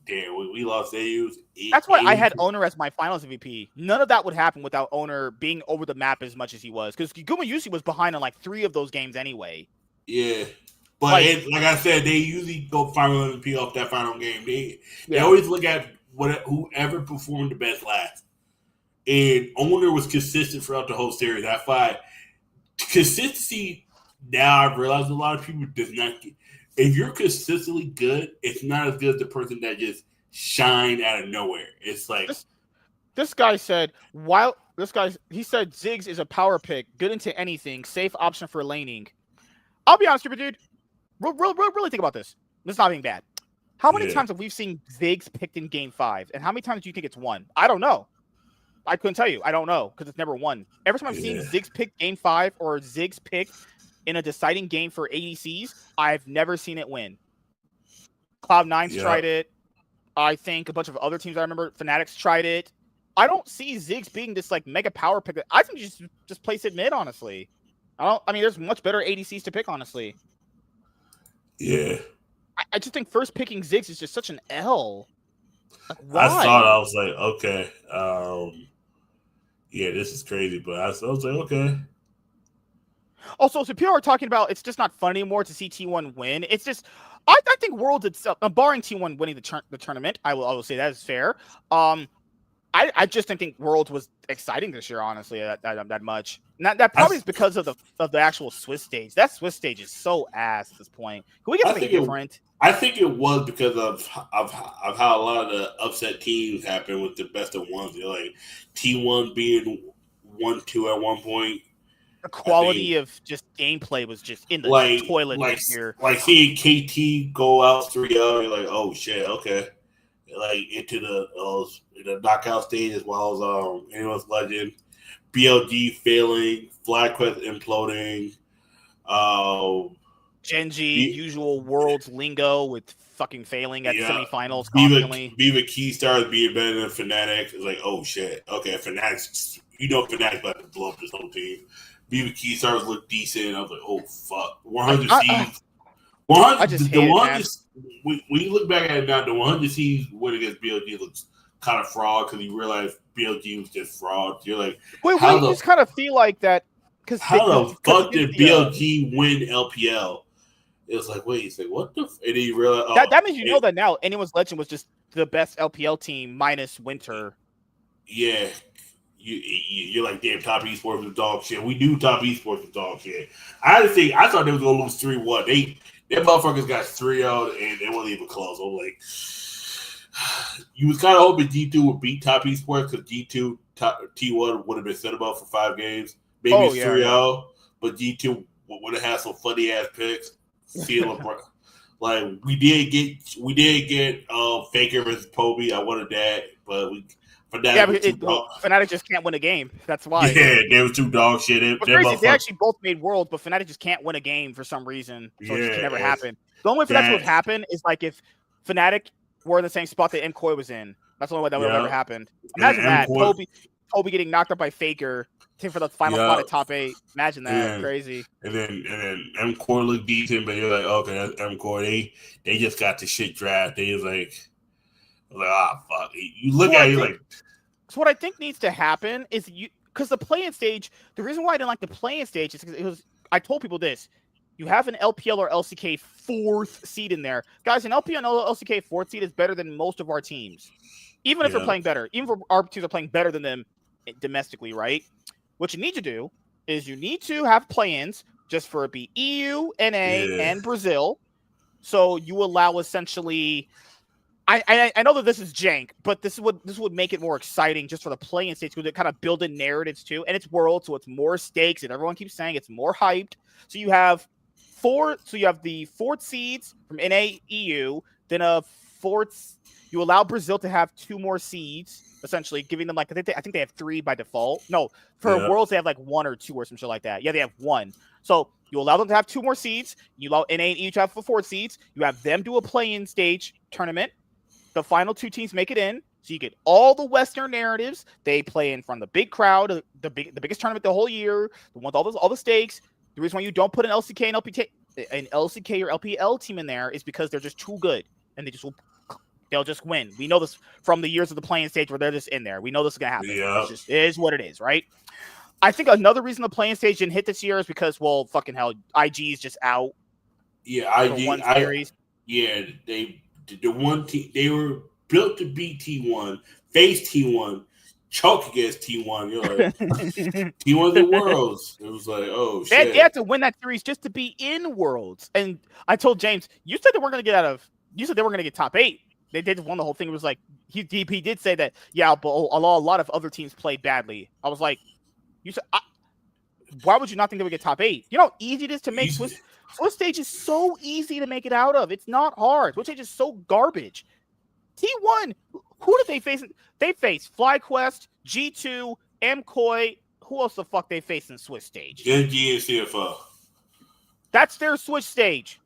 damn, we lost AUs. That's why I had Owner as my finals MVP. None of that would happen without Owner being over the map as much as he was. Because Gumayusi was behind on like 3 of those games anyway. Yeah. But like I said, they usually go final MVP off that final game. They always look at whoever performed the best last. And Owner was consistent throughout the whole series. That's why consistency, now I've realized a lot of people does not get. If you're consistently good, it's not as good as the person that just shine out of nowhere. It's like this guy said, he said Ziggs is a power pick, good into anything, safe option for laning. I'll be honest with you, dude. Really think about this. This is not being bad. How many times have we seen Ziggs picked in game 5? And how many times do you think it's won? I don't know. I couldn't tell you. I don't know because it's never won. Every time I've seen Ziggs picked game 5 or Ziggs picked in a deciding game for ADCs, I've never seen it win. Cloud9's tried it. I think a bunch of other teams I remember, Fanatics tried it. I don't see Ziggs being this like mega power pick. I think you just place it mid, honestly. I mean, there's much better ADCs to pick, honestly. Yeah. I just think first picking Ziggs is just such an L. Like, why? I saw it. I was like, okay. Yeah, this is crazy. But I was like, okay. Also, so people are talking about it's just not fun anymore to see T1 win. It's just, I think Worlds itself, barring T1 winning the tournament, I will say that is fair. I just didn't think Worlds was exciting this year, honestly, that much. That probably is because of the actual Swiss stage. That Swiss stage is so ass at this point. Can we get something different? I think it was because of how a lot of the upset teams happen with the best of ones. Like T1 being 1-2 at one point. The quality of just gameplay was just in the toilet this year. Like seeing KT go out 3-0, you're like, oh shit, okay. Like into the knockout stage as well as anyone's legend. BLG failing, FlyQuest imploding. Genji, usual Worlds lingo with fucking failing at semifinals constantly. Viva Keystars being better than Fnatic. It's like, oh shit. Okay, Fnatic, Fnatic about to blow up this whole team. Viva Keystars look decent. I was like, oh fuck. 100 Seeds. 100. When you look back at it now, the 100 Seeds win against BLG looks kind of fraud because you realize BLG was just fraud. You're like, wait, you just kind of feel like that because how the fuck did BLG win LPL? It was like, wait, he's like, what the? And then you realize that means you know that now. Anyone's Legend was just the best LPL team minus Winter. Yeah, you're like, damn, Top Esports was dog shit. We knew Top Esports was dog shit. I thought they was gonna lose 3-1. Them motherfuckers got 3-0 and they wasn't even close. I'm like, you was kind of hoping G2 would beat Top Esports because G2 T1 would have been set up for 5 games. Maybe it's 3-0, but G2 would have had some funny ass picks. See LeBron. Like we did get Faker versus Kobe. I wanted that, but Fnatic just can't win a game. That's why. Yeah, they was too dog shit. They actually both made Worlds, but Fnatic just can't win a game for some reason. So it just can never happen. The only way Fnatic would happen is like if Fnatic were in the same spot that MCoy was in. That's the only way that would have ever happened. Imagine that. Kobe getting knocked up by Faker for the final spot at top 8. Imagine that. Crazy. And then MCoy looked decent, but you're like, okay, that's MCoy. They just got the shit draft. They was like, fuck. You look at it, you're like. So what I think needs to happen is because the play-in stage, the reason why I didn't like the play-in stage is because I told people this. You have an LPL or LCK 4th seed in there. Guys, an LPL and LCK 4th seed is better than most of our teams. Even if they're playing better. Even if our teams are playing better than them domestically, right? What you need to do is you need to have play-ins just for it be EU, NA, and Brazil. So you allow essentially... I know that this is jank, but this would make it more exciting just for the play-in stage because it kind of build in narratives too. And it's World, so it's more stakes, and everyone keeps saying it's more hyped. So you have the 4th seeds from NA, EU, then you allow Brazil to have 2 more seeds, essentially giving them like I think they have 3 by default. No, for Worlds they have like 1 or 2 or some shit like that. Yeah, they have 1. So you allow them to have 2 more seeds. You allow NA and EU to have 4 seeds. You have them do a play-in stage tournament. The final 2 teams make it in, so you get all the Western narratives. They play in front of the big crowd, the biggest tournament the whole year, the one with all the stakes. The reason why you don't put an LCK or LPL team in there is because they're just too good, and they'll just win. We know this from the years of the playing stage where they're just in there. We know this is gonna happen. Yeah. It just is what it is, right? I think another reason the playing stage didn't hit this year is because, well, fucking hell, IG is just out. Yeah, IG. The one team they were built to beat T1, face T1, choke against T1. You're like T1's the Worlds. It was like, oh shit. They had to win that series just to be in Worlds. And I told James, you said they weren't going to get you said they weren't going to get top 8. They just won the whole thing. It was like he did say that. Yeah, but a lot of other teams played badly. I was like, you said, why would you not think they would get top 8? You know how easy it is to make Swiss stage is so easy to make it out of. It's not hard. Swiss stage is so garbage. T1, who did they face? They faced FlyQuest, G2, MCoy. Who else the fuck they faced in Swiss stage? NG and CFO. That's their Swiss stage.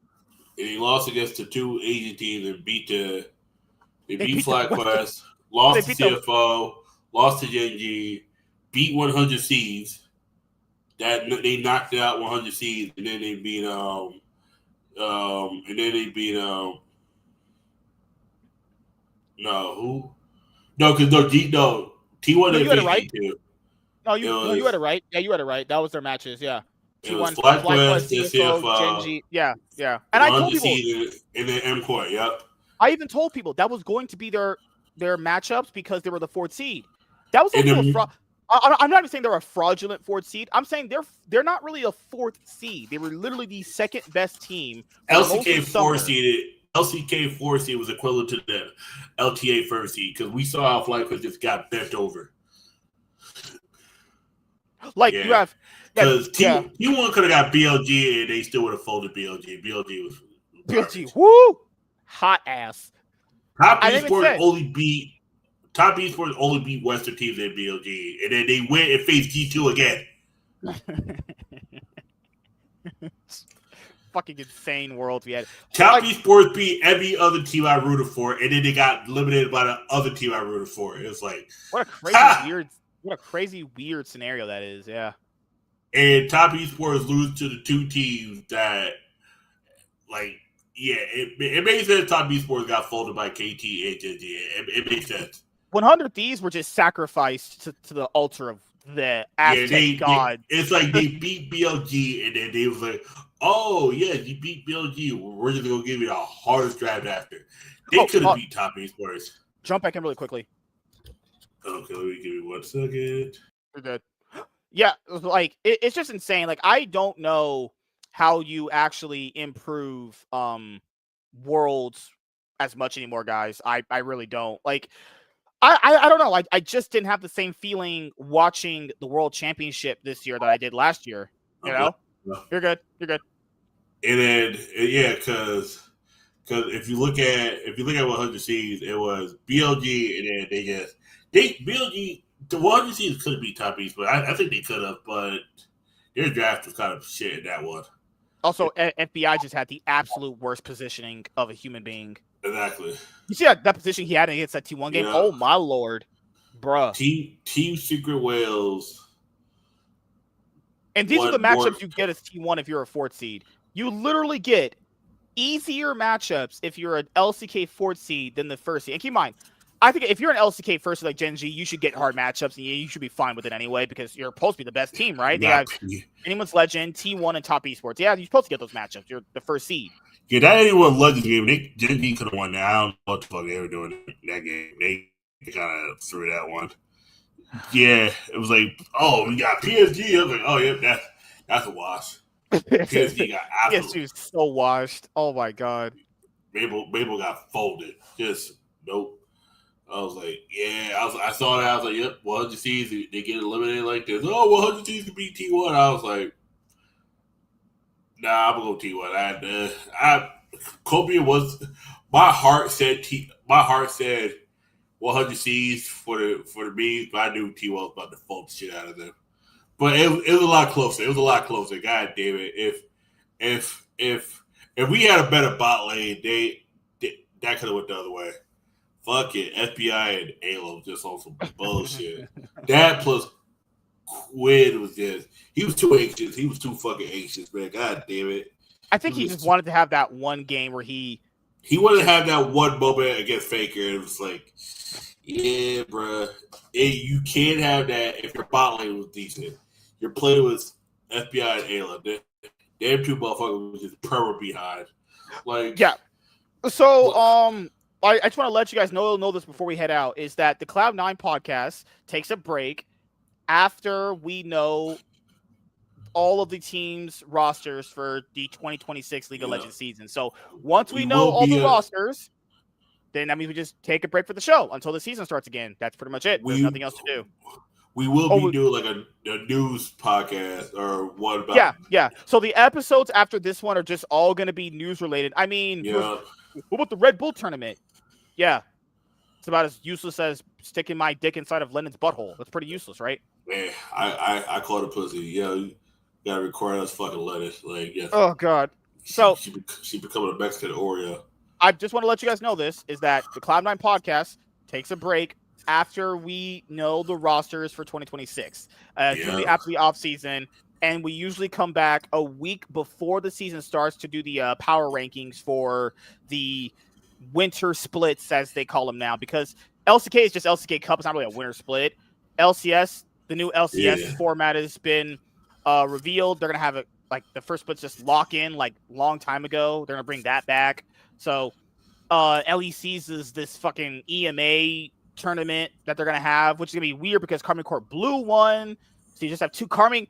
And he lost against the 2 Asian teams and beat FlyQuest, lost to CFO, lost to NG, beat 100 Seeds. That they knocked out 100 Seeds, and then they beat no, who? No, because T1 didn't beat G2. No, you had it right. Yeah, you had it right. That was their matches. Yeah. T1, FlyQuest, CFO, Genji. Yeah. And I told people, and then MCoy. Yep. I even told people that was going to be their matchups because they were the 4th seed. That was also I'm not even saying they're a fraudulent 4th seed. I'm saying they're not really a 4th seed. They were literally the 2nd best team. LCK 4 seed was equivalent to the LTA 1st seed because we saw how FlyQuest just got bent over. Like you have because T1 could have got BLG and they still would have folded BLG. BLG was BLG. Woo, hot ass. Top Esports only beat Western teams at BLG, and then they went and faced G2 again. Fucking insane world we had. Top Esports beat every other team I rooted for, and then they got eliminated by the other team I rooted for. It was like what a crazy weird scenario that is. Yeah. And Top Esports lose to the 2 teams that, like, yeah, it makes sense. Top Esports got folded by KT and JJ. It makes sense. 100 Thieves were just sacrificed to the altar of the Aztec god. It's like they beat BLG, and then they was like, oh, yeah, you beat BLG. We're just going to give you the hardest draft after. They could have beat Top Esports. Jump back in really quickly. Okay, let me give you 1 second. You're good. Yeah, like it's just insane. Like I don't know how you actually improve worlds as much anymore, guys. I really don't. Like I don't know. I just didn't have the same feeling watching the World Championship this year that I did last year. You know? You're good. You're good. And then because if you look at 100 Cs, it was BLG, and then BLG the 100 Cs could be top East, but I think they could have, but their draft was kind of shit in that one. Also, FBI just had the absolute worst positioning of a human being. Exactly. You see that position he had against that T1 game? Yeah. Oh my lord, bruh. Team Secret Wales. And these are the matchups you get as T1 if you're a 4th seed. You literally get easier matchups if you're an LCK 4th seed than the 1st seed. And keep in mind, I think if you're an LCK 1st seed like Gen G, you should get hard matchups, and you should be fine with it anyway because you're supposed to be the best team, right? They have Anyone's Legend, T1, and Top Esports. Yeah, you're supposed to get those matchups. You're the 1st seed. Yeah, that Anyone Legend game, Gen G could have won that. I don't know what the fuck they were doing in that game. They kind of threw that one. Yeah, it was like, oh, we got PSG. I was like, oh, yeah, that's a wash. PSG got absolutely. PSG was so washed. Oh, my God. Mabel got folded. Just, nope. I was like, yeah. I saw that. I was like, yep, 100 Cs, they get eliminated like this. Oh, 100 Cs could beat T1. I was like, nah, I'm going to go T1. Copian was, my heart said 100 Cs for the bees, but I knew T1 was about to fold the shit out of them. But it was a lot closer. It was a lot closer. God damn it! If we had a better bot lane, that could have went the other way. Fuck it, FBI and Alo just on some bullshit. That plus Quid was he was too anxious. He was too fucking anxious, man. God damn it! I think he just wanted to have that one game where he wanted to have that one moment against Faker, and it was like, yeah, bruh. You can't have that if your bot lane was decent. Your play was FBI and Ayla. Them two motherfuckers was just perma behind. Like, yeah. So, I just want to let you guys know this before we head out, is that the Cloud9 podcast takes a break after we know all of the teams' rosters for the 2026 League of Legends season. So once we know all the rosters, then that means we just take a break for the show until the season starts again. That's pretty much it. There's nothing else to do. We will be doing like a news podcast or one about. Yeah. So the episodes after this one are just all going to be news related. I mean, what about the Red Bull tournament? Yeah. It's about as useless as sticking my dick inside of Lennon's butthole. That's pretty useless, right? Man, I call it a pussy. Yeah, you gotta record us fucking lettuce. Like, yeah. Oh God. So she becoming a Mexican Oreo. I just want to let you guys know this is that the Cloud9 podcast takes a break after we know the rosters for 2026. During the absolute off season, and we usually come back a week before the season starts to do the power rankings for the winter splits, as they call them now, because LCK is just LCK Cup. It's not really a winter split. LCS, the new LCS format has been revealed. They're gonna have it like the first splits just lock in like long time ago. They're gonna bring that back. So LECs is this fucking EMA tournament that they're gonna have, which is gonna be weird because Carmine Corp Blue won. So you just have two Carmine.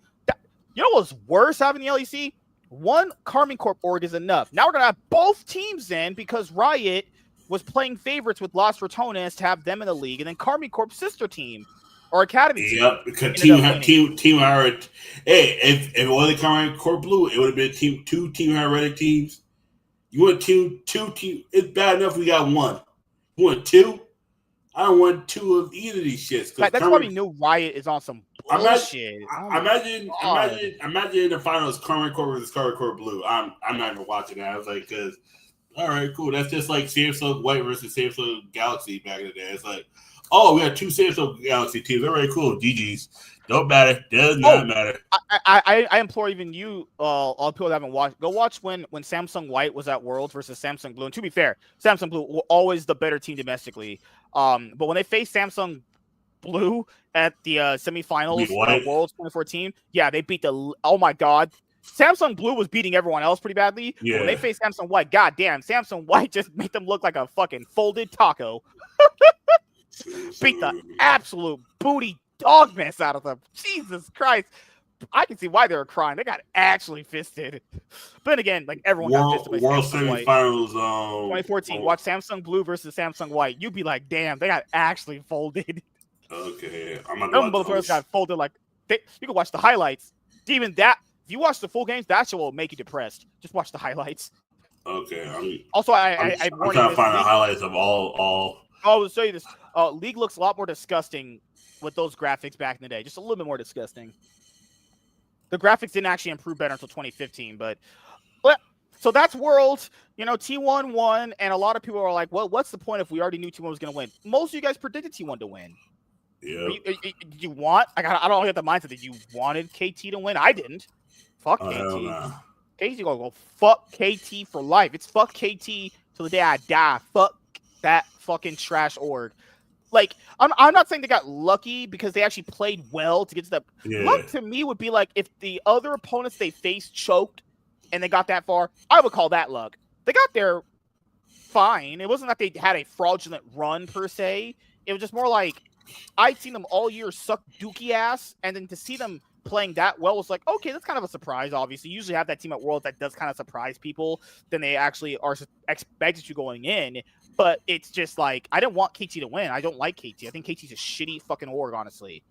You know what's worse having the LEC? One Carmine Corp org is enough. Now we're gonna have both teams in because Riot was playing favorites with Las Ratonas to have them in the league, and then Carmine Corp's sister team or academy team. Yep, because team Hard. Hey, if it wasn't Carmine Corp Blue, it would have been two Team Heretic teams. You want two teams? It's bad enough we got one. You want two? I don't want two of either of these shits. That's why we knew Riot is on some bullshit. Imagine in the finals, Carmine Corp versus Carmine Corp Blue. I'm not even watching that. I was like, because all right, cool. That's just like Samsung White versus Samsung Galaxy back in the day. It's like, oh, we got two Samsung Galaxy teams. All right, cool. GG's. Don't matter. Does not matter. I implore even you, all people that haven't watched, go watch when Samsung White was at Worlds versus Samsung Blue. And to be fair, Samsung Blue were always the better team domestically. But when they faced Samsung Blue at the semifinals of Worlds 2014, they beat the. Oh my God, Samsung Blue was beating everyone else pretty badly. Yeah. When they faced Samsung White, goddamn, Samsung White just made them look like a fucking folded taco. Beat the absolute booty dog mess out of them. Jesus Christ. I can see why they were crying. They got actually fisted. But then again, like everyone got fisted by World Samsung White. semifinals. 2014. Watch Samsung Blue versus Samsung White. You'd be like, damn, they got actually folded. Okay, I'm not Some motherfuckers got folded like you can watch the highlights. Even that, if you watch the full games, that shit will make you depressed. Just watch the highlights. Okay, Also, I'm trying to find the highlights of all. I'll show you this. League looks a lot more disgusting with those graphics back in the day. Just a little bit more disgusting. The graphics didn't actually improve better until 2015, but so that's World. You know, T1 won, and a lot of people are like, well, what's the point if we already knew T1 was going to win? Most of you guys predicted T1 to win. Yeah. You want? I don't get the mindset that you wanted KT to win. I didn't. Fuck KT. Nah. KT's gonna go fuck KT for life. It's fuck KT till the day I die. Fuck that fucking trash org. Like, I'm not saying they got lucky because they actually played well to get to that. Yeah. Luck to me would be like if the other opponents they faced choked and they got that far. I would call that luck. They got there fine. It wasn't like they had a fraudulent run per se. It was just more like I'd seen them all year suck dookie ass, and then to see them playing that well was like, okay, that's kind of a surprise, obviously. You usually have that team at Worlds that does kind of surprise people than they actually are expected to going in. But it's just like, I didn't want KT to win. I don't like KT. I think KT's a shitty fucking org, honestly.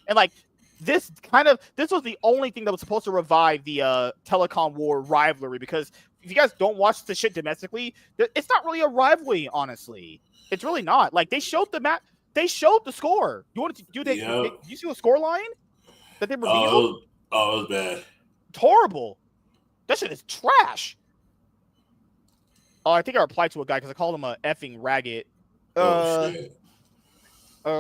And like, this was the only thing that was supposed to revive the Telecom War rivalry, because if you guys don't watch the shit domestically, it's not really a rivalry, honestly. It's really not. Like, they showed the map. They showed the score. You want to do that? Yep. You see the score line that they revealed? Oh, it was bad. It's horrible. That shit is trash. Oh, I think I replied to a guy because I called him a effing ragged. Shit. I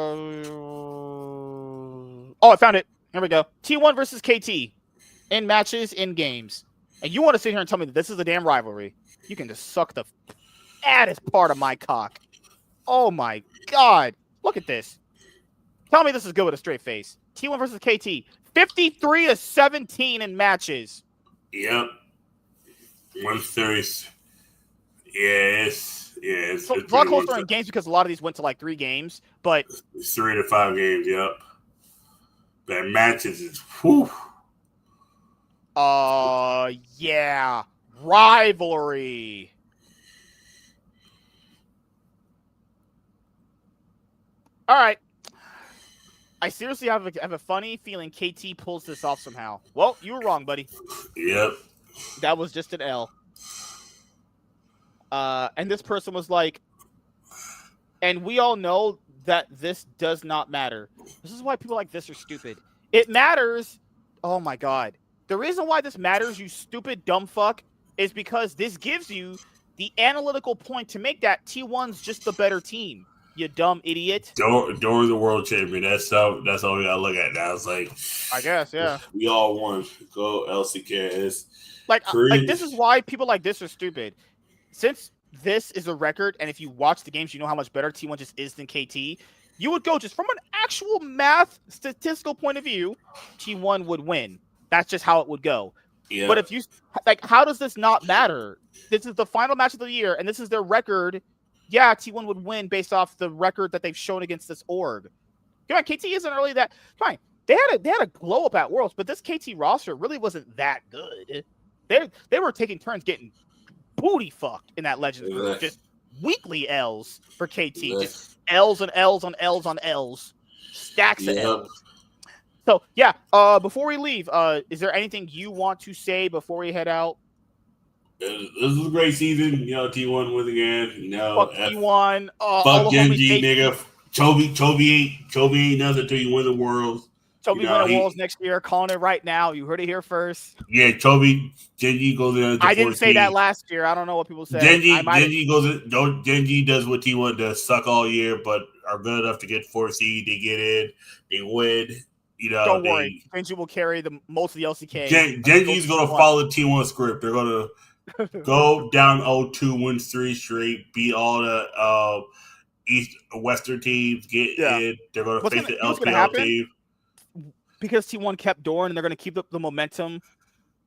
found it. Here we go. T1 versus KT in matches, in games. And you want to sit here and tell me that this is a damn rivalry? You can just suck the fattest part of my cock. Oh my god. Look at this. Tell me this is good with a straight face. T1 versus KT. 53-17 in matches. Yep. 130. It's so a lot closer in games because a lot of these went to like 3 games, but it's 3 to 5 games. Yep. That matches is whew. Yeah, rivalry. All right. I seriously have a funny feeling KT pulls this off somehow. Well, you were wrong, buddy. Yep. That was just an L. And this person was like, and we all know that this does not matter. This is why people like this are stupid. It matters. Oh my god. The reason why this matters, you stupid dumb fuck, is because this gives you the analytical point to make that T1's just the better team. You dumb idiot. Doran the world champion. That's all we gotta look at now. It's like, I guess, yeah. We all won. Go LCK. It's like this is why people like this are stupid. Since this is a record, and if you watch the games, you know how much better T1 just is than KT. You would go just from an actual math statistical point of view, T1 would win. That's just how it would go. Yeah. But if you like, how does this not matter? This is the final match of the year, and this is their record. Yeah, T1 would win based off the record that they've shown against this org. Come on, KT isn't really that fine. They had a glow up at Worlds, but this KT roster really wasn't that good. They were taking turns getting booty fucked in that Legends group. Just weekly L's for KT. Just L's and L's on L's on L's. Stacks of L's. So yeah, before we leave, is there anything you want to say before we head out? This was a great season. You know, T1 wins again. You know, fuck T1. Fuck Genji, nigga. Chovy ain't nothing until you win the Worlds. Chovy win the Worlds next year. Calling it right now. You heard it here first. Yeah, Genji goes in. I didn't say that last year. I don't know what people said. Genji does what T1 does. Suck all year, but are good enough to get 4 seed. They get in. They win. You know, don't worry. Genji will carry most of the LCK. Genji's going to follow the T1 script. They're going to go down 0-2, win 3 straight, beat all the Western teams, get in. They're going to face the LPL team. Because T1 kept Doran, and they're going to keep up the momentum.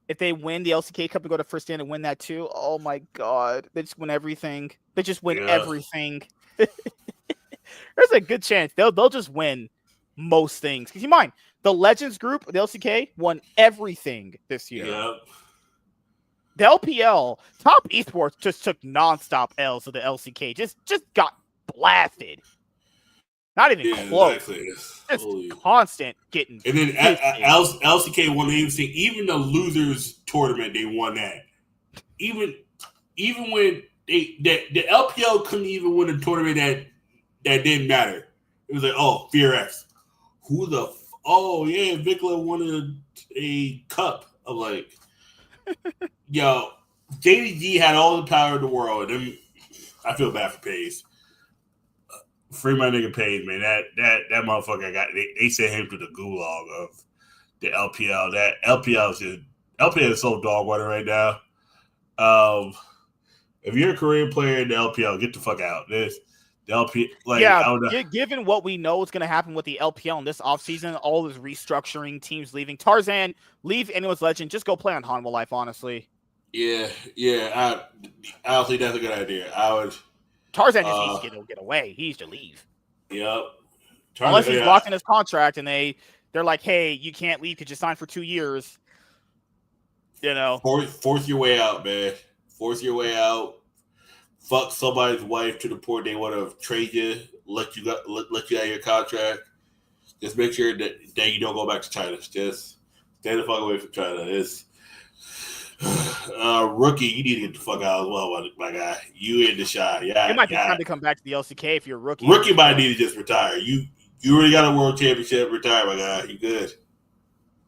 If they win the LCK Cup and go to first stand and win that too, oh my god. They just win everything. Everything. There's a good chance. They'll just win most things. Keep in mind, the Legends group, the LCK, won everything this year. Yep. The LPL, Top Esports just took nonstop L's to the LCK. Just got blasted. Not even close. Exactly. Just constant getting. And then LCK won everything. Even the losers tournament, they won that. Even when the LPL couldn't even win a tournament that didn't matter. It was like, oh, FearX. Who the oh yeah, Vikla won a cup. I'm like, yo, JDG had all the power in the world. And I feel bad for Pace. Free my nigga Pace, man. That motherfucker got they sent him to the gulag of the LPL. That LPL is so dog water right now. If you're a Korean player in the LPL, get the fuck out. The LPL, like, given what we know is going to happen with the LPL in this offseason, all this restructuring, teams leaving. Tarzan, leave Anyone's Legend. Just go play on Hanwha Life, honestly. Yeah. I don't think that's a good idea. Tarzan just needs to get away. He needs to leave. Yep. Unless he's locked in his contract and they're like, hey, you can't leave because you signed for 2 years. You know. Force your way out, man. Force your way out. Fuck somebody's wife to the point they want to trade you, let you out of your contract. Just make sure that you don't go back to China. Just stay the fuck away from China. It's rookie, you need to get the fuck out as well, my guy. You in the shot. Yeah. It might be time to come back to the LCK if you're a rookie. Rookie might need to just retire. You already got a world championship. Retire, my guy. You good.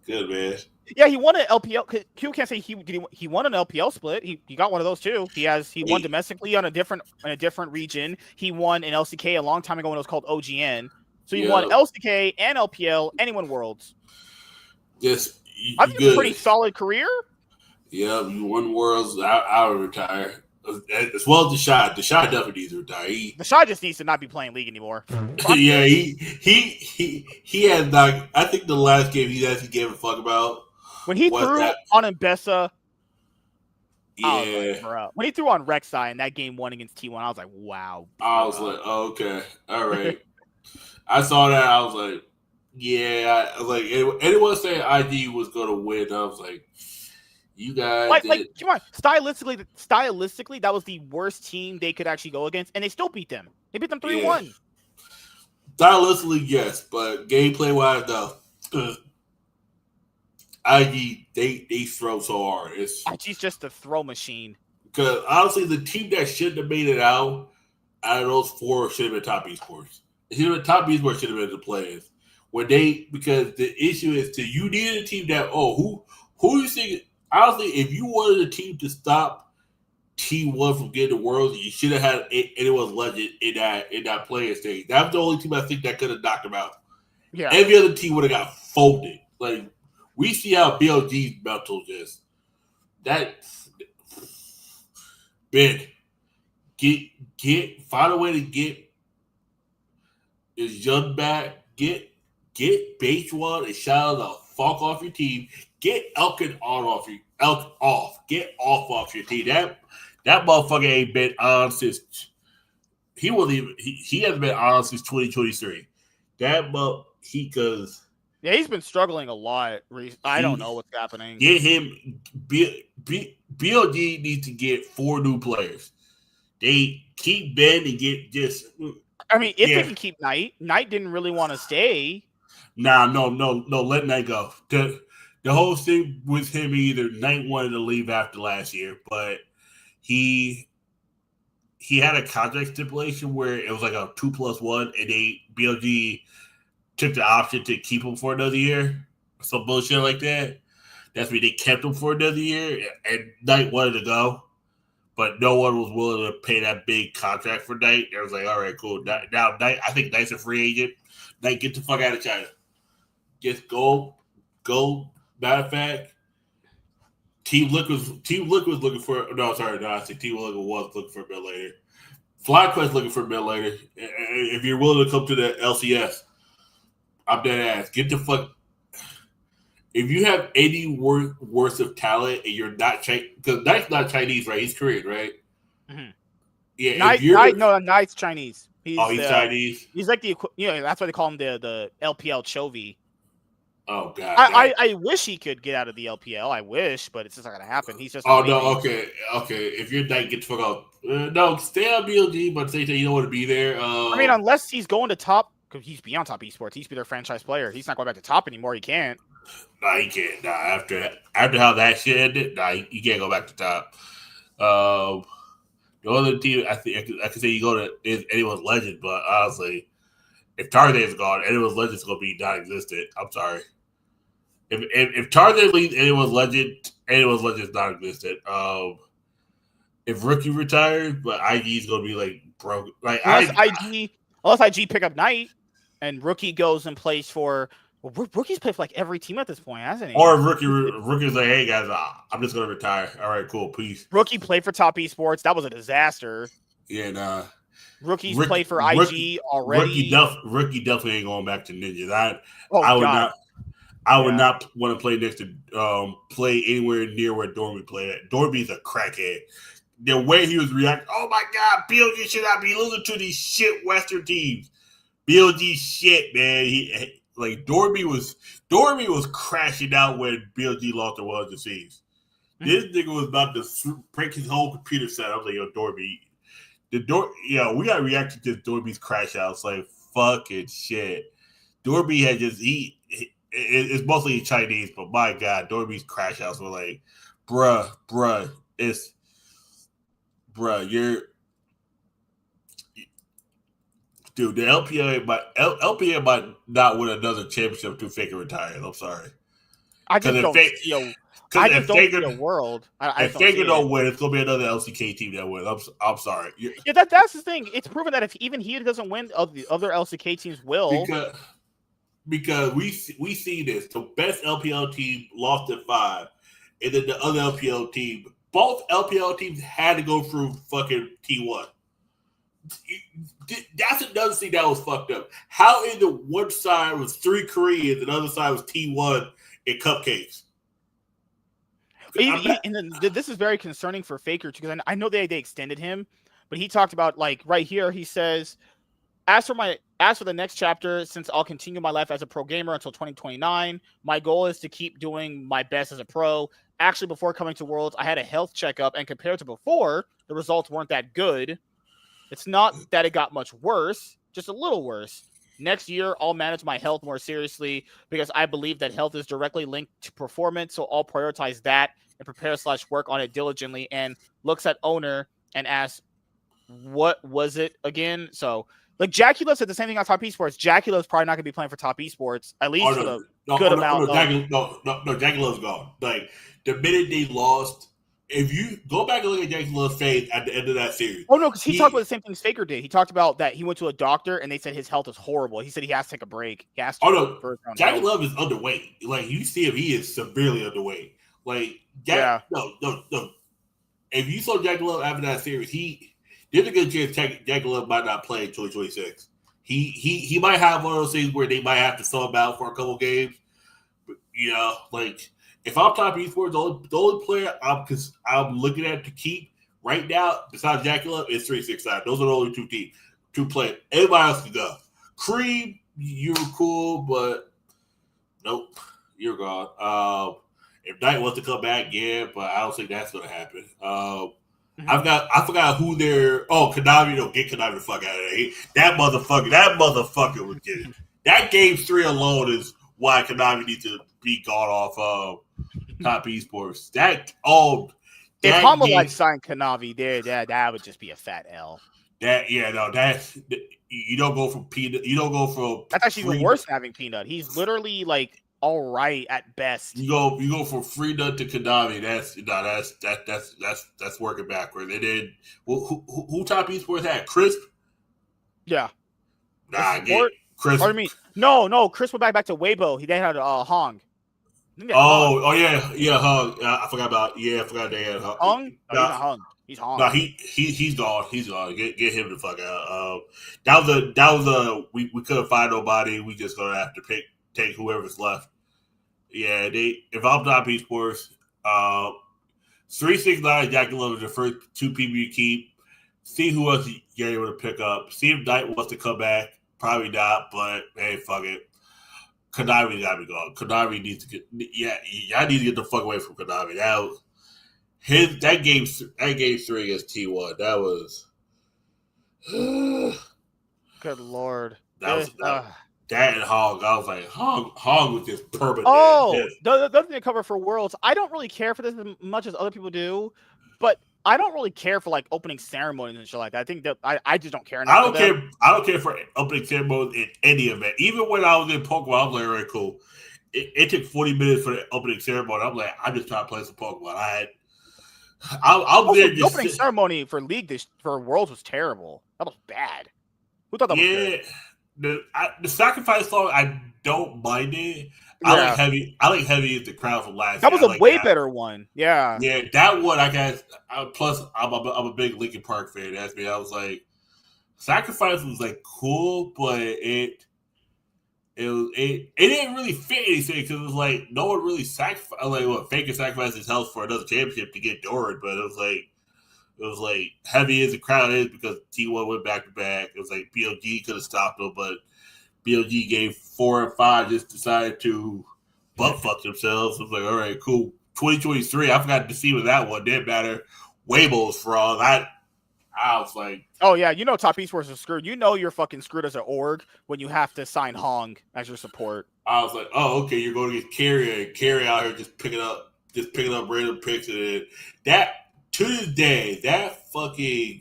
Good, man. Yeah, he won an LPL. Q can't say he won an LPL split. He got one of those too. He won domestically on a different region. He won an LCK a long time ago when it was called OGN. So he won LCK and LPL and he won Worlds. Yes, I think it's a pretty solid career. Yeah, you won Worlds. I would retire. As well as the shot. The shot definitely needs to retire. The shot just needs to not be playing League anymore. Yeah, he had like, I think the last game he actually gave a fuck about. When he threw on Mbessa, yeah. Bro. When he threw on Rek'Sai in that game 1 against T1, I was like, wow. Bro. I was like, oh, okay, all right. I saw that. I was like, yeah. I was like, anyone saying ID was going to win, I was like, you guys. Like, come on. Stylistically, that was the worst team they could actually go against, and they still beat them. They beat them 3-1. Yeah. Stylistically, yes, but gameplay-wise, no. IG, they throw so hard. IG's just a throw machine. Because honestly, the team that shouldn't have made it out of those 4 should have been Top Esports. Top Esports should have been the players. Because the issue is you needed a team that who you think, honestly, if you wanted a team to stop T1 from getting the Worlds, you should have had Anyone's Legend in that player stage. That's the only team I think that could have knocked them out. Yeah. Every other team would have got folded. Like, we see how BLG's mental is. That Ben, find a way to get his young back. Get Baitwan and Shadow the fuck off your team. Get Elkin off. Get off your team. That motherfucker ain't been on since he hasn't been on since 2023. Yeah, he's been struggling a lot. I don't know what's happening. Get him. BLG needs to get 4 new players. They keep Ben and get just. I mean, if they can keep Knight didn't really want to stay. Nah, no. Let Knight go. The whole thing with him, either Knight wanted to leave after last year, but he had a contract stipulation where it was like a 2+1, and BLG took the option to keep him for another year, some bullshit like that. That's why they kept him for another year, and Knight wanted to go, but no one was willing to pay that big contract for Knight. They was like, all right, cool. Now Knight, I think Knight's a free agent. Knight, get the fuck out of China. Just go. Matter of fact, Team Liquid was looking for. No, sorry, no. I think Team Liquid was looking for a mid later. FlyQuest looking for a mid later. If you're willing to come to the LCS. I'm dead ass. Get the fuck. If you have any worth of talent and you're not Chinese, because Knight's not Chinese, right? He's Korean, right? Mm-hmm. Yeah. Knight's Chinese. He's Chinese. He's like that's why they call him the LPL Chovy. Oh God! I wish he could get out of the LPL. I wish, but it's just not gonna happen. He's just. Oh no! Okay. If your Knight gets fuck out, no, stay on BLG, but say you don't want to be there. I mean, unless he's going to top, because he's beyond top esports. He used to be their franchise player. He's not going back to top anymore. He can't. Nah, he can't. Nah, after how that shit ended, nah, he can't go back to top. The other team, I think I could say you go to is Anyone's Legend, but honestly, if Tarzan is gone, Anyone's Legend is going to be non-existent. I'm sorry. If Tarzan leaves Anyone's Legend is non-existent. If Rookie retires, but IG is going to be like broke. Like unless IG pick up Knight and Rookie goes and plays for. Well, Rookie's played for like every team at this point, hasn't he? Or Rookie's like, hey guys, I'm just going to retire. All right, cool, peace. Rookie played for Top Esports. That was a disaster. Yeah, nah. Rookie's played for IG already. Rookie definitely ain't going back to Ninjas. I would not want to play next to play anywhere near where Dorby played at. Dorby's a crackhead. The way he was reacting, oh my God, BLG should not be losing to these shit Western teams. BLG shit, man. Dorby was crashing out when BLG lost to World Seas. This nigga was about to break his whole computer set. I was like, yo, Dorby. We got to react to this Dorby's crash outs like fucking shit. Dorby had it's mostly Chinese, but my God, Dorby's crash outs were like, bruh, dude, the LPA might not win another championship to Faker retire. I'm sorry. I just don't see a world. If Faker don't win, it's gonna be another LCK team that wins. I'm sorry. Yeah, that's the thing. It's proven that if even he doesn't win, the other LCK teams will. Because we see this. The best LPL team lost at 5, and then the other LPL team, both LPL teams had to go through fucking T1. That's another thing that was fucked up. How in the one side was 3 Koreans and the other side was T1 and cupcakes? This is very concerning for Faker because I know they extended him, but he talked about right here. He says, As for the next chapter, since I'll continue my life as a pro gamer until 2029, my goal is to keep doing my best as a pro. Actually, before coming to Worlds, I had a health checkup, and compared to before, the results weren't that good. It's not that it got much worse, just a little worse. Next year, I'll manage my health more seriously because I believe that health is directly linked to performance, so I'll prioritize that and prepare/work on it diligently, and looks at owner and asks, what was it again? So... Jackie Love said the same thing on Top Esports. Jackie Love's probably not going to be playing for Top Esports, at least for the good amount. Jackie Love's gone. The minute they lost, if you go back and look at Jackie Love's face at the end of that series. Oh, no, because he talked about the same thing Faker did. He talked about that he went to a doctor, and they said his health is horrible. He said he has to take a break. He has to. Jackie Love is underweight. You see him, he is severely underweight. No. If you saw Jackie Love after that series, there's a good chance Jackie Love might not play in 2026. He might have one of those things where they might have to sub him out for a couple games. But, if I'm Top Esports, the only player I'm looking at to keep right now, besides Jackie Love, is 369. Those are the only two players. Everybody else can go. Cream, you're cool, but nope, you're gone. If Knight wants to come back, yeah, but I don't think that's going to happen. I forgot who they're. Oh, Konami, don't get Konami the fuck out of there. That motherfucker was getting. That game 3 alone is why Konami needs to be gone off of Top Esports. If Homolife signed Konami there, that would just be a fat L. That's you don't go from Peanut. You don't go from. That's actually even worse than having Peanut. He's literally all right at best. You go from Free Nut to Konami. That's working backward. And then who Top Esports had? Crisp? Yeah. Nah, Crisp. No. Crisp went back to Weibo. They had Hong. Hung. I forgot they had Hung. Hung? No, he's not Hung. He's Hong. No, he's gone. He's gone. Get him the fuck out. That was we couldn't find nobody. We just gonna have to take whoever's left. Yeah, if I'm Top Esports, 369 Jackie Love is the first 2 people you keep. See who else you're able to pick up. See if Knight wants to come back. Probably not, but hey, fuck it. Konami got me going. Konami needs to get. Yeah, I need to get the fuck away from Konami. That game 3 against T1. That was. Good lord. That and Hog. I was like, Hog was just permanent. Oh, the other thing to cover for Worlds, I don't really care for this as much as other people do, but I don't really care for like opening ceremonies and shit like that. I think that I just don't care. I don't care for opening ceremonies in any event. Even when I was in Pokemon, I was like, all right, cool. It took 40 minutes for the opening ceremony. I'm like, I'm just trying to play some Pokemon. The opening ceremony for for Worlds was terrible. That was bad. Who thought that was good? The sacrifice song, I don't mind it. I like heavy. I like heavy as the crowd from last. That was a way better one. Yeah. Yeah, that one I guess. Plus, I'm a big Linkin Park fan. That's me. I was like, sacrifice was like cool, but it didn't really fit anything because it was like no one really sacrificed. Like what Faker sacrificed his health for another championship to get Doran, but it was like heavy as the crowd is because T1 went back to back. It was like BLG could have stopped him, but BLG gave 4 and 5, just decided to butt fuck themselves. I was like, all right, cool. 2023, I forgot to see with that one. Didn't matter. Weibo's fraud. I was like, oh yeah, you know Top Esports is screwed. You know you're fucking screwed as an org when you have to sign Hong as your support. I was like, oh okay, you're going to get Carrier and Carrier out here just picking up random picks and that to this day that fucking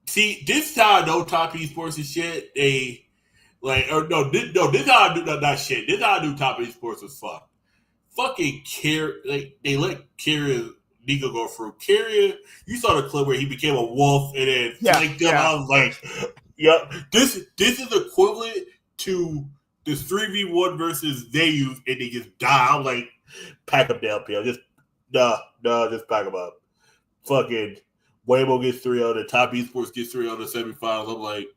see this is how I know Top Esports and shit. They like this is how I do not shit. This is how I knew Top Esports was fucked. Fucking Carrier, like they let Carrier Nico go through. Carrier, you saw the clip where he became a wolf and then flicked him. I was like, yeah, this is equivalent to the 3v1 versus they use and they just die. I'm like, pack them down, PL. Just just pack them up. Fucking Weibo gets 3 on the Top Esports gets 3 on the semifinals. I'm like,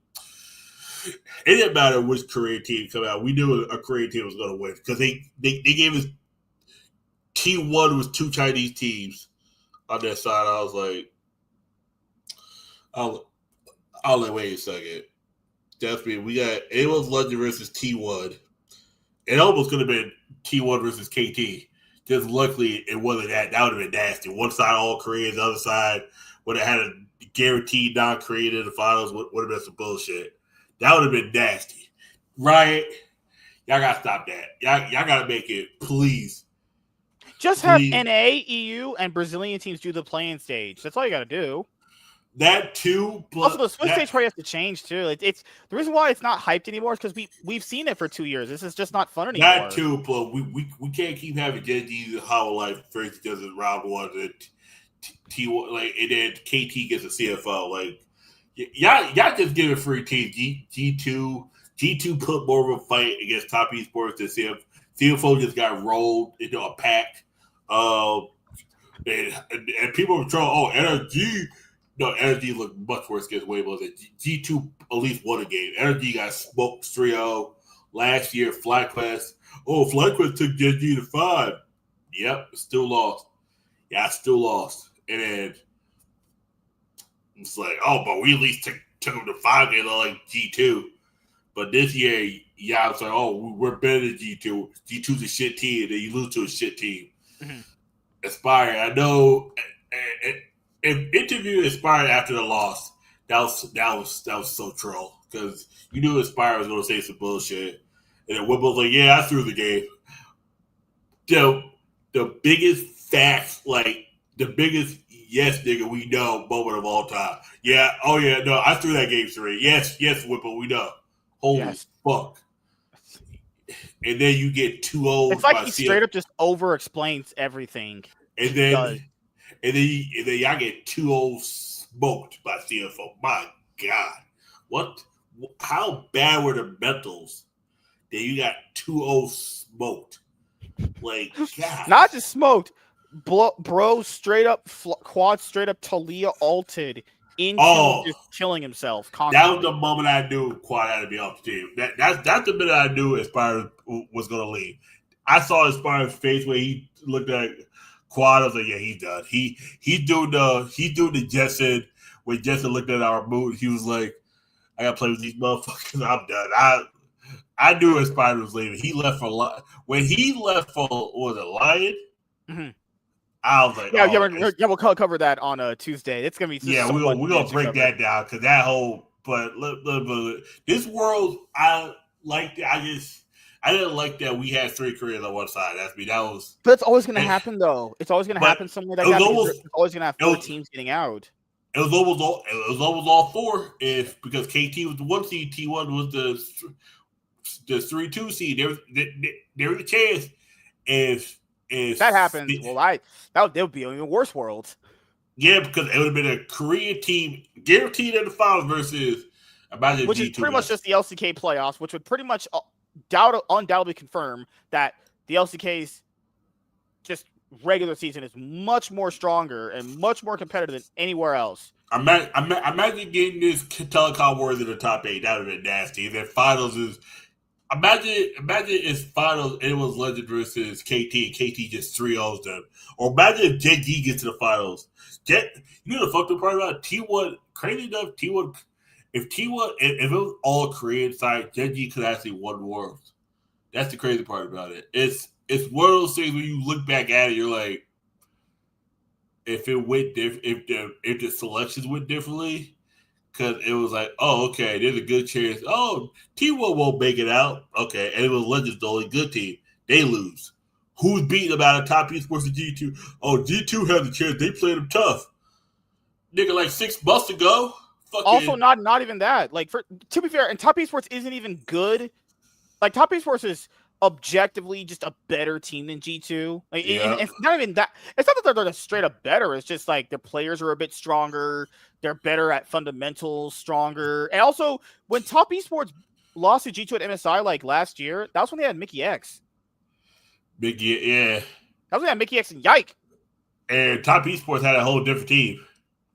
it didn't matter which Korean team come out. We knew a Korean team was going to win because they gave us T1 was 2 Chinese teams on their side. I was like, I'll like, wait a second. That's me. We got Amos London versus T1. It almost could have been T1 versus KT. Just luckily it wasn't that. That would have been nasty. One side all Koreans, the other side would have had a guaranteed non-Korean in the finals. Would have been some bullshit. That would have been nasty. Riot, y'all gotta stop that. Y'all gotta make it, please. Just have NA, EU, and Brazilian teams do the playing stage. That's all you gotta do. That too. Also, the Swiss stage probably has to change too. It's the reason why it's not hyped anymore is because we've seen it for 2 years. This is just not fun anymore. That too, but we can't keep having Gen G's Hollow Life first does it round 1 and T1 like and then KT gets a CFO. Like y'all just give it free teams. G2 put more of a fight against Top Esports than CFO just got rolled into a pack. And people were throwing, NRG. No, NRG looked much worse against Weibo. G2 at least won a game. NRG got smoked 3-0 last year. FlyQuest. FlyQuest took Gen G to 5. Yep, still lost. Yeah, still lost. And then it's like, but we at least took them to 5 games like G2. But this year, it's like, we're better than G2. G2's a shit team, and then you lose to a shit team. Mm-hmm. Aspire, I know. Interview Aspire after the loss, that was so troll because you knew Aspire was going to say some bullshit, and then Wimbled's like, "Yeah, I threw the game." The biggest facts, like the biggest yes nigga we know moment of all time. Yeah, no, I threw that game 3. Yes, Whipple, we know. Holy fuck! And then you get 2-0. It's like he straight up just over explains everything. And then y'all get 2-0 smoked by CFO. My God. What? How bad were the mentals that you got 2-0 smoked? Like, God. Not just smoked. Bro straight up, quad straight up Talia ulted into just killing himself constantly. That was the moment I knew Quad had to be off the team. That's the minute I knew Aspire was going to leave. I saw Aspire's face where he looked at Quad. I was like, yeah, he's done. He's doing the Jetson when Justin looked at our mood, he was like, "I gotta play with these motherfuckers. I'm done." I knew his Spider was leaving. He left for when he left for was it Lion? Mm-hmm. I was like, we'll cover that on Tuesday. It's gonna be we're gonna break that down because that whole this world I liked. I didn't like that we had 3 Koreans on one side. But it's always gonna happen though. It's always gonna happen somewhere like that. It's always gonna have 4 teams getting out. It was almost all 4 because KT was the 1 seed, T1 was the 3-2 seed. There was a chance if that happens. That would be an even worse world. Yeah, because it would have been a Korean team guaranteed in the finals versus which is pretty much just the LCK playoffs, which would pretty much undoubtedly confirm that the LCK's just regular season is much more stronger and much more competitive than anywhere else. Imagine getting this telecom wars in the top 8. That would have been nasty. And then finals is imagine it's finals. It was Legend versus KT. And KT just 3-0s them. Or imagine if Gen.G gets to the finals. You know the fucked up part about it? T1. Crazy enough, T1. If it was all Korean side, Gen.G could actually won Worlds. That's the crazy part about it. It's one of those things when you look back at it, you're like, if it went if the selections went differently, because it was like, oh, okay, there's a good chance. Oh, T1 won't make it out. Okay, and it was Legends, the only good team. They lose. Who's beating them out of top esports and G2? Oh, G2 has a chance. They played them tough. Nigga, like 6 months ago. Also, not even that. Like, to be fair, and Top Esports isn't even good. Like, Top Esports is objectively just a better team than G2. Like, it's not even that. It's not that they're just straight up better. It's just like their players are a bit stronger. They're better at fundamentals, stronger. And also, when Top Esports lost to G2 at MSI like last year, that was when they had Mickey X. Yeah. That was when they had Mickey X and Yike. And Top Esports had a whole different team.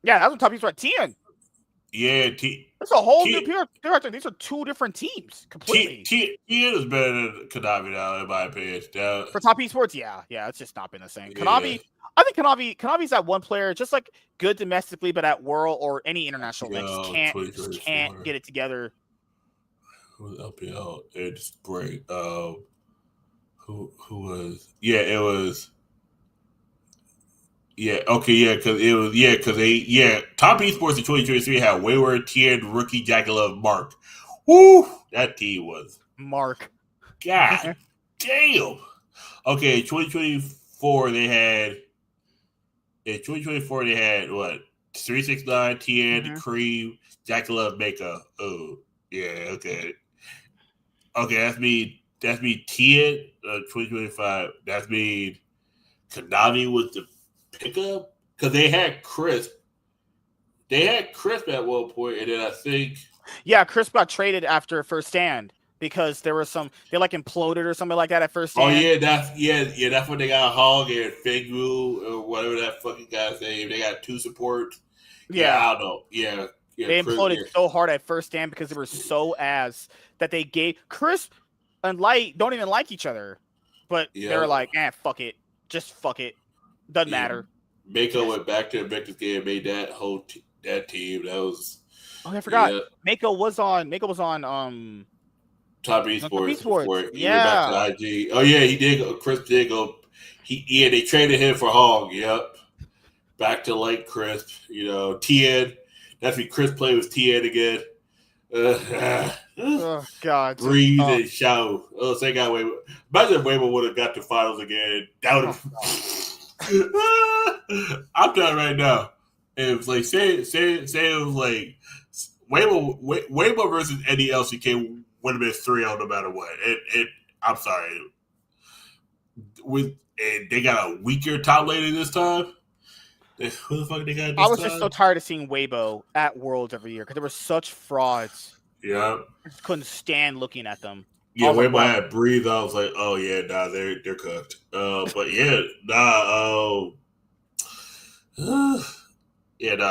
Yeah, that's when Top Esports had TN. Yeah, that's a whole new pair. These are 2 different teams completely. TN is better than Konami now, in my opinion. For Top Esports, yeah, it's just not been the same. Konami, I think Konami's that one player, just like good domestically, but at World or any international event, just can't get it together. Who was LPL? It's great. Who was? Yeah, it was. Yeah, okay, yeah, because Top Esports in 2023 had Wayward, TN, Rookie, Jackalove, Mark. Woo! That team was Mark. God damn. Okay, 2024 they had. In 2024 they had what? 369, TN, Cream, Jackalove, Mako. Oh, yeah, okay. Okay, that's me. TN 2025. That's me. Konami was the pickup because they had Crisp. They had Crisp at one point, and then I think Crisp got traded after First Stand because there was they like imploded or something like that at First Stand. Oh yeah, that's when they got Hog and Figwu or whatever that fucking guy's name. They got 2 supports. Yeah, I don't know. Yeah, they imploded so hard at First Stand because they were so ass that they gave Crisp and Light don't even like each other, but they were like, fuck it, just fuck it. Doesn't matter. Mako went back to Invictus game and made that whole that team. That was. Oh, I forgot. Yeah. Mako was on. Top Esports. He went back to IG. Oh yeah, he did go. Chris did go. They traded him for Hog. Yep. Back to like Crisp. TN. That's when Chris played with TN again. Oh God! Breathe and shout. Oh, say God, Weibo. Imagine if Weibo would have got to finals again. That would have. I'm telling you right now. If like say it was like Weibo versus any LCK would have been 3-0 no matter what. I'm sorry. They got a weaker top lane this time. Who the fuck they got? I was just so tired of seeing Weibo at Worlds every year because there were such frauds. Yeah, I just couldn't stand looking at them. Yeah, Weibo had breathe. I was like, oh yeah, they're cooked. But yeah,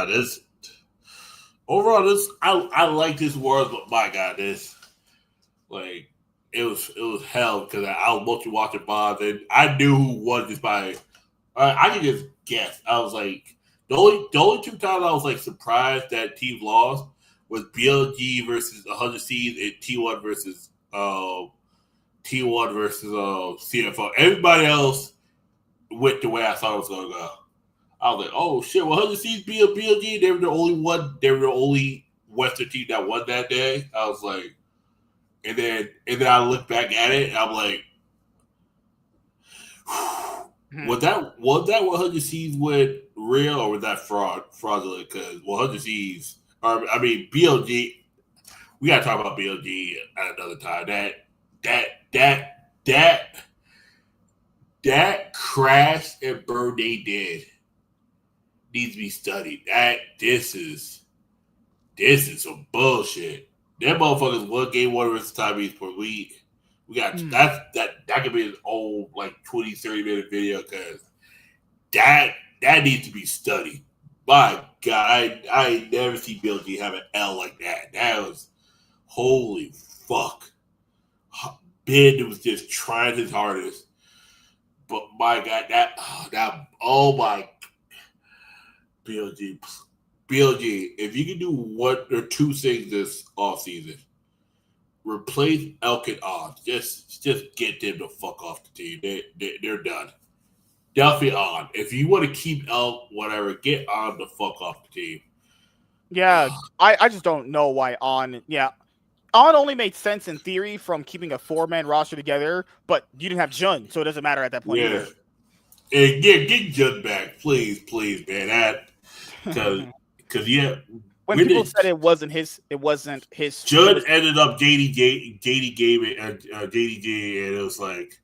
this overall, I like this world, but my God, this like it was hell because I was mostly watching Bonds and I knew who won just by I could just guess. I was like, The only two times I was like surprised that team lost was BLG versus 100 Seeds and T1 versus CFO. Everybody else went the way I thought it was going to go. I was like, oh shit, 100 Seeds BLG. They were the only one. They were the only Western team that won that day. I was like, and then I look back at it, and I'm like, was that 100 Seeds win real or was that fraudulent? Because 100 Seeds, BLG. We gotta talk about BLG at another time. That crash and burn they did needs to be studied. This is some bullshit. Them motherfuckers won game one versus Time Esports. We got that could be an old like 20, 30-minute video because that needs to be studied. My God, I never see BLG have an L like that. That was holy fuck. Ben was just trying his hardest. But my God, oh my BLG, if you can do one or two things this offseason, replace Elk and On. Just get them the fuck off the team. They're done. Definitely On. If you want to keep Elk, whatever, get On the fuck off the team. Yeah, I just don't know why On. Yeah, On only made sense in theory from keeping a 4-man roster together, but you didn't have Jun, so it doesn't matter at that point either. And get Jun back, please, man. Because when people said it wasn't his. Jun ended up JDG and it was like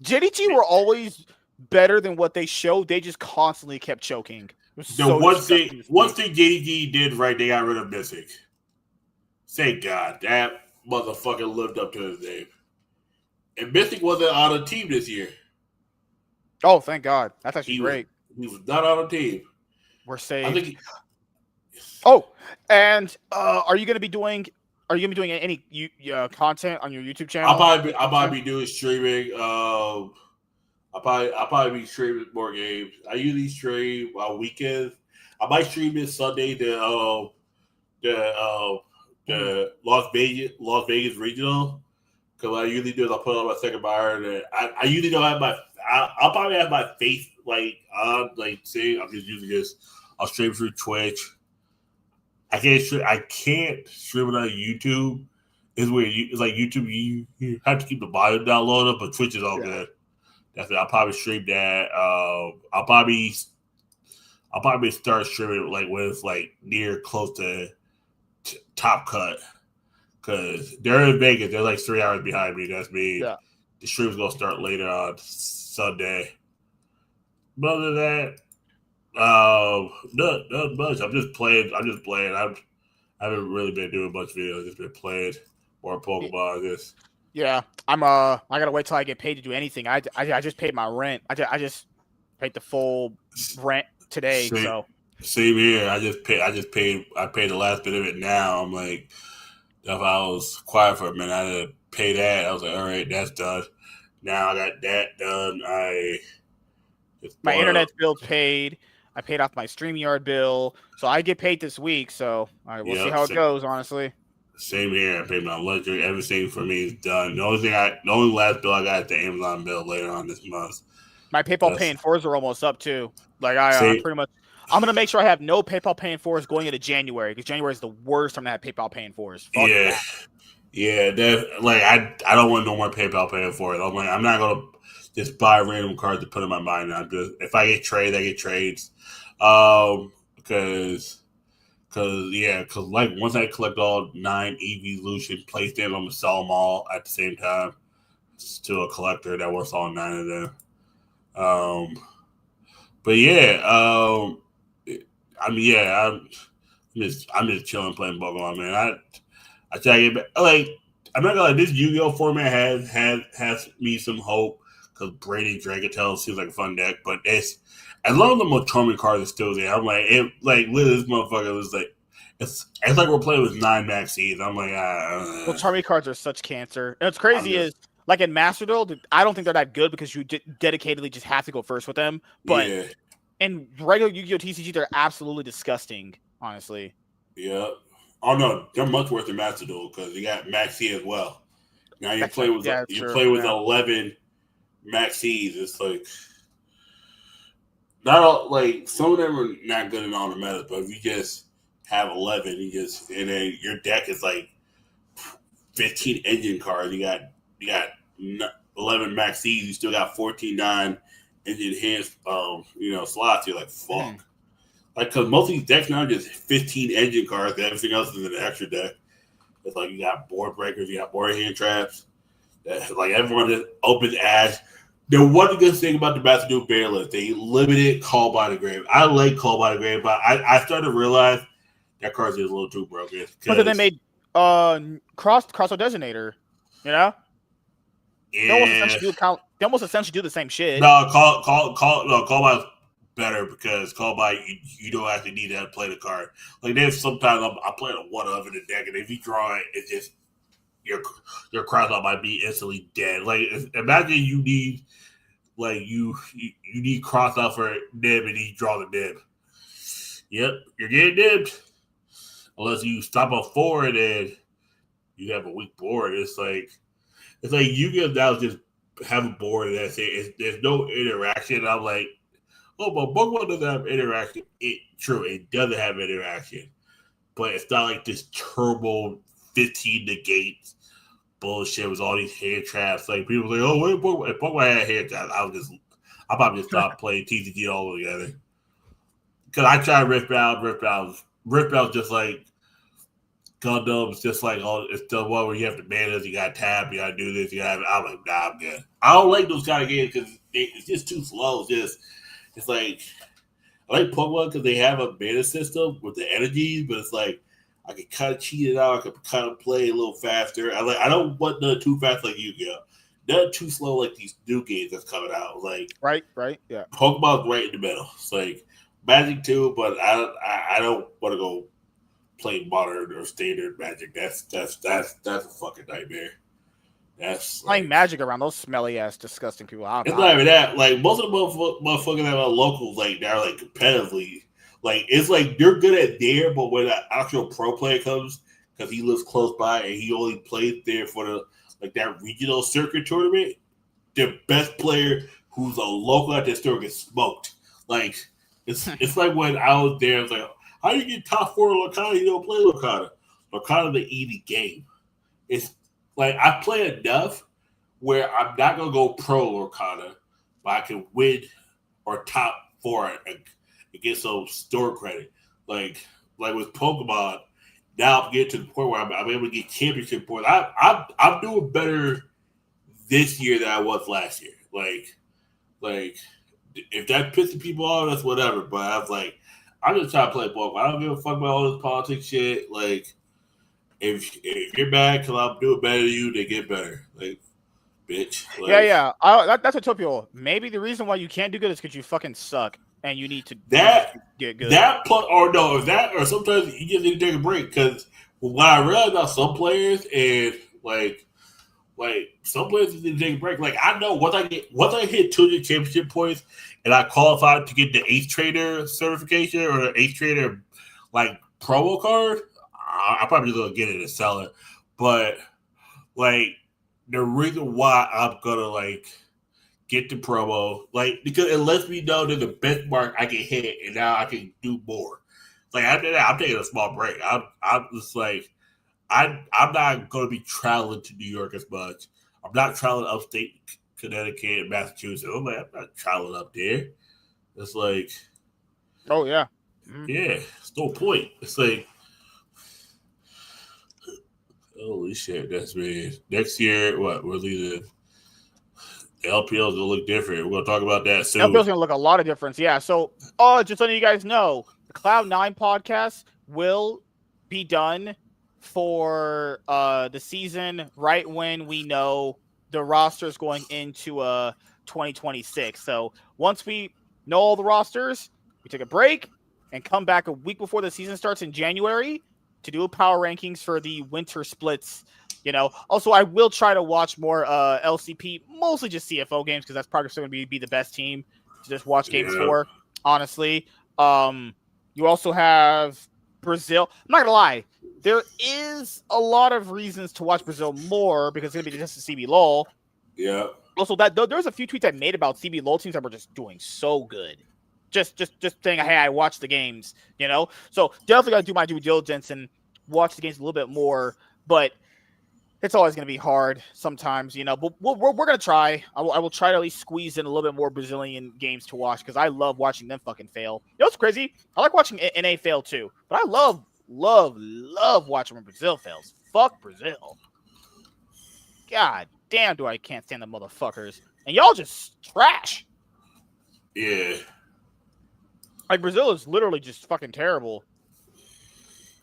JDG were always better than what they showed. They just constantly kept choking. One thing JDG did right, they got rid of Mystic. Thank God that motherfucker lived up to his name. And Mystic wasn't on a team this year. Oh, thank God! That's actually great. He was not on a team. We're saved. And are you going to be doing any content on your YouTube channel? I'll probably be doing streaming. I'll probably be streaming more games. I usually stream on weekends. I might stream this Sunday the Las Vegas regional, because I usually do is I put on my second bar and I usually don't have I'll probably have my face on say I'm just using this. I'll stream through Twitch. I can't stream it on YouTube. It's weird. It's like YouTube. You have to keep the volume down low enough, but Twitch is all good. That's it. I'll probably stream that. I'll probably start streaming when it's near close to Top Cut, because they're in Vegas. They're 3 hours behind me. That's me. Yeah. The stream's gonna start later on Sunday. But other than that, not much. I'm just playing. I haven't really been doing much videos. Just been playing more Pokemon. Yeah, I gotta wait till I get paid to do anything. I just paid my rent. I just paid the full rent today. Same here. I paid the last bit of it now. I'm like, if I was quiet for a minute, I had to pay that. I was like, all right, that's done. Now I got that done. My internet bill's paid. I paid off my StreamYard bill, so I get paid this week. So we'll see how it goes. Honestly, same here. I paid my electric. Everything for me is done. The only last bill I got is the Amazon bill later on this month. My PayPal Pay in 4s are almost up too. Pretty much. I'm gonna make sure I have no PayPal Pay in 4s going into January, because January is the worst time to have PayPal Pay in 4s. Yeah. I don't want no more PayPal Pay in 4s. I'm not gonna just buy random cards to put in my mind. If I get trades, I get trades. Because once I collect all 9 Evolution PlayStations, I'm gonna sell them all at the same time to a collector that wants all 9 of them. I'm just chilling playing Pokemon, man. I try to get back. I'm not gonna lie, this Yu-Gi-Oh format has me some hope, because Brady Dragatel seems like a fun deck, but as long as the Motomi cards are still there, I'm with this motherfucker was it's like we're playing with 9 max seeds. I'm like, Motomi cards are such cancer. And what's crazy is, in Master Duel, I don't think they're that good because you dedicatedly just have to go first with them. But And regular Yu-Gi-Oh! TCG, they're absolutely disgusting, honestly. Yeah. Oh no, they're much worse than Master Duel because you got Maxi as well. Now you're playing with 11 Maxis. It's like not all, like some of them are not good in all the metas, but if you just have 11, and then your deck is like 15 engine cards. You got 11 Maxis. You still got 14 engine hands. Slots. You're like fuck. Like, because most of these decks now are just 15 engine cards, and everything else is in an extra deck. It's like you got board breakers, you got board hand traps. Like, everyone just opens Ash. The one good thing about the Master Duel Bear list, they limited Call by the Grave. I like Call by the Grave, but I started to realize that card's just a little too broken. But then they made Crossroad Designator, you know? Yeah. They almost essentially do the same shit. No, Call by better because Call by you don't actually need to play the card. Like there's sometimes I'm playing a one of in the deck, and if you draw it, it's just your Crossroad might be instantly dead. Like imagine you need you need Crossroad for nib and you draw the nib. Yep, you're getting nibbed. Unless you stop a 4 and then you have a weak board. It's like you can now just have a board and that's it. There's no interaction. I'm like, oh, but Pokemon doesn't have interaction. True, it doesn't have interaction. But it's not like this turbo 15 negates bullshit with all these hand traps. Like people say, oh, if Pokemon had hand traps, I'll probably just stop playing TCG altogether. Because I try Rift Bound just like Gundam's, just like it's the one where you have to manage, you got to tap, you got to do this, I'm like, nah, I'm good. I don't like those kind of games because it's just too slow. It's like, I like Pokemon because they have a mana system with the energies, but it's like, I can kind of cheat it out. I can kind of play a little faster. I don't want none too fast like Yu-Gi-Oh! None too slow like these new games that's coming out. Like right, yeah. Pokemon's right in the middle. It's like Magic too, but I don't want to go play modern or standard Magic. That's a fucking nightmare. That's playing Magic around those smelly ass disgusting people. It's not even that. Like most of the motherfuckers that are locals, like they're like competitively. Like it's like they're good at there, but when an actual pro player comes, because he lives close by and he only plays there for that regional circuit tournament, the best player who's a local at that store gets smoked. Like it's like when I was there, it's like, how do you get top 4 Locata? You don't play Locata. Locata the easy game. It's like I play enough where I'm not gonna go pro Locata, but I can win or top 4 and get some store credit. Like with Pokemon, now I'm getting to the point where I'm able to get championship points. I'm doing better this year than I was last year. Like if that pisses people off, that's whatever. But I was like, I'm just trying to play Pokemon. I don't give a fuck about all this politics shit. Like if you're mad because I'm doing better than you, then get better. Like bitch. Like, yeah. That's what told people. Maybe the reason why you can't do good is because you fucking suck. And you need to get good. Or sometimes you just need to take a break. Because when I realized about some players and like some players need to take a break. Like I know once I hit 200 championship points and I qualified to get the Ace Trader certification or the Ace Trader like promo card, I probably just gonna get it and sell it. But like the reason why I'm gonna get the promo, because it lets me know that the benchmark I can hit, and now I can do more. Like after that, I'm taking a small break. I'm just like, I'm not going to be traveling to New York as much. I'm not traveling upstate Connecticut and Massachusetts. I'm not traveling up there. It's like, oh yeah, yeah, it's no point. It's like, holy shit, that's weird. Next year, we're leaving. The LPL is going to look different. We're going to talk about that soon. LPL is going to look a lot of difference. Yeah. So, just letting you guys know, the Cloud9 podcast will be done for the season right when we know the rosters going into 2026. So once we know all the rosters, we take a break and come back a week before the season starts in January to do a power rankings for the winter splits. Also, I will try to watch more LCP, mostly just CFO games, because that's probably still going to be the best team to just watch games for. honestly. You also have Brazil. I'm not gonna lie, there is a lot of reasons to watch Brazil more because it's gonna be just a CB LOL. Yeah. Also, there's a few tweets I made about CB LOL teams that were just doing so good. Just saying, hey, I watched the games, you know. So definitely gotta do my due diligence and watch the games a little bit more. But it's always going to be hard sometimes, you know, but we're going to try. I will try to at least squeeze in a little bit more Brazilian games to watch because I love watching them fucking fail. You know what's crazy? I like watching NA fail too, but I love watching when Brazil fails. Fuck Brazil. God damn, I can't stand the motherfuckers. And y'all just trash. Yeah. Like, Brazil is literally just fucking terrible.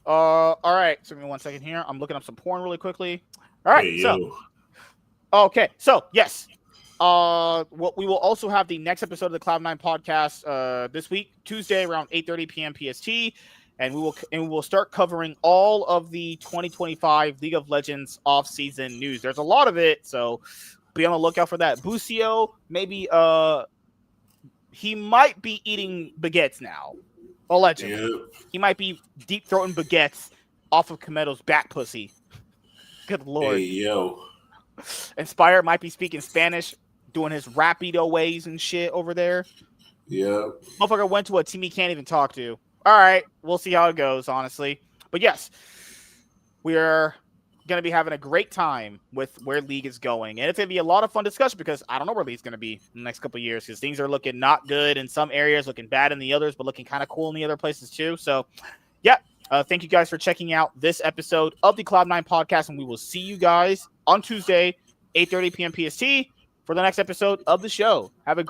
All right. So give me 1 second here. I'm looking up some porn really quickly. All right. Hey, so, okay. So, yes. What we will also have the next episode of the Cloud9 podcast this week, Tuesday around 8:30 p.m. PST, and we will start covering all of the 2025 League of Legends off-season news. There's a lot of it, so be on the lookout for that. Busio, maybe he might be eating baguettes now. Allegedly. Yeah. He might be deep throating baguettes off of Kameto's back pussy. Good lord. Hey, yo. Inspire might be speaking Spanish, doing his rapido ways and shit over there. Yeah. Motherfucker went to a team he can't even talk to. All right, we'll see how it goes, honestly. But yes, we are going to be having a great time with where League is going. And it's going to be a lot of fun discussion because I don't know where League's going to be in the next couple of years because things are looking not good in some areas, looking bad in the others, but looking kind of cool in the other places too. So, yeah, thank you guys for checking out this episode of the Cloud9 podcast, and we will see you guys on Tuesday, 8:30 p.m. PST for the next episode of the show. Have a